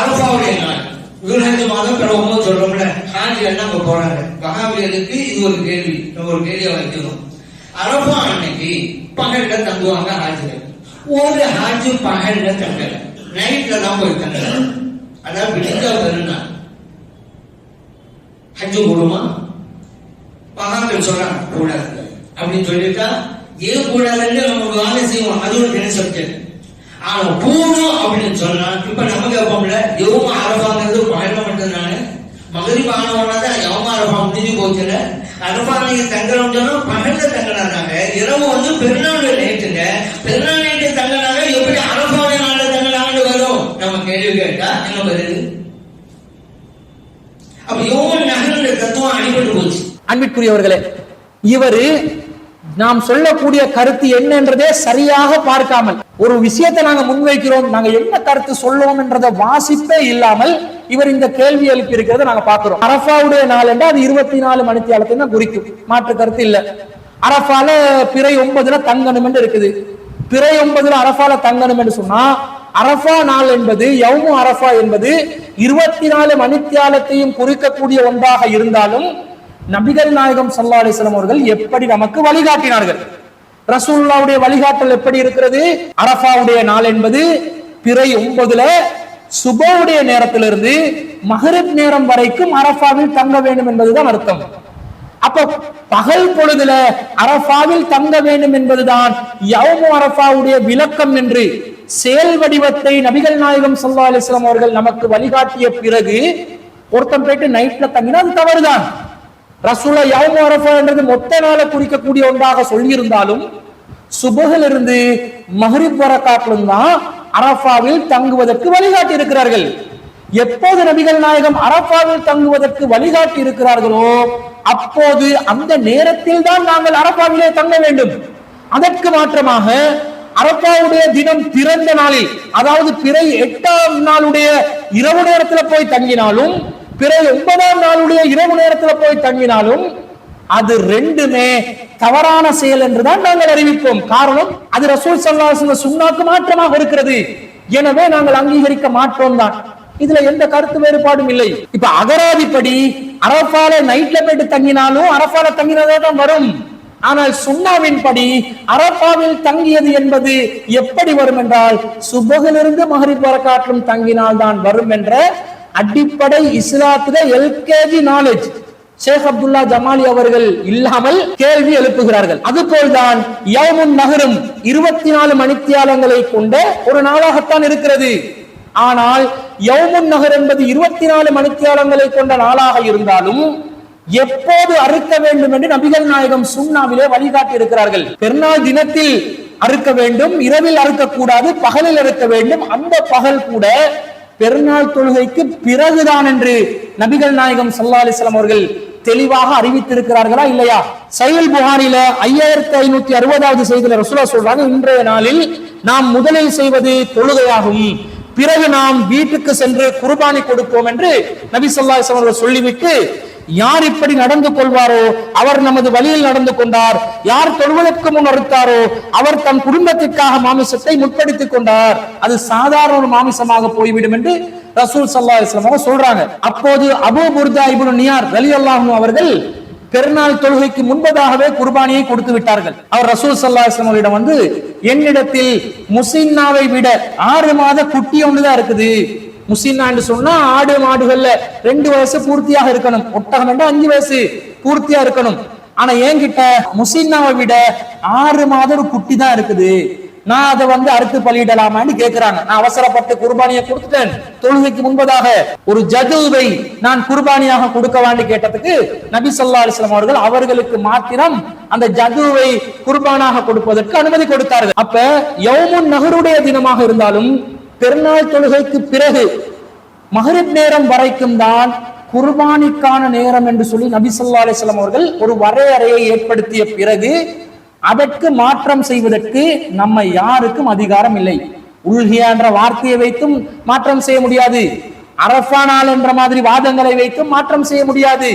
அரஃபாவுடைய நாள் துல்ஹஜ் மாதம் பிறகு சொல்றோம்ல, ஹாஜிகள் அங்க போறாங்க. வஹாபிகளுக்கு இது ஒரு கேள்வி, நம்ம ஒரு கேள்வியை வைக்கணும். அரபா அன்னைக்கு பகல்ல தங்குவாங்க ஹாஜிகள். ஒரு ஹாஜி பகல்ல தங்கல, நைட்ல தான் போய் தங்கல. அதான் விடிஞ்சா பெருநாள் ஹஜ்ஜு கூடுமா? மகான்கள் சொல்றாங்க கூடாது அப்படின்னு சொல்லிட்டா, ஏன் கூடாதுன்னு நம்ம வேலை செய்வோம், அது ஒரு தின சப்ஜெக்ட். ஆனா கூடும் அப்படின்னு சொன்னா, இப்ப நம்ம கேட்போம்ல, யௌம அரபாங்கிறது பகல்ல மட்டும்தானே, மகரிப் ஆனவனதான் யௌம அரபா முடிஞ்சு போச்சுல. அரபா நீங்க தங்கணும்னு சொன்னா பகல்ல தங்கினாங்க, இரவு வந்து பெருநாள் நைட்டுங்க, பெருநாள் நைட்டு தங்கினாங்க, எப்படி அரபாவுடைய நாள்ல தங்கினாங்க வரும்? நம்ம கேள்வி கேட்டா என்ன வருது? அப்ப யோம நகருடைய தத்துவம் அடிபட்டு போச்சு. அன்பிற்குரியவர்களே, இவரு நாம் சொல்லக்கூடிய கருத்து என்னன்றதே சரியாக பார்க்காமல் ஒரு விஷயத்தை நாங்க முன்வைக்கிறோம், நாங்க என்ன கருத்து சொல்லுவோம் என்றதை வாசிப்பே இல்லாமல் இவர் இந்த கேள்வி எழுப்பி இருக்கிறத நாங்க பாக்குறோம். அரபாவுடைய நாள் என்றால் அது 24 மணித்தியாலத்தை தான் குறிக்கும், மாற்று கருத்து இல்ல. அரபால பிறை 9 தங்கணும் என்று இருக்குது. பிறை 9 அரபால தங்கணும் என்று சொன்னா, அரபா நாள் என்பது, யௌமு அரபா என்பது 24 மணித்தியாலத்தையும் குறிக்கக்கூடிய ஒன்றாக இருந்தாலும் நபிகள் நாயகம் ஸல்லல்லாஹு அலைஹி வஸல்லம் அவர்கள் எப்படி நமக்கு வழிகாட்டினார்கள்? ரசூலுல்லாஹ்வுடைய வழிகாட்டல் எப்படி இருக்கிறது? அரபாவுடைய நாள் என்பது பிறை 9ல சுபஹ்வுடைய நேரத்திலிருந்து மக்ரிப் நேரம் வரைக்கும் அரபாவில் தங்க வேண்டும் என்பதுதான் அர்த்தம். அப்ப பகல் பொழுதுல அரபாவில் தங்க வேண்டும் என்பதுதான் யௌமு அரபாவுடைய விளக்கம் என்று செயல் வடிவத்தை நபிகள் நாயகம் ஸல்லல்லாஹு அலைஹி வஸல்லம் அவர்கள் நமக்கு வழிகாட்டிய பிறகு ஒருத்தன் போயிட்டு நைட்ல தங்கினா அது தவறுதான். ரசூலா யௌமு அரஃபா என்றது மொத்த நாளை குறிக்கக்கூடிய ஒன்றாக சொல்லியிருந்தாலும் சுபஹிலிருந்து மக்ரிப் வரக்காட்டிலும் தான் அரஃபாவில் தங்குவதற்கு வழிகாட்டி இருக்கிறார்கள். எப்போது நபிகள் நாயகம் அரஃபாவில் தங்குவதற்கு வழிகாட்டி இருக்கிறார்களோ அப்போது அந்த நேரத்தில் தான் நாங்கள் அரஃபாவிலே தங்க வேண்டும். அதற்கு மாற்றமாக அரஃபாவுடைய தினம் பிறந்த நாளில், அதாவது பிறை 8ஆம் நாளுடைய இரவு நேரத்தில் போய் தங்கினாலும் பிறகு 9ஆம் நாளுடைய இரவு நேரத்தில் போய் தங்கினாலும் அது ரெண்டுமே தவறான செயல் என்றுதான் நாங்கள் அறிவிப்போம். காரணம், அது ரசூல் ஸல்லல்லாஹு அலைஹி வஸல்லம் சுன்னாக்கு மாற்றமாக இருக்கிறது. எனவே நாங்கள் அங்கீகரிக்க மாட்டோம் தான். இதுல எந்த கருத்து வேறுபாடும் இல்லை. இப்ப அகராதிப்படி அரஃபால நைட்ல போயிட்டு தங்கினாலும் அரஃபால தங்கினதே தான் வரும். ஆனால் சுன்னாவின் படி அரஃபாவில் தங்கியது என்பது எப்படி வரும் என்றால் சுபஹிலிருந்து மக்ரிப் வரக்காட்டிலும் தங்கினால் தான் வரும் என்ற அடிப்படை இஸ்லாத்திலே எல்கேஜி நாலேஜ் ஷேக் அப்துல்லா ஜமாலி அவர்கள் இல்லாமல் கேள்வி எழுப்புகிறார்கள். அதுபோல்தான் யௌமுன் நஹரும் 24 மணித்தியாலங்களை கொண்ட ஒரு நாளாகத்தான் இருக்கிறது. ஆனால் யௌமுன் நஹர் என்பது 24 மணித்தியாலங்களை கொண்ட நாளாக இருந்தாலும் எப்போது அறுக்க வேண்டும் என்று நபிகள் நாயகம் சுன்னாவிலே வழிகாட்டி இருக்கிறார்கள். பெருநாள் தினத்தில் அறுக்க வேண்டும், இரவில் அறுக்கக்கூடாது, பகலில் அறுக்க வேண்டும். அந்த பகல் கூட பெருநாள் தொழுகைக்கு பிறகுதான் என்று நபிகள் நாயகம் ஸல்லல்லாஹு அலைஹி வஸல்லம் அவர்கள் தெளிவாக அறிவித்திருக்கிறார்களா இல்லையா? சஹீஹ் புகாரில 5560வது செய்தியில ரசூலுல்லாஹ் சொல்றாங்க, இன்றைய நாளில் நாம் முதலில் செய்வது தொழுகையாகும், பிறகு நாம் வீட்டுக்கு சென்று குர்பானி கொடுப்போம் என்று நபி ஸல்லல்லாஹு அலைஹி வஸல்லம் அவர்கள் சொல்லிவிட்டு, யார் இப்படி நடந்து கொள்வாரோ அவர் நமது வழியில் நடந்து கொண்டார், யார் தொழுவதற்கு முன் அறுத்தாரோ அவர் தன் குடும்பத்திற்காக மாமிசத்தை முற்படுத்திக் கொண்டார், அது சாதாரண ஒரு மாமிசமாக போய்விடும் என்று ரசூல் ஸல்லல்லாஹு அலைஹி வஸல்லம் சொல்றாங்க. அப்போது அபூ புர்தா இப்னு நியார் ரலியல்லாஹு அன்ஹு அவர்கள் பெருநாள் தொழுகைக்கு முன்பதாகவே குர்பானியை கொடுத்து விட்டார்கள். அவர் ரசூல் ஸல்லல்லாஹு அலைஹி வஸல்லம் வந்து, என்னிடத்தில் முஸின்னாவை விட 6 மாத குட்டி ஒன்றுதான் இருக்குது. முஸின்னா என்று சொன்னா ஆடு மாடுகள்ல 2 வயசு பூர்த்தியாக இருக்கணும், ஒட்டகம் என்றா 5 வயசு பூர்த்தியா இருக்கணும். ஆனா என்கிட்ட முஸின்னாவை விட 6 மாத ஒரு குட்டி தான் இருக்குது, நான் அதை அறுத்து பலியிடலாமான்னு கேட்கிறாங்க. நான் அவசரப்பட்டு குர்பானியை கொடுத்துட்டேன், தொழுகைக்கு முன்பதாக ஒரு ஜதுவை நான் குர்பானியாக கொடுக்க வேண்டி கேட்டதுக்கு நபி ஸல்லல்லாஹு அலைஹி வஸல்லம் அவர்கள் அவர்களுக்கு மாத்திரம் அந்த ஜதுவை குர்பானாக கொடுப்பதற்கு அனுமதி கொடுத்தார்கள். அப்ப யௌமுன் நஹருடைய தினமாக இருந்தாலும் பெருநாள் தொழுகைக்கு பிறகு மக்ரிப் நேரம் வரைக்கும் தான் குர்பானிக்கான நேரம் என்று சொல்லி நபி ஸல்லல்லாஹு அலைஹி வஸல்லம் அவர்கள் ஒரு வரையறையை ஏற்படுத்திய பிறகு அதற்கு மாற்றம் செய்வதற்கு நம்ம யாருக்கும் அதிகாரம் இல்லை. உல்ஹியா என்ற வார்த்தையை வைத்தும் மாற்றம் செய்ய முடியாது, அரஃபா நாள் என்ற மாதிரி வாதங்களை வைத்தும் மாற்றம் செய்ய முடியாது.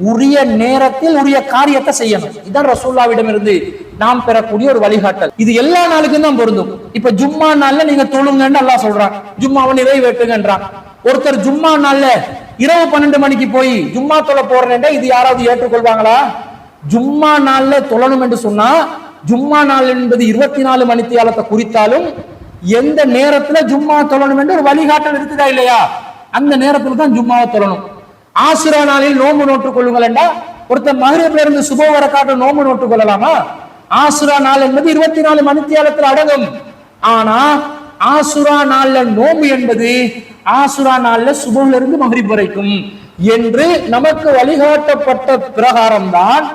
உரிய நேரத்தில் உரிய காரியத்தை செய்யணும். இதான் ரசூலுல்லாஹ்விடம் இருந்து நாம் பெறக்கூடிய ஒரு வழிகாட்டல். இது எல்லா நாளுக்கும் தான் பொருந்தும். இப்ப ஜும்மா நாள்ல நீங்க தொழுங்கன்னு அல்லாஹ் சொல்றான், ஜும்மாவை நிறைவேற்றுங்கன்றான். ஒருத்தர் ஜும்மா நாள்ல இரவு 12 மணிக்கு போய் ஜும்மா தொலை போறேன், இது யாராவது ஏற்றுக்கொள்வாங்களா? ஜும்மா நாள்ல தொழணும் என்று சொன்னா, ஜும்மா நாள் என்பது 24 மணித்தியாலத்தை குறித்தாலும் எந்த நேரத்துல ஜும்மா தொழணும் என்று ஒரு வழிகாட்டல் இருக்குதா இல்லையா? அந்த நேரத்துல தான் ஜும்மாவை தொழணும். ஆசுரா நாளில் நோன்பு நோட்டுக் கொள்ளுங்கள் என்றா ஒருத்தர் மகரிப்ல இருந்து சுபஹ் வரை காட்ட நோன்பு நோட்டுக் கொள்ளலாமா? ஆசுரா நாள் என்பது 24 மணித்தியாலத்தில் அடங்கும். ஆனா ஆசுரா நாள்ல நோன்பு என்பது ஆசுரா நாள்ல சுபஹ்ல இருந்து மகரிப் வரைக்கும் என்று நமக்கு வழிகாட்டப்பட்ட பிரகாரம் தான்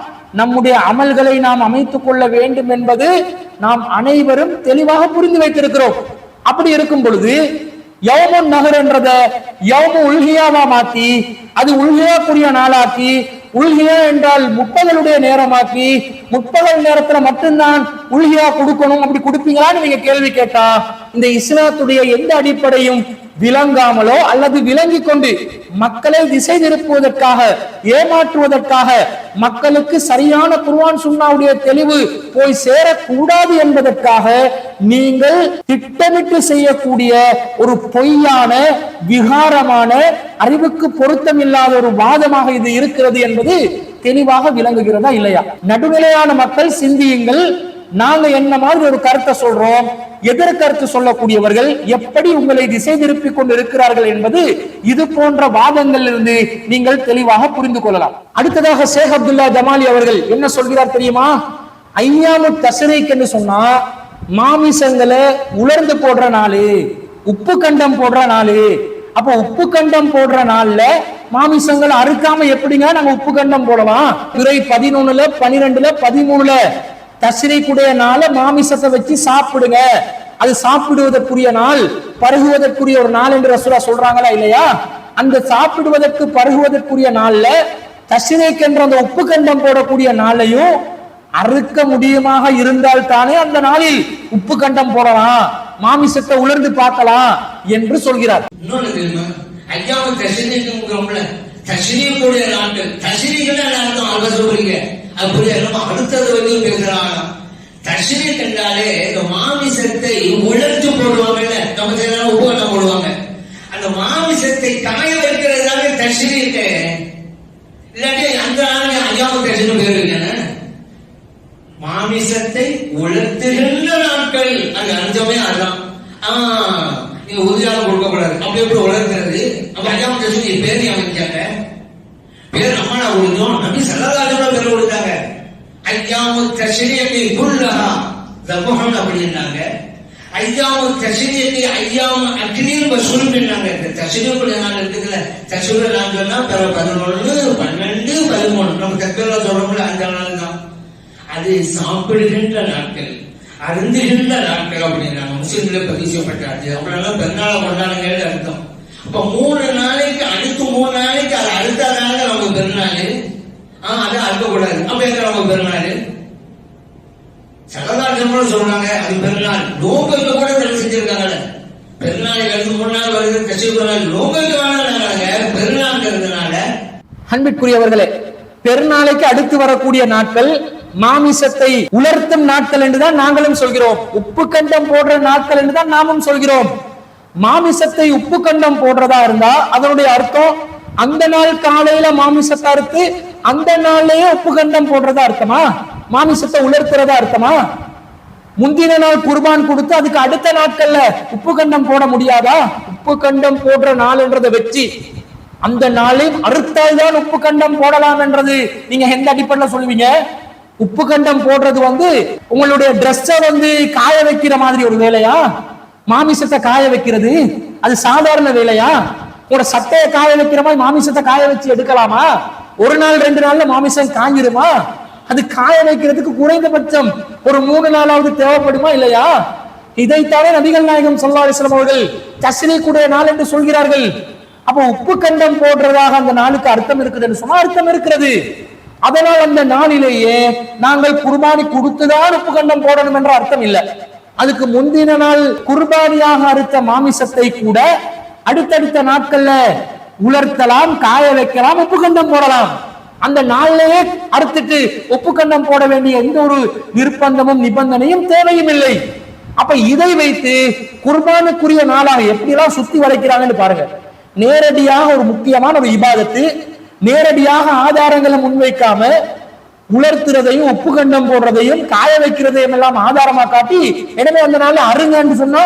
நம்முடைய அமல்களை நாம் அமைத்துக் கொள்ள வேண்டும் என்பது நாம் அனைவரும் தெளிவாக புரிந்து வைத்திருக்கிறோம். அப்படி இருக்கும் பொழுது யௌமுன் நஹர் என்றத யௌமு உல்ஹியாவா மாத்தி, அது உல்ஹியாக்குரிய நாளாக்கி, உல்ஹியா என்றால் முற்பகலுடைய நேரமாக்கி, முற்பகல் நேரத்துல மட்டும்தான் உல்ஹியா கொடுக்கணும், அப்படி கொடுப்பீங்களான்னு நீங்க கேள்வி கேட்டா இந்த இஸ்லாத்துடைய எந்த அடிப்படையும் விளங்காமலோ அல்லது விளங்கி கொண்டு மக்களை திசை திருப்புவதற்காக, ஏமாற்றுவதற்காக, மக்களுக்கு சரியான குர்ஆன் சுன்னாவுடைய தெளிவு போய் சேரக்கூடாது என்பதற்காக நீங்கள் திட்டமிட்டு செய்யக்கூடிய ஒரு பொய்யான, விகாரமான, அறிவுக்கு பொருத்தமில்லாத ஒரு வாதமாக இது இருக்கிறது என்பது தெளிவாக விளங்குகிறதா இல்லையா? நடுநிலையான மக்கள் சிந்தியுங்கள். நாங்க என்ன மாதிரி ஒரு கருத்தை சொல்றோம், எதிர்கருத்து சொல்லக்கூடியவர்கள் எப்படி உங்களை திசை திருப்பிக் கொண்டு இருக்கிறார்கள் என்பது இது போன்ற வாதங்கள் இருந்து நீங்கள் தெளிவாக புரிந்து கொள்ளலாம். அடுத்ததாக ஷேக் அப்துல்லா ஜமாலி அவர்கள் என்ன சொல்கிறார் தெரியுமா? ஐயாமு தஸ்ரீக் என்று சொன்னா மாமிசங்களை உலர்ந்து போடுற நாளு, உப்பு கண்டம் போடுற நாளு. அப்ப உப்பு கண்டம் போடுற நாள்ல மாமிசங்களை அறுக்காம எப்படிங்க நாங்க உப்பு கண்டம் போடலாம்? பிறை 11, 12, 13 தஸ்ரீக்குடைய நாள மாமிசத்தை வச்சு சாப்பிடுங்க, அது சாப்பிடுவதற்குரிய நாள், பருகுவதற்குரிய ஒரு நாள் என்று ரசூலுல்லாஹ் சொல்றாங்களா இல்லையா? அந்த சாப்பிடுவதற்கு பருகுவதற்குரிய நாள்ல தஸ்ரீக் என்ற அந்த உப்பு கண்டம் போடக்கூடிய நாளையும் அறுக்க முடியுமாக இருந்தால் தானே அந்த நாளில் உப்பு கண்டம் போடலாம், மாமிசத்தை உலர்ந்து பார்க்கலாம் என்று சொல்கிறார். இன்னொன்னு தெரியுமா? ஐயாவு தஸ்ரீக்குங்கிறோம்ல, தஸ்ரீக்குடைய நாட்கள், தஸ்ரீக்குன்னு அர்த்தம் அவங்க சொல்றீங்க, அப்படி நம்ம அடுத்தது வந்து பேசுறாங்க. தஸ்ரீக் என்றாலே இந்த மாமிசத்தை உலர்த்து போடுவாங்கல்ல, நம்ம சேனல் உப்பு கண்டம் போடுவாங்க, அந்த மாமிசத்தை காய வைக்கிறதுனால தஸ்ரீக். இல்லாட்டி அந்த நாள் ஐயாவு தஸ்ரீக் பேர் வைக்கணும். மாமிசத்தை உலர்த்துகின்ற நாட்கள், அந்த அர்த்தமே அதுதான். நீங்க உறுதியாக கொடுக்க கூடாது, அப்படி எப்படி உலர்த்துறது? அப்ப ஐயாவு தஸ்ரீக் பேர் அமைச்சாங்க, பேர் அம்மானா கொடுத்தோம், நபி ஸல்லல்லாஹு அலைஹி வஸல்லம் பேர் கொடுத்தாங்க. ஐயாமு தஷ்ரீகி குல்லஹா தபஹன் அப்படின்னாங்க. ஐயாமு தஷ்ரீகி ஐயாமு அக்லீம் வ ஷுர்ப்னாங்க. இந்த தஷ்ரீகுடைய நாள் இருக்குதுல, தஷ்ரீகுடைய நாள் சொன்னா 11, 12, 13 நம்ம தக்பீர்ல சொல்றோம்ல, அந்த நாள் தான். அது சாப்பிடுகின்ற நாட்கள், அருந்துகின்ற நாட்கள் அப்படின்னாங்க. முஸ்லிம்ல பதிவு செய்யப்பட்டாச்சு. அப்படின்னா பெருநாளை கொண்டாடுங்கிறது அர்த்தம். இப்ப 3 நாளைக்கு அடுத்து 3 நாளைக்கு அது அடுத்த நாள் நம்ம பெருநாள், அதை அறுக்கக்கூடாது. அப்ப எங்க நம்ம பெருநாள்? சகதாசம் சொல்றாங்க அது பெருநாள். நோம்புக்கு கூட தடை செஞ்சிருக்காங்க. பெருநாளைக்கு அடுத்து 3 நாள் வருது தஷ்ரீக், நோம்புக்கு வேணாங்க பெருநாள்ங்கிறதுனால. அன்பிற்குரியவர்களே, பெருநாளைக்கு அடுத்து வரக்கூடிய நாட்கள் மாமிசத்தை உலர்த்தும் நாட்கள் என்றுதான் நாங்களும் சொல்கிறோம். உப்பு கண்டம் போடுற நாட்கள் என்றுதான் நாமும் சொல்கிறோம். மாமிசத்தை உப்பு கண்டம் போடுறதா இருந்தா அதனுடைய அர்த்தம் அந்த நாள் காலையில மாமிசத்தை அறுத்து அந்த நாள்லயே உப்பு கண்டம் போடுறதா அர்த்தமா? மாமிசத்தை உலர்த்துறதா அர்த்தமா? முந்தின நாள் குர்பான் கொடுத்து அதுக்கு அடுத்த நாட்கள்ல உப்பு கண்டம் போட முடியாதா? உப்பு கண்டம் போடுற நாள் என்றதை வச்சு அந்த நாளில் அறுத்தால் தான் உப்பு கண்டம் போடலாம் என்றது நீங்க எந்த அடிப்படையில் சொல்லுவீங்க? உப்பு கண்டம் போடுறது உங்களுடைய ட்ரெஸ்ஸை காய வைக்கிற மாதிரி ஒரு வேலையா? மாமிசத்தை காய வைக்கிறது அது சாதாரண வேலையா? உங்களோட சட்டையை காய வைக்கிற மாதிரி மாமிசத்தை காய வச்சு எடுக்கலாமா? ஒரு நாள் 2 நாள்ல மாமிசம் காஞ்சிருமா? அது காய வைக்கிறதுக்கு குறைந்தபட்சம் ஒரு 3 நாளாவது தேவைப்படுமா இல்லையா? இதைத்தானே நபிகள் நாயகம் ஸல்லல்லாஹு அலைஹி வஸல்லம் அவர்கள் தஸ்ரீக்குடைய நாள் என்று சொல்கிறார்கள். அப்ப உப்பு கண்டம் போடுறதாக அந்த நாளுக்கு அர்த்தம் இருக்குதுன்னு சொன்னா அர்த்தம் இருக்கிறது. அதனால் அந்த நாளிலேயே நாங்கள் குர்பானி கொடுத்துதான் உப்பு கண்டம் போடணும் என்ற அர்த்தம் இல்லை. அதுக்கு முந்தின நாள் குர்பானியாக அறுத்த மாமிசத்தை கூட அடுத்தடுத்த நாட்கள்ல உலர்த்தலாம், காய வைக்கலாம், உப்பு கண்டம் போடலாம். அந்த நாளிலேயே அறுத்துட்டு உப்பு கண்டம் போட வேண்டிய எந்த ஒரு நிர்பந்தமும் நிபந்தனையும் தேவையும் இல்லை. அப்ப இதை வைத்து குர்பானுக்குரிய நாளாக எப்படி எல்லாம் சுத்தி வளைக்கிறாங்கன்னு பாருங்க. நேரடியாக ஒரு முக்கியமான ஒரு இபாதத்து, நேரடியாக ஆதாரங்களை முன்வைக்காம உலர்த்துறதையும் உப்புகண்டம் போடுறதையும் காய வைக்கிறதையும் எல்லாம் ஆதாரமா காட்டி, எனவே அந்த நாள் அருங்கன்னு சொன்னா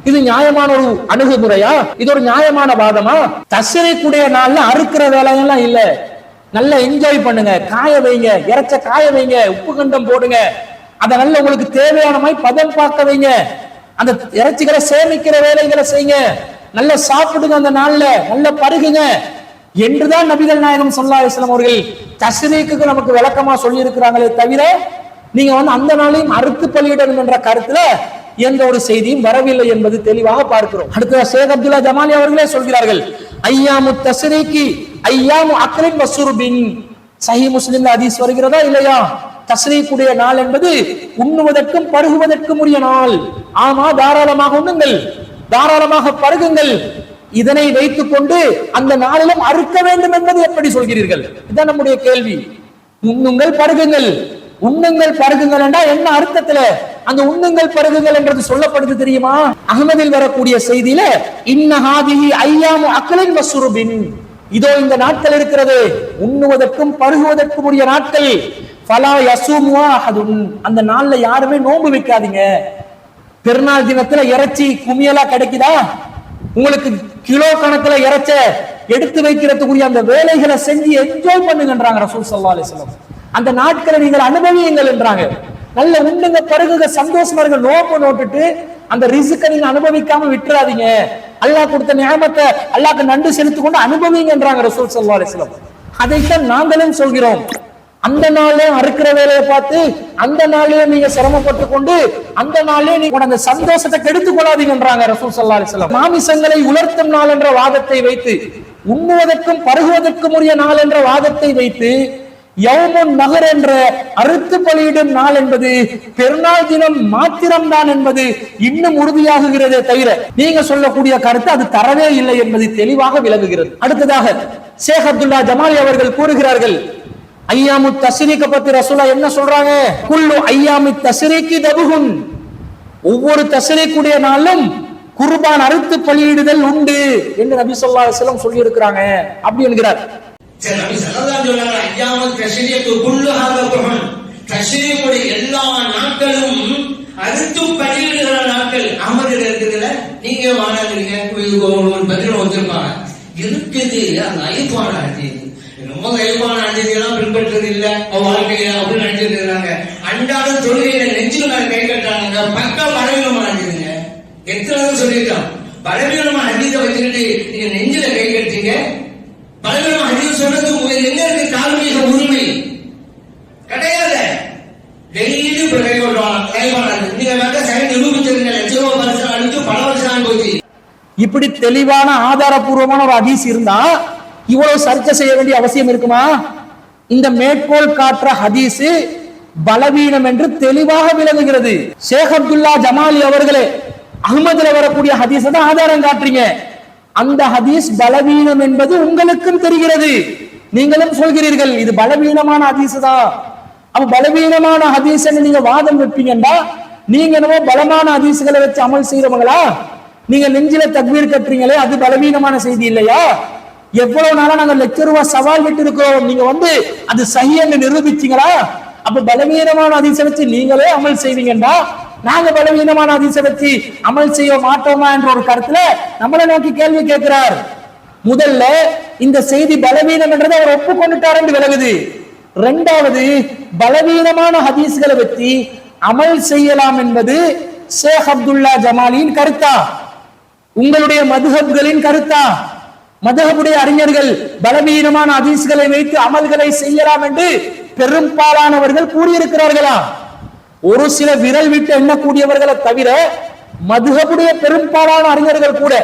இது நியாயமான ஒரு அணுகுமுறையா? இது ஒரு நியாயமான வாதமா? தஸ்ரீக்குடைய நாள்ல அறுக்கிற வேலையெல்லாம் இல்ல. நல்லா என்ஜாய் பண்ணுங்க, காய வைங்க, இறைச்ச காய வைங்க, உப்புகண்டம் போடுங்க, அதை நல்ல உங்களுக்கு தேவையான மாதிரி பதம் பார்க்க வைங்க, அந்த இறைச்சிகளை சேமிக்கிற வேலைகளை செய்யுங்க, நல்லா சாப்பிடுங்க, அந்த நாள்ல நல்ல பருகுங்க என்றுதான் நபிகள் நாயகம் ஸல்லல்லாஹு அலைஹி வஸல்லம் அவர்கள் தஸ்ரீக்கு நமக்கு விளக்கமா சொல்லி இருக்கிறாங்களே தவிர, நீங்க அந்த நாளையும் அறுத்து பலியிடணும் என்ற கருத்துல எந்த ஒரு செய்தியும் வரவில்லை என்பது தெளிவாக பார்க்கிறோம். அடுத்த ஷேக் அப்துல்லா ஜமாலி அவர்களே சொல்கிறார்கள், ஐயாமு தஸ்ரீகி ஐயாமு அக்லின் வசுர்பின். சஹீஹ் முஸ்லிம்ல ஹதீஸ் வருகிறதா இல்லையா? தஸ்ரீக்குடைய நாள் என்பது உண்ணுவதற்கும் பருகுவதற்கும் உரிய நாள். ஆமா, தாராளமாக உண்ணுங்கள், தாராளமாக பருகுங்கள். இதனை வைத்துக் கொண்டு அந்த நாளிலும் அறுக்க வேண்டும் என்பது எப்படி சொல்கிறீர்கள்? இதுதான் நம்முடைய கேள்வி. உண்ணுங்கள் பருகுங்கள், உண்ணுங்கள் பருகுங்கள் என்றா என்ன அர்த்தத்துல அந்த உண்ணுங்கள் பருகுங்கள் என்றது சொல்லப்படுது தெரியுமா? அஹ்மதில் வரக்கூடிய செய்தியில இன்னஹாதிஹி ஐயாமு அக்லின் வசுர்பின், இதோ இந்த நாட்கள் இருக்கிறது உண்ணுவதற்கும் பருகுவதற்கும் உரிய நாட்கள். ஃபலா யஸூமு அஹதுன், அந்த நாள்ல யாருமே நோன்பு வைக்காதீங்க. பெருநாள் தினத்துல இறைச்சி குமியலா கிடைக்குதா? உங்களுக்கு கிலோ கணக்குல இறைச்ச எடுத்து வைக்கிறதுக்குரிய அந்த வேலைகளை செஞ்சு என்ஜாய் பண்ணுங்கன்றாங்க ரசூல் ஸல்லல்லாஹு அலைஹி வஸல்லம். அந்த நாட்களை நீங்கள் அனுபவியுங்கள் என்றாங்க. நல்ல உண்ணுங்க பருகுங்க, சந்தோஷமா இருங்க, நோப்பு நோட்டுட்டு அந்த ரிஸ்கை நீங்க அனுபவிக்காம விட்டுறாதீங்க. அல்லாஹ் கொடுத்த நியாமத்தை அல்லாஹ்க்கு நன்றி செலுத்திக் கொண்டு அனுபவிங்க என்றாங்க ரசூல் ஸல்லல்லாஹு அலைஹி வஸல்லம். அதைத்தான் நாங்களும் சொல்கிறோம். அந்த நாளே அறுக்கிற வேலையை பார்த்து அந்த நாளே நீங்க சிரமப்பட்டு கொண்டு அந்த நாளே நீங்க அந்த சந்தோஷத்தை கெடுத்துக் கொள்ளாதீங்கன்றாங்க ரசூல் ஸல்லல்லாஹு அலைஹி வஸல்லம். மாமிசங்களை உலர்த்தும் நாள் என்ற வாதத்தை வைத்து, உண்ணுவதற்கும் பருகுவதற்கும் உரிய நாள் என்ற வாதத்தை வைத்து, யௌமுன் நஹர் என்ற அறுத்து பலியிடும் நாள் என்பது பெருநாள் தினம் மாத்திரம்தான் என்பது இன்னும் உறுதியாகுகிறதே தவிர நீங்க சொல்லக்கூடிய கருத்து அது தரவே இல்லை என்பது தெளிவாக விளங்குகிறது. அடுத்ததாக ஷேக் அப்துல்லா ஜமாலி அவர்கள் கூறுகிறார்கள், ஐயாமு தஸ்ரீக பத்தி ரசூலா என்ன சொல்றாங்க? குல்லு ஐயாமி தஸ்ரீகி தபுகுன், ஒவ்வொரு தஸ்ரீக்குடைய நாளும் குர்பான் அறுத்து பலியிடுதல் உண்டு என்று நபி ஸல்லல்லாஹு அலைஹி வஸல்லம் சொல்லி இருக்கிறாங்க அப்படி என்கிறார். சரி, நபி ஸல்லல்லாஹு அலைஹி வஸல்லம் ஐயாமு தஸ்ரீகு குல்லுஹா தபுகுன், தஸ்ரீக்குடைய எல்லா நாட்களும் அறுத்து பலியிடுகிற நாட்கள். அமர்ல இருக்குதுல, நீங்க வாழாதீங்க, ஒரு பதில் வந்திருப்பாங்க இருக்குது. அந்த ஐபான ஹதீஸ் ரொம்ப கைவான அஞ்சதியெல்லாம் பின்பற்றது இல்ல வாழ்க்கையில அப்படின்னு நினைச்சிட்டு இருக்காங்க. அன்றாட தொழுகையில நெஞ்சில மேல கை கட்டுறாங்க. பக்க பலவீனமான அஞ்சதுங்க. எத்தனை சொல்லியிருக்கான், பலவீனமான அஞ்சதை வச்சுக்கிட்டு நீங்க நெஞ்சில கை கட்டுறீங்க. பலவீனமான அஞ்சது சொல்றது உங்களுக்கு எங்க இருக்கு? தார்மீக உரிமை கிடையாது. டெய்லி கை கொள்வாங்க கைவான. நீங்க வேற சைன் நிரூபிச்சிருங்க. லட்ச ரூபாய் பரிசு அடிச்சு பல வருஷம் போச்சு. இப்படி தெளிவான ஆதாரபூர்வமான ஒரு ஹதீஸ் இருந்தா இவ்வளவு சர்ச்சை செய்ய வேண்டிய அவசியம் இருக்குமா? இந்த மேற்கோள் காட்டுற ஹதீஸ் பலவீனம் என்று தெளிவாக விளங்குகிறது. ஷேக் அப்துல்லா ஜமாலி அவர்களே அஹ்மதுல வரக்கூடிய ஹதீஸை தான் ஆதாரம் காட்டுறீங்க. அந்த ஹதீஸ் பலவீனம் என்பது உங்களுக்கும் தெரிகிறது, நீங்களும் சொல்கிறீர்கள் இது பலவீனமான ஹதீஸ் தான். அப்ப பலவீனமான ஹதீஸ் நீங்க வாதம் வைப்பீங்கன்னா நீங்க என்னவோ பலமான ஹதீஸ்களை வச்சு அமல் செய்யறவங்களா? நீங்க நெஞ்சில தக்பீர் கட்டுறீங்களே அது பலவீனமான செய்தி இல்லையா? எவ்வளவு நாளா நாங்க லட்ச ரூபாய் சவால் விட்டு இருக்கிறோம், நீங்க அது சஹீஹ்னு நிரூபிச்சீங்களா? அப்ப பலவீனமான ஹதீஸை வச்சு நீங்களே அமல் செய்வீங்கன்னா நாங்க பலவீனமான ஹதீஸை வச்சு அமல் செய்ய மாட்டோமா என்ற ஒரு கருத்துல நம்மளை நோக்கி கேள்வி கேட்கிறார். முதல்ல இந்த செய்தி பலவீனம் என்றதை அவர் ஒப்புக்கொண்டுட்டார் என்று விலகுது. இரண்டாவது, பலவீனமான ஹதீஸ்களை வச்சு அமல் செய்யலாம் என்பது ஷேக் அப்துல்லா ஜமாலியின் கருத்தா, உங்களுடைய மதுஹப்களின் கருத்தா? மதுஹபுடைய அறிஞர்கள் பலவீனமான ஹதீஸ்களை வைத்து அமல்களை செய்யலாம் என்று பெரும்பாலானவர்கள் கூறியிருக்கிறார்களா? ஒரு சில விரல் விட்டு எண்ணக்கூடியவர்களை தவிர மதுஹபுடைய பெரும்பாலான அறிஞர்கள் கூட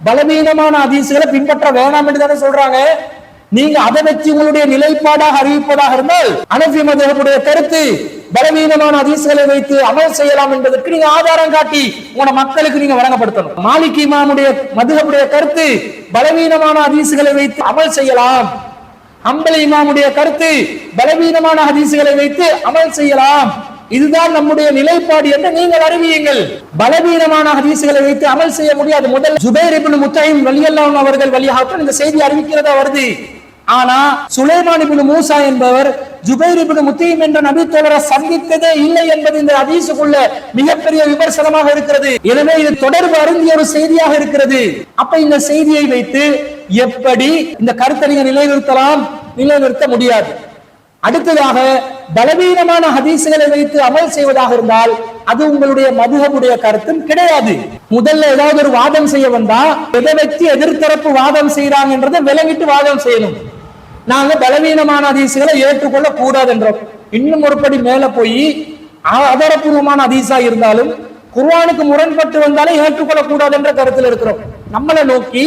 பலவீனமான ஹதீஸ்களை பின்பற்ற வேணாம் என்று தானே சொல்றாங்க. நீங்க அதை வச்சு உங்களுடைய நிலைப்பாடாக அறிவிப்பதாக இருந்தால் ஹனஃபி மதுஹபுடைய கருத்து பலவீனமான ஹதீஸ்களை வைத்து அமல் செய்யலாம் என்பதற்கு நீங்க ஆதாரம் காட்டி உங்களோட மக்களுக்கு நீங்க வழங்கப்படுத்தணும். மாலிக் இமாமுடைய மதுஹபுடைய கருத்து பலவீனமான ஹதீஸ்களை வைத்து அமல் செய்யலாம். ஹம்பலி இமாமுடைய கருத்து பலவீனமான ஹதீஸ்களை வைத்து அமல் செய்யலாம். இதுதான் நம்முடைய நிலைப்பாடு என்று நீங்கள் அறிவியுங்கள். பலவீனமான ஹதீசுகளை வைத்து அமல் செய்ய முடியாது. முதல் ஜுபைர் இப்னு முத்தைம் ரலியல்லாஹு அன்ஹு அவர்கள் வழியாக இந்த செய்தி அறிவிக்கிறதா வருது. ஆனா சுலைமான் இப்னு மூசா என்பவர் ஜுபைர் இப்னு முத்தைம் என்ற நபி தோழரை சந்தித்ததே இல்லை என்பது இந்த ஹதீஸுக்குள்ள மிகப்பெரிய விமர்சனமாக இருக்கிறது. எனவே இது தொடர்பு அருந்திய ஒரு செய்தியாக இருக்கிறது. அப்ப இந்த செய்தியை வைத்து எப்படி இந்த கருத்தை நீங்க நிலைநிறுத்தலாம்? நிலைநிறுத்த முடியாது. அடுத்ததாக பலவீனமான ஹதீசுகளை வைத்து அமல் செய்வதாக இருந்தால் அது உங்களுடைய மதுஹபுடைய கருத்தும் கிடையாது. முதல்ல ஏதாவது ஒரு வாதம் செய்ய வந்தா எதை வச்சு எதிர்த்தரப்பு வாதம் செய்யறாங்கன்றதை விளங்கிட்டு வாதம் செய்யணும். நாங்க பலவீனமான ஹதீசுகளை ஏற்றுக்கொள்ள கூடாது என்றோம். இன்னும் ஒருபடி மேல போய் ஆதாரபூர்வமான ஹதீஸா இருந்தாலும் குர்ஆனுக்கு முரண்பட்டு வந்தாலும் ஏற்றுக்கொள்ள கூடாது என்ற கருத்தில் இருக்கிறோம். நம்மளை நோக்கி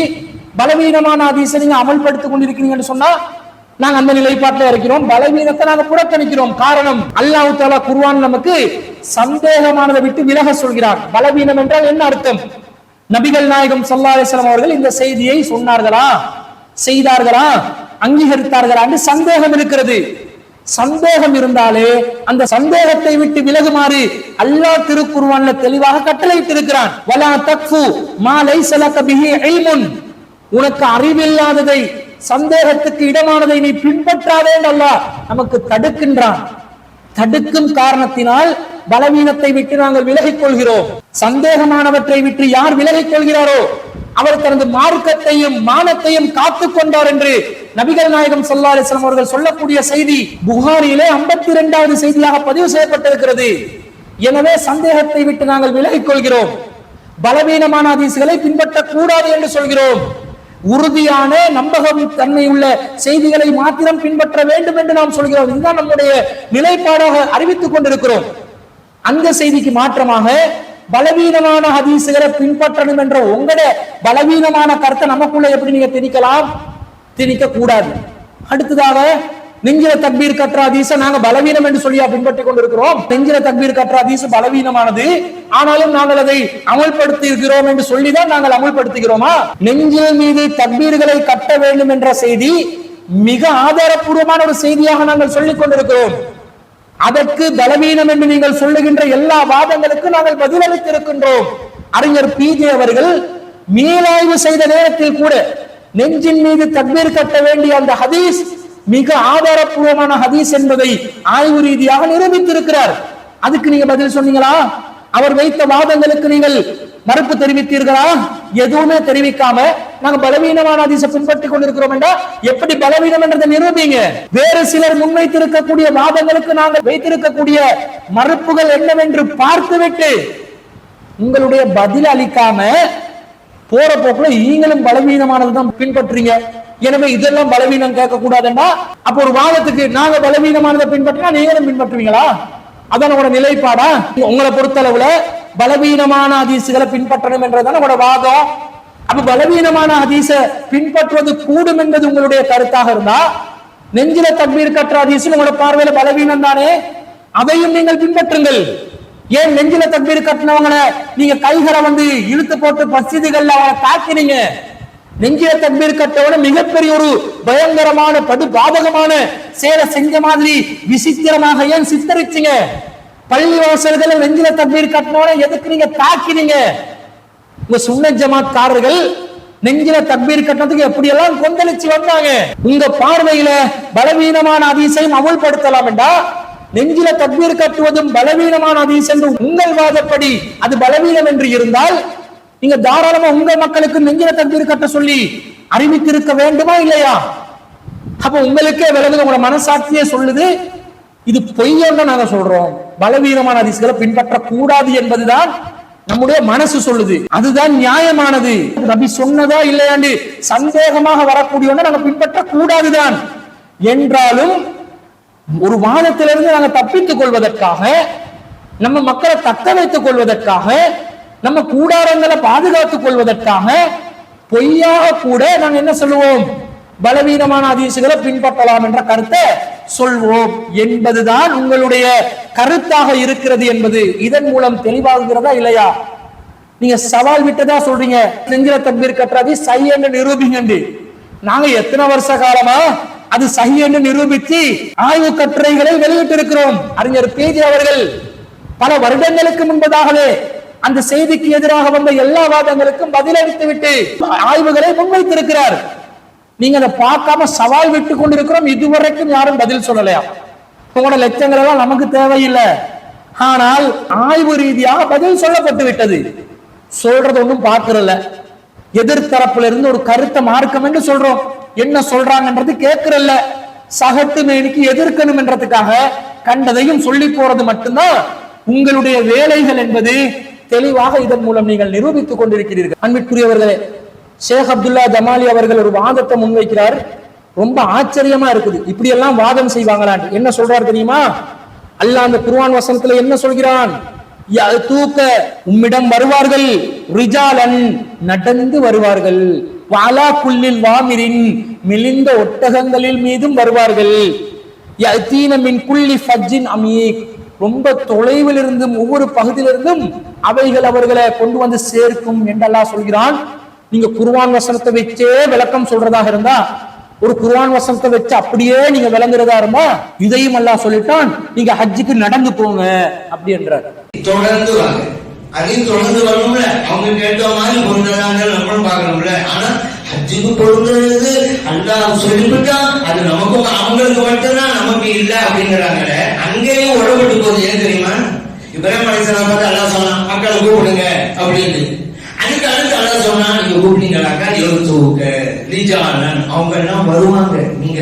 பலவீனமான ஹதீஸை நீங்க அமல்படுத்திக் கொண்டிருக்கிறீங்கன்னு சொன்னா நாங்க அந்த நிலைப்பாட்டில் இருக்கிறோம். பலவீனத்தை நாங்க புறக்கணிக்கிறோம். காரணம் அல்லாஹ் தஆலா குர்ஆன் நமக்கு சந்தேகமானதை விட்டு விலக சொல்கிறார். பலவீனம் என்றால் என்ன அர்த்தம்? நபிகள் நாயகம் ஸல்லல்லாஹு அலைஹி வஸல்லம் அவர்கள் இந்த செய்தியை சொன்னார்களா, செய்தார்களா, அங்கீகரித்தார்களா என்று சந்தேகம் இருக்கிறது. சந்தேகம் இருந்தாலே அந்த சந்தேகத்தை விட்டு விலகுமாறு அல்லாஹ் திருக்குர்ஆன்ல தெளிவாக கட்டளையிட்டு இருக்கிறான். வலா தக்ஃபு மா லைஸ லக பிஹி இல்முன், உனக்கு அறிவில்லாததை, சந்தேகத்துக்கு இடமானதை நீ பின்பற்றாதே என்று அல்லாஹ் நமக்கு தடுக்கின்றான். தடுக்கும் காரணத்தினால் பலவீனத்தை விட்டு நாங்கள் விலகிக் கொள்கிறோம். சந்தேகமானவற்றை விட்டு யார் விலகிக் கொள்கிறாரோ அவர் தனது மார்க்கத்தையும் மானத்தையும் காத்துக் கொண்டார் என்று நபிகள் நாயகம் ஸல்லல்லாஹு அலைஹி வஸல்லம் அவர்கள் சொல்லக்கூடிய செய்தி புகாரியிலே 52வது செய்தியாக பதிவு செய்யப்பட்டிருக்கிறது. எனவே சந்தேகத்தை விட்டு நாங்கள் விலகிக் கொள்கிறோம். பலவீனமான ஹதீஸ்களை பின்பற்றக் கூடாது என்று சொல்கிறோம். உறுதியான நம்பகம் தன்மை உள்ள செய்திகளை மாத்திரம் பின்பற்ற வேண்டும் என்று நாம் சொல்கிறோம். இதுதான் நம்முடைய நிலைப்பாடாக அறிவித்துக் கொண்டிருக்கிறோம். அந்த செய்திக்கு மாற்றமாக பலவீனமான ஹதீசுகளை பின்பற்றணும் என்ற உங்களுடைய பலவீனமான கருத்தை நமக்குள்ள எப்படி நீங்க திணிக்கலாம்? திணிக்க கூடாது. அடுத்ததாக நெஞ்சில தக்பீர் கற்ற ஹதீஸை நாங்க பலவீனம் என்று சொல்லியா பின்பற்றிக் கொண்டிருக்கிறோம்? நெஞ்சில தக்பீர் கற்ற ஹதீஸ் பலவீனமானது, ஆனாலும் நாங்கள் அதை அமல்படுத்துகிறோம் என்று சொல்லிதான் நாங்கள் அமல்படுத்துகிறோமா? நெஞ்சில் மீது தக்பீர்களை கட்ட வேண்டும் என்ற செய்தி மிக ஆதாரப்பூர்வமான ஒரு செய்தியாக நாங்கள் சொல்லிக் கொண்டிருக்கிறோம். அதற்கு பலவீனம் என்று நீங்கள் சொல்லுகின்ற எல்லா வாதங்களுக்கு நாங்கள் பதிலளித்து இருக்கின்றோம். அறிஞர் பிஜே அவர்கள் மீளாய்வு செய்த நேரத்தில் கூட நெஞ்சின் மீது தக்பீர் கட்ட வேண்டிய அந்த ஹதீஸ் மிக ஆதாரப்பூர்வமான ஹதீஸ் என்பதை ஆய்வு ரீதியாக நிரூபித்திருக்கிறார். அதுக்கு நீங்க பதில் சொன்னீங்களா? அவர் வைத்த வாதங்களுக்கு நீங்கள் மறுப்பு தெரிவித்தீர்களா? எதுவுமே தெரிவிக்காம நாங்க பலவீனமான ஹதீஸை பின்பற்றிக் கொண்டிருக்கிறோம் என்றா எப்படி பலவீனம் என்றதை நிரூபிங்க. வேறு சிலர் முன்வைத்திருக்கக்கூடிய வாதங்களுக்கு நாங்கள் வைத்திருக்கக்கூடிய மறுப்புகள் என்னவென்று பார்த்துவிட்டு உங்களுடைய பதில் அளிக்காம போற போக்குல நீங்களும் பலவீனமானதுதான் பின்பற்றீங்க. எனவே இதெல்லாம் பலவீனம் கேட்க கூடாதுன்னா அப்ப ஒரு வாதத்துக்கு நாங்க பலவீனமானதை பின்பற்றினா நீங்களும் பின்பற்றுவீங்களா? அதான் உங்களோட நிலைப்பாடா? உங்களை பொறுத்தளவுல பலவீனமான ஹதீசுகளை பின்பற்றணும் என்றதான உங்களோட வாதம். அப்ப பலவீனமான ஹதீஸை பின்பற்றுவது கூடும் என்பது உங்களுடைய கருத்தாக இருந்தா நெஞ்சில தக்பீர் கற்ற ஹதீஸ் உங்களோட பார்வையில பலவீனம் தானே, அதையும் நீங்கள் பின்பற்றுங்கள். ஏன் நெஞ்சில தக்பீர் கட்டினவங்களை நீங்க கைகளை இழுத்து போட்டு மஸ்ஜிதுகள்ல அவங்களை தாக்கினீங்க? நெஞ்சில தக்பீர் கட்டவன மிகப்பெரிய ஒரு பயங்கரமான படு பாதகமான செயலை செஞ்ச மாதிரி விசித்திரமாக ஏன் சித்தரிச்சீங்க? பள்ளி வாசல்களை நெஞ்சில தக்பீர் கட்டினவன எதுக்கு நீங்க தாக்கினீங்க? உங்க சுன்னத் ஜமாத்காரர்கள் நெஞ்சில தக்பீர் கட்டினதுக்கு எப்படி எல்லாம் கொந்தளிச்சு வந்தாங்க. உங்க பார்வையில பலவீனமான ஹதீஸையும் அமல்படுத்தலாம் என்றா நெஞ்சில தக்பீர் கட்டுவதும் பலவீனமான ஹதீஸ் என்று உங்கள் வாதப்படி அது பலவீனம் என்று இருந்தால் நீங்க தாராளமா உங்க மக்களுக்கு நெஞ்சில தக்பீர் கட்ட சொல்லி அறிவித்திருக்க வேண்டுமா இல்லையா? அப்ப உங்களுக்கே விலகுது, உங்களோட மனசாட்சியே சொல்லுது இது பொய்யன்னு நாங்க சொல்றோம். பலவீனமான ஹதீஸ்களை பின்பற்ற கூடாது என்பதுதான் நம்முடைய மனசு சொல்லுது. அதுதான் நியாயமானது. நபி சொன்னதா இல்லையாண்டு சந்தேகமாக வரக்கூடியவன நாங்க பின்பற்ற கூடாதுதான். என்றாலும் ஒரு வாதத்திலிருந்து நாங்க தப்பித்துக் கொள்வதற்காக, நம்ம மக்களை தக்க வைத்துக் கொள்வதற்காக, நம்ம கூடாரங்களை பாதுகாத்துக் கொள்வதற்காக பொய்யாக கூட நாங்க என்ன சொல்லுவோம்? பலவீனமான ஹதீசுகளை பின்பற்றலாம் என்ற கருத்தை சொல்வோம் என்பதுதான் உங்களுடைய கருத்தாக இருக்கிறது என்பது இதன் மூலம் தெளிவாகிறதா இல்லையா? நீங்க சவால் விட்டதா சொல்றீங்க, நெஞ்சில தக்பீர் கட்டுறது சஹி என்று நிரூபிங்க. நாங்க எத்தனை வருஷ காலமா அது சஹி என்று நிரூபித்து ஆய்வு கட்டுரைகளை வெளியிட்டு இருக்கிறோம். அறிஞர் பிஜே அவர்கள் பல வருடங்களுக்கு முன்பதாகவே அந்த செய்திக்கு எதிராக வந்த எல்லா வாதங்களுக்கும் பதிலளித்து விட்டு ஆய்வுகளை முன்வைத்திருக்கிறார். நீங்க அதை பார்க்காம சவால் விட்டு கொண்டிருக்கிறோம். இதுவரைக்கும் யாரும் பதில் சொல்லலையா? உங்களோட லட்சங்கள் எல்லாம் நமக்கு தேவையில்லை, ஆனால் ஆய்வு ரீதியாக பதில் சொல்லப்பட்டு விட்டது. சொல்றது ஒன்றும் பார்க்கறல. எதிர்த்தரப்புல இருந்து ஒரு கருத்தை மார்க்கம் என்று சொல்றோம், என்ன சொல்றாங்கன்றது கேட்கறல்ல. சகட்டு மேனிக்கு எதிர்க்கணும் என்றதுக்காக கண்டதையும் சொல்லி போறது மட்டும்தான் உங்களுடைய வேலைகள் என்பது தெளிவாக இதன் மூலம் நீங்கள் நிரூபித்துக் கொண்டிருக்கிறீர்கள். அன்பிற்குரியவர்களே, ஷேக் அப்துல்லா ஜமாலி அவர்கள் ஒரு வாதத்தை முன்வைக்கிறார். ரொம்ப ஆச்சரியமா இருக்குது. இப்படி எல்லாம் வாதம் செய்வாங்களான். என்ன சொல்றாரு தெரியுமா? அல்லாஹ் அந்த குர்ஆன் வசனத்துல என்ன சொல்கிறான்? தூக்க உம்மிடம் வருவார்கள், ரிஜாலன் நடந்து வருவார்கள், வாலா குல்லில் வாமிரின் மெலிந்த ஒட்டகங்களில் மீதும் வருவார்கள், யதீன மின் குல்லி ஃபஜ்ஜின் அமீக் ரொம்ப தொலைவில் இருந்தும் ஒவ்வொரு பகுதியிலிருந்தும் அவைகள் அவர்களை கொண்டு வந்து சேர்க்கும் என்று அல்லாஹ் சொல்கிறான். நீங்க குர்ஆன் வசனத்தை வச்சே விளக்கம் சொல்றதாக இருந்தா, ஒரு குர்ஆன் வசனத்தை வச்சு அப்படியே நீங்க விளங்குறதா இருந்தா, இதையும் அல்லாஹ் சொல்லிட்டான், நீங்க ஹஜ்ஜுக்கு நடந்து போங்க அப்படி என்றார். தொடர்ந்து வாங்க, அதையும் தொடர்ந்து வரணும்ல. அவங்க கேட்ட மாதிரி பொருந்ததாங்க நம்மளும் பார்க்கணும்ல. ஆனா ஹஜ்ஜுக்கு பொருந்தது அல்லாஹ் சொல்லிவிட்டா அது நமக்கும் அவங்களுக்கு மட்டும்தான், நமக்கு இல்லை அப்படிங்கிறாங்களே. அங்கேயும் உடம்பட்டு போகுது. ஏன் தெரியுமா? இப்ராஹிம் அலைஹிஸ்ஸலாம் பார்த்து அல்லாஹ் சொன்னான், மக்களை கூப்பிடுங்க அப்படின்னு. அதுக்கு அடுத்து அல்லாஹ் சொன்னா, நீங்க கூப்பிட்டீங்களாக்கா யோசிச்சுக்க ரிஜாலன் அவங்க எல்லாம் வருவாங்க, நீங்க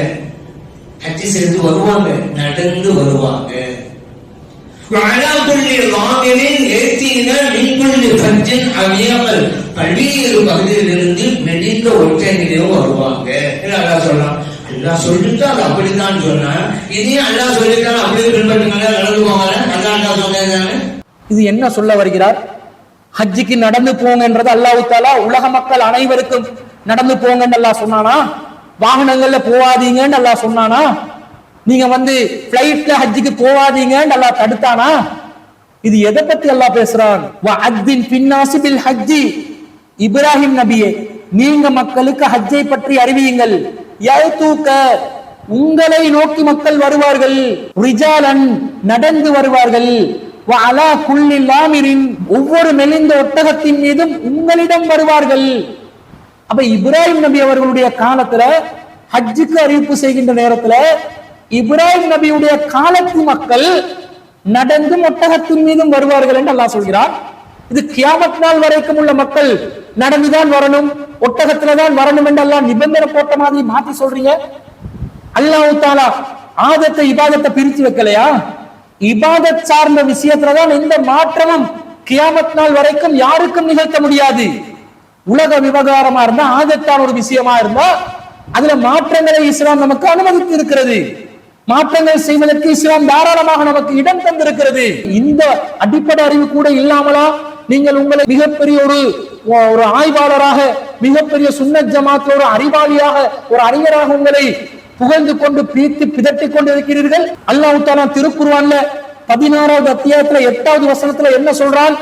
ஹஜ்ஜி செய்து வருவாங்க, நடந்து வருவாங்க. பல்வேறு பகுதியிலிருந்து மெலிந்த ஒற்றையிலும் வருவாங்க. அல்லாஹ் சொல்றான். அல்லாஹ் சொல்லிட்டு அது அப்படித்தான் சொன்னா, இதையும் அல்லாஹ் சொல்லிட்டான் அப்படியே பின்பற்றுங்க, நடந்து போங்க. அல்லாஹ் சொன்னதானே. இது என்ன சொல்ல வருகிறார்? ஹஜ்ஜிக்கு நடந்து போங்கன்றது அல்லாஹ் தஆலா உலக மக்கள் அனைவருக்கும் நடந்து போங்கன்னு அல்லாஹ் சொன்னானா? வாகனங்கள்ல போவாதீங்கன்னு அல்லாஹ் சொன்னானா? நீங்க பிளைட்ல ஹஜ்ஜுக்கு போவாதீங்கன்னு அல்லாஹ் தடுத்தானா? இது எதை பத்தி அல்லாஹ் பேசுறான்? வஅத்தின் பின்னாசி பில் ஹஜ்ஜி, இப்ராஹிம் நபியே நீங்க மக்களுக்கு ஹஜ்ஜை பற்றி அறிவியுங்கள். யதூக உங்களை நோக்கி மக்கள் வருவார்கள், ரிஜாலன் நடந்து வருவார்கள், வஅலா குல்லி லாமிரின் ஒவ்வொரு மெலிந்த ஒட்டகத்தின் மீதும் உங்களிடம் வருவார்கள். அப்ப இப்ராஹிம் நபி அவர்களுடைய காலத்துல ஹஜ்ஜுக்கு அறிவிப்பு செய்கின்ற நேரத்துல இப்ராஹிம் நபியுடைய காலத்து மக்கள் நடந்தும் ஒட்டகத்தின் மீதும் வருவார்கள் என்று அல்லாஹ் சொல்கிறார். இது கியாமத் நாள் வரைக்கும் உள்ள மக்கள் நடந்துதான் வரணும், ஒட்டகத்துலதான் வரணும் என்று அல்லாஹ் நிபந்தனை போட்ட மாதிரி மாத்தி சொல்றீங்க. அல்லாஹ் தஆலா ஆதத்தை இபாதத்தை பிரிச்சு வைக்கலையா? இபாதத் சார்ந்த விஷயத்துலதான் எந்த மாற்றமும் கியாமத் நாள் வரைக்கும் யாருக்கும் நிகழ்த்த முடியாது. உலக விவகாரமா இருந்தா, ஆதத்தான ஒரு விஷயமா இருந்தா அதுல மாற்றங்களை இஸ்லாம் நமக்கு அனுமதித்து இருக்கிறது. மாற்றங்கள் செய்வதற்கு இஸ்லாம் தாராளமாக நமக்கு இடம் தந்திருக்கிறது. இந்த அடிப்படை அறிவு கூட இல்லாமலா நீங்கள் உங்களை மிகப்பெரிய ஒரு ஆய்வாளராக, மிகப்பெரிய சுன்னத் ஜமாத்ல ஒரு அறிவாளியாக, ஒரு அறிஞராக உங்களை புகழ்ந்து கொண்டு பீத்து பிதட்டிக் கொண்டு இருக்கிறீர்கள். அல்லாஹ் தஆலா திருக்குர்ஆன்ல 16வது அத்தியாயத்துல 8வது வசனத்துல என்ன சொல்றான்?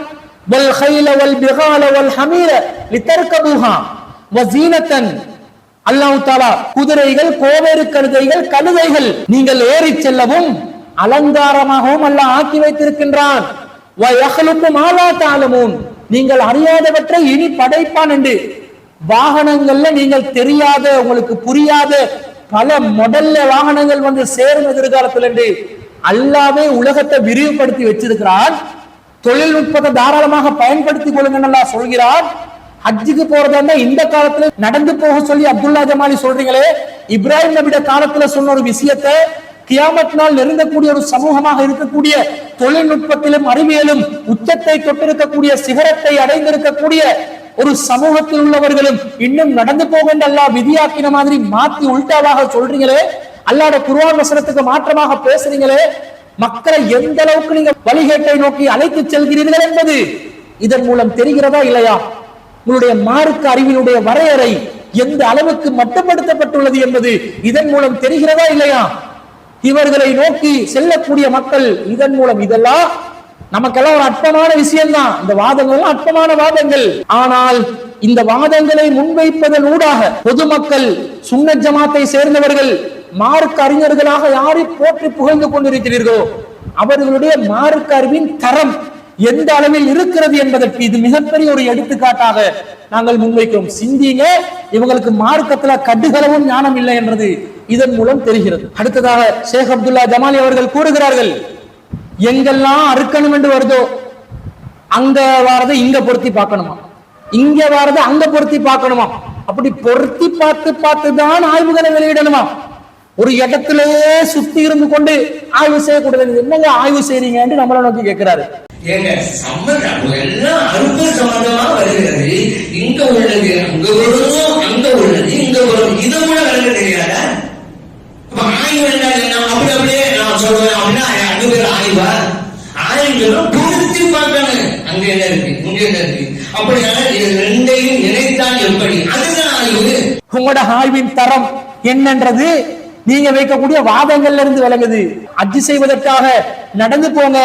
வல் கைல வல் பிகால வல் ஹமீர லிதர்கபூஹா வஸீனத்தன். அல்லாஹ் தஆலா குதிரைகள், கோவேறு கழுதைகள், கழுதைகள் நீங்கள் ஏறி செல்லவும் அலங்காரமாகவும் அல்லாஹ் ஆக்கி வைத்திருக்கின்றான். வ யஹ்லுகு மா லா தஅலமூன் நீங்கள் அறியாதவற்றை இனி படைப்பான் என்று. வாகனங்கள்ல நீங்கள் தெரியாத, உங்களுக்கு புரியாத பல மாடல்ல வாகனங்கள் சேரும் எதிர்காலத்தில் என்று அல்லாஹ்வே உலகத்தை விரிவுபடுத்தி வச்சிருக்கிறான். தொழில்நுட்பத்தை தாராளமாக பயன்படுத்திக் கொள்ளுங்க அல்லாஹ் சொல்கிறான். ஹஜ்ஜுக்கு போறதா இந்த காலத்துல நடந்து போக சொல்லி அப்துல்லா ஜமாலி சொல்றீங்களே, இப்ராஹிம் நபியோட காலத்துல சொன்ன ஒரு விஷயத்தை கியாமத் நாள் நெருங்கக்கூடிய ஒரு சமூகமாக இருக்கக்கூடிய, தொழில்நுட்பத்திலும் அறிவியலும் உச்சத்தை தொட்டிருக்கக்கூடிய, சிகரத்தை அடைந்திருக்கக்கூடிய ஒரு சமூகத்தில் உள்ளவர்களும் இன்னும் நடந்து போகின்ற அல்லாஹ் விதியாக்கின மாதிரி மாத்தி உல்டாவாக சொல்றீங்களே, அல்லாஹ்வுடைய குர்ஆன் வசனத்துக்கு மாற்றமாக பேசுறீங்களே, மக்களை எந்த அளவுக்கு நீங்க வழிகேட்டை நோக்கி அழைத்து செல்கிறீர்கள் என்பது இதன் மூலம் தெரிகிறதா இல்லையா? உங்களுடைய மார்க்க அறிவினுடைய வரையறை எந்த அளவுக்கு மட்டுப்படுத்தப்பட்டுள்ளது என்பது இதன் மூலம் தெரிகிறதா இல்லையா? இவர்களை நோக்கி செல்லக்கூடிய மக்கள் இதன் மூலம், இதெல்லாம் நமக்கெல்லாம் ஒரு அற்பமான விஷயம்தான். இந்த வாதங்கள் அற்பமான வாதங்கள். ஆனால் இந்த வாதங்களை முன்வைப்பதன் ஊடாக பொதுமக்கள், சுன்னத் ஜமாத்தை சேர்ந்தவர்கள், மார்க்க அறிஞர்களாக யாரை போற்றி புகழ்ந்து கொண்டிருக்கிறீர்களோ அவர்களுடைய மார்க்க அறிவின் தரம் எந்த அளவில் இருக்கிறது என்பதற்கு இது மிகப்பெரிய ஒரு எடுத்துக்காட்டாக நாங்கள் முன்வைக்கிறோம். சிந்திங்க, இவங்களுக்கு மார்க்கத்துல கடுகளவும் ஞானம் இல்லை என்றது இதன் மூலம் தெரிகிறது. அடுத்ததாக ஷேக் அப்துல்லா ஜமாலி அவர்கள் கூறுகிறார்கள், எங்கெல்லாம் அறுக்கணும் என்று வருதோ அங்க வாரதை இங்க பொருத்தி பார்க்கணுமா, இங்க வாரதை அங்க பொருத்தி பார்க்கணுமா, அப்படி பொருத்தி பார்த்து பார்த்துதான் ஆய்வுகளை வெளியிடணுமா. ஒரு இடத்திலேயே சுத்தி இருந்து கொண்டு ஆய்வு செய்யக்கூடாது. என்னங்க ஆய்வு செய்றீங்க என்று நம்மளை நோக்கி கேட்கிறாரு. ஏங்க சம்பந்தம் எல்லாம் அறுப்பு சம்பந்தமா வருகிறது. இங்க உள்ளது அங்க வருதும், அங்க உள்ளது இங்க வரும். இதை கூட விளங்க தெரியாதா? ஆய்வு என்ன? அப்படி அப்படியே நான் சொல்றேன் அப்படின்னா அங்க பேர் ஆய்வா? ஆய்வு பொருத்தி பார்க்கணும். அங்க என்ன இருக்கு, இங்க என்ன இருக்கு, அப்படியான ரெண்டையும் இணைத்தால் எப்படி? அதுதான் ஆய்வு. உங்களோட ஆய்வின் தரம் என்னன்றது நீங்க வைக்கக்கூடிய வாதங்கள்ல இருந்து விளங்குது. அஜி செய்வதற்காக நடந்து போங்க,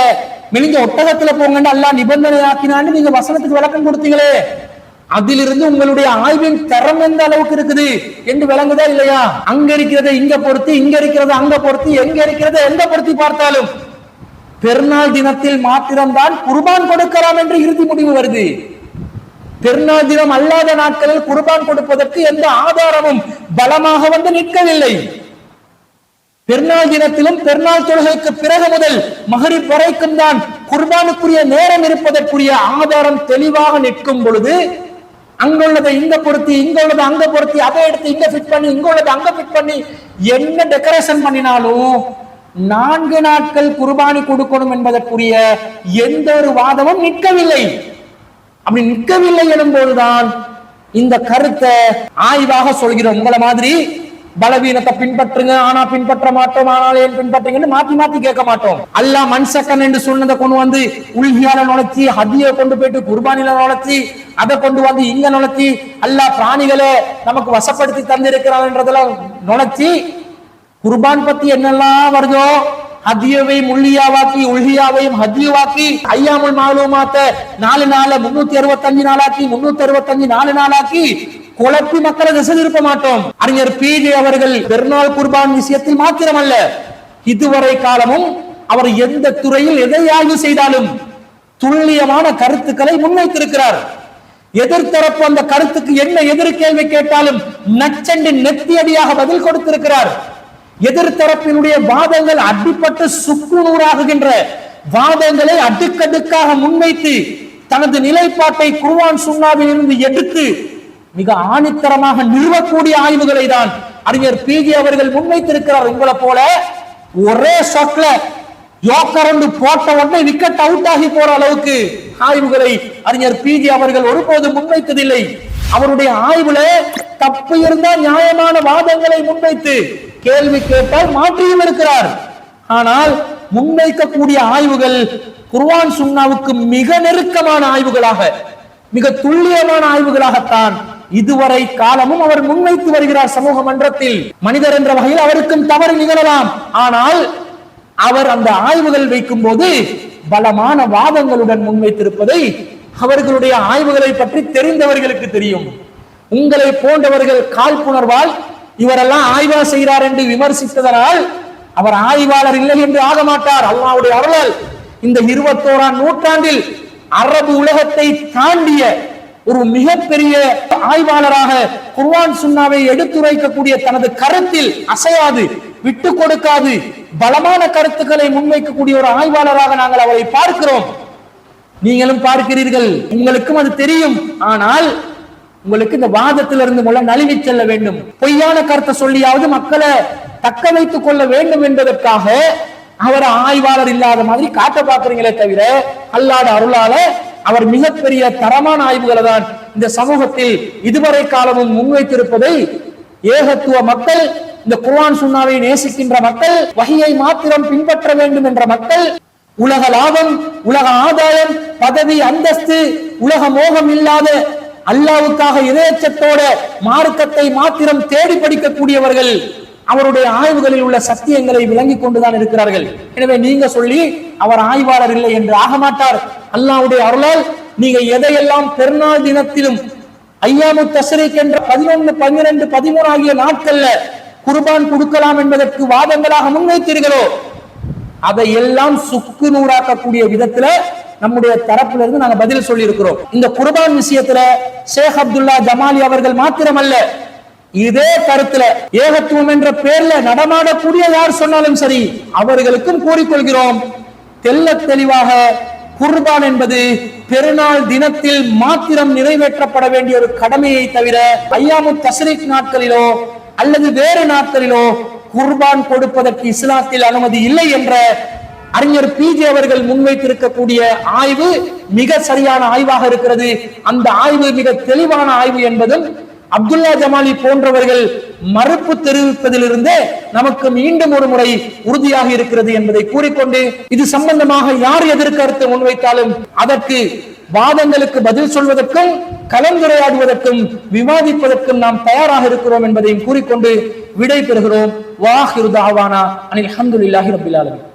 மெலிஞ்ச ஒட்டகத்துல போங்கன்னு அல்லாஹ் நிபந்தனை ஆக்கினான்னு நீங்க வசனத்துக்கு விளக்கம் கொடுத்தீங்களே, அதிலிருந்து உங்களுடைய ஆய்வின் தரம் எந்த அளவுக்கு இருக்குது என்று விளங்குதா இல்லையா? அங்க இருக்கிறத இங்க பொறுத்து, இங்க இருக்கிறத அங்க பொறுத்து, எங்க இருக்கிறத எங்க பொருத்தி பார்த்தாலும் பெருநாள் தினத்தில் மாத்திரம்தான் குர்பான் கொடுக்கலாம் என்று இறுதி முடிவு வருது. பெருநாள் தினம் அல்லாத நாட்களில் குர்பான் கொடுப்பதற்கு எந்த ஆதாரமும் பலமாக வந்து நிற்கவில்லை. பெருநாள் தினத்திலும் பெருநாள் தொழுகைக்கு பிறகு முதல் மகரிப் வரைக்கும் தான் குர்பானுக்குரிய நேரம் இருப்பதற்குரிய ஆதாரம் தெளிவாக நிற்கும் பொழுது அங்குள்ளதை இங்க பொருத்தி, இங்க உள்ளதை அங்க பொருத்தி, அதை எடுத்து இங்க ஃபிட் பண்ணி, இங்க உள்ளதை அங்க ஃபிட் பண்ணி என்ன டெக்கரேஷன் பண்ணினாலும் 4 நாட்கள் குர்பானி கொடுக்கணும் என்பதற்குரிய எந்த ஒரு வாதமும் நிற்கவில்லை. அப்படி நிற்கவில்லை எனும் போதுதான் இந்த கருத்தை ஆய்வாக சொல்கிறோம். உங்களை மாதிரி பலவீனத்தை பின்பற்றுங்க, ஆனா பின்பற்ற மாட்டோம், ஆனால் ஏன் பின்பற்றுங்கன்னு மாத்தி மாத்தி கேட்க மாட்டோம். அல்லாஹ் மன்சக்கன் என்று சொன்னதை கொண்டு வந்து உள்கியால நுழைச்சி, ஹதியை கொண்டு போயிட்டு குர்பானில நுழைச்சி, அதை கொண்டு வந்து இங்க நுழைச்சி, அல்லாஹ் பிராணிகளை நமக்கு வசப்படுத்தி தந்திருக்கிறான் என்றதெல்லாம் நுழைச்சி, குர்பான் பத்தி என்னெல்லாம் வருதோ ஹதியவையும் உள்ஹியாவாக்கி, உள்ஹியாவையும் ஹதியவாக்கி, ஐயாமுல் மாலூமாத்த 4 நாள 365 நாளாக்கி, 365 4 நாளாக்கி குழப்பி மக்களை திசை திருப்ப மாட்டோம். அறிஞர் பிஜே அவர்கள் பெருநாள் குர்பான் விஷயத்தில் மாத்திரமல்ல, இதுவரை காலமும் அவர் எந்த துறையில் எதை ஆய்வு செய்தாலும் துல்லியமான கருத்துக்களை முன்வைத்திருக்கிறார். எதிர்த்தரப்பு அந்த கருத்துக்கு என்ன எதிர் கேள்வி கேட்டாலும் நச்சண்டு நெத்தியடியாக பதில் கொடுத்திருக்கிறார். எதிர்த்தரப்பினுடைய வாதங்கள் அடிப்பட்டு சுக்குநூறாகுகின்ற வாதங்களை அடுக்கடுக்காக முன்வைத்து தனது நிலைப்பாட்டை குர்ஆன் சுன்னாவில் இருந்து எடுத்து மிக ஆணித்தரமாக நிறுவக்கூடிய ஆய்வுகளை தான் அறிஞர் பிஜே அவர்கள் முன்வைத்திருக்கிறார். உங்களை போல ஒரே ஷாட்ல யோக்கரண்டு போட்ட உடனே விக்கெட் அவுட் ஆகி போற அளவுக்கு ஆய்வுகளை அறிஞர் பிஜே அவர்கள் ஒருபோது முன்வைத்ததில்லை. அவருடைய ஆய்வுல தப்பு இருந்தால் நியாயமான வாதங்களை முன்வைத்து கேள்வி கேட்டால் மாற்றியும் இருக்கிறார். ஆனால் முன்வைக்கக்கூடிய ஆய்வுகள் குர்ஆன் சுன்னாவுக்கு மிக நெருக்கமான ஆய்வுகளாக, மிக துல்லியமான ஆய்வுகளாகத்தான் இதுவரை காலமும் அவர் முன்வைத்து வருகிறார். சமூக மன்றத்தில் மனிதர் என்ற வகையில் அவருக்கும் தவறு நிகழலாம். ஆனால் அவர் அந்த ஆய்வுகள் வைக்கும் போது பலமான வாதங்களுடன் முன்வைத்திருப்பதை அவர்களுடைய ஆய்வுகளை பற்றி தெரிந்தவர்களுக்கு தெரியும். உங்களை போன்றவர்கள் காழ்ப்புணர்வால் இவரெல்லாம் ஆய்வா செய்கிறார் என்று விமர்சித்ததனால் அவர் ஆய்வாளர் இல்லை என்று ஆக மாட்டார். அல்லாஹ்வுடைய அருளால் இந்த 21ஆம் நூற்றாண்டில் அரபு உலகத்தை தாண்டிய ஒரு மிகப்பெரிய ஆய்வாளராக குர்ஆன் சுன்னாவை எடுத்துரைக்கக்கூடிய, தனது கருத்தில் அசையாது விட்டு கொடுக்காது பலமான கருத்துக்களை முன்வைக்கக்கூடிய ஒரு ஆய்வாளராக நாங்கள் அவரை பார்க்கிறோம். நீங்களும் பார்க்கிறீர்கள், உங்களுக்கும் அது தெரியும். ஆனால் உங்களுக்கு இந்த வாதத்திலிருந்து மூலம் நழுவி செல்ல வேண்டும், பொய்யான கருத்தை சொல்லியாவது மக்களை தக்க வைத்துக் கொள்ள வேண்டும் என்பதற்காக அவர் ஆய்வாளர் இல்லாத மாதிரி காட்ட பார்க்கிறீங்களே தவிர அல்லாஹ்வுடைய அருளால அவர் மிகப்பெரிய தரமான ஆய்வுகளை தான் இந்த சமூகத்தில் இதுவரை காலமும் முன்வைத்திருப்பதை ஏகத்துவ மக்கள், இந்த குர்ஆன் சுன்னாவை நேசிக்கின்ற மக்கள், வஹியை மாத்திரம் பின்பற்ற வேண்டும் என்ற மக்கள், உலக லாபம், உலக ஆதாயம், பதவி, அந்தஸ்து, உலக மோகம் இல்லாத அல்லாஹ்வுக்காக இதயச்சத்தோட மார்க்கத்தை மாத்திரம் தேடி படிக்கக்கூடியவர்கள் அவருடைய ஆய்வுகளில் உள்ள சத்தியங்களை விளங்கிக் கொண்டுதான் இருக்கிறார்கள். எனவே நீங்க சொல்லி அவர் ஆய்வாளர் இல்லை என்று ஆக மாட்டார். அல்லாஹ்வுடைய அருளால் நீங்க எதையெல்லாம் பெருநாள் தினத்திலும் ஐயாமு தஸ்ரீக் என்ற 11, 12, 13 ஆகிய நாட்கள்ல குர்பான் கொடுக்கலாம் என்பதற்கு வாதங்களாக முன்வைத்தீர்களோ அதை எல்லாம் சுக்கு நூறாக்கக்கூடிய விதத்துல நம்முடைய தரப்புல இருந்து நாங்க பதில் சொல்லி இருக்கிறோம். இந்த குர்பான் விஷயத்துல ஷேக் அப்துல்லா ஜமாலி அவர்கள் மாத்திரமல்ல, இதே கருத்துல ஏகத்துவம் என்ற பேர்ல நடமாடக்கூடிய யார் சொன்னாலும் சரி அவர்களுக்கும் கூறிக்கொள்கிறோம், தெல்ல தெளிவாக குர்பான் என்பது பெருநாள் தினத்தில் மாத்திரம் நிறைவேற்றப்பட வேண்டிய ஒரு கடமையை தவிர ஐயாமு தஸ்ரீக் நாட்களிலோ அல்லது வேறு நாட்களிலோ குர்பான் கொடுப்பதற்கு இஸ்லாத்தில் அனுமதி இல்லை என்ற அறிஞர் பிஜே அவர்கள் முன்வைத்திருக்கக்கூடிய ஆய்வு மிக சரியான ஆய்வாக இருக்கிறது. அந்த ஆய்வு மிக தெளிவான ஆய்வு என்பதும் அப்துல்லா ஜமாலி போன்றவர்கள் மறுப்பு தெரிவிப்பதிலிருந்தே நமக்கு மீண்டும் ஒரு முறை உறுதியாக இருக்கிறது என்பதை கூறிக்கொண்டு, இது சம்பந்தமாக யார் எதிர்கருத்து முன்வைத்தாலும் அதற்கு வாதங்களுக்கு பதில் சொல்வதற்கும் கலந்துரையாடுவதற்கும் விவாதிப்பதற்கும் நாம் தயாராக இருக்கிறோம் என்பதையும் கூறிக்கொண்டு விடை பெறுகிறோம். வாஹிரு தாவானா அனில் ஹம்துலில்லாஹி ரப்பில் ஆலமீன்.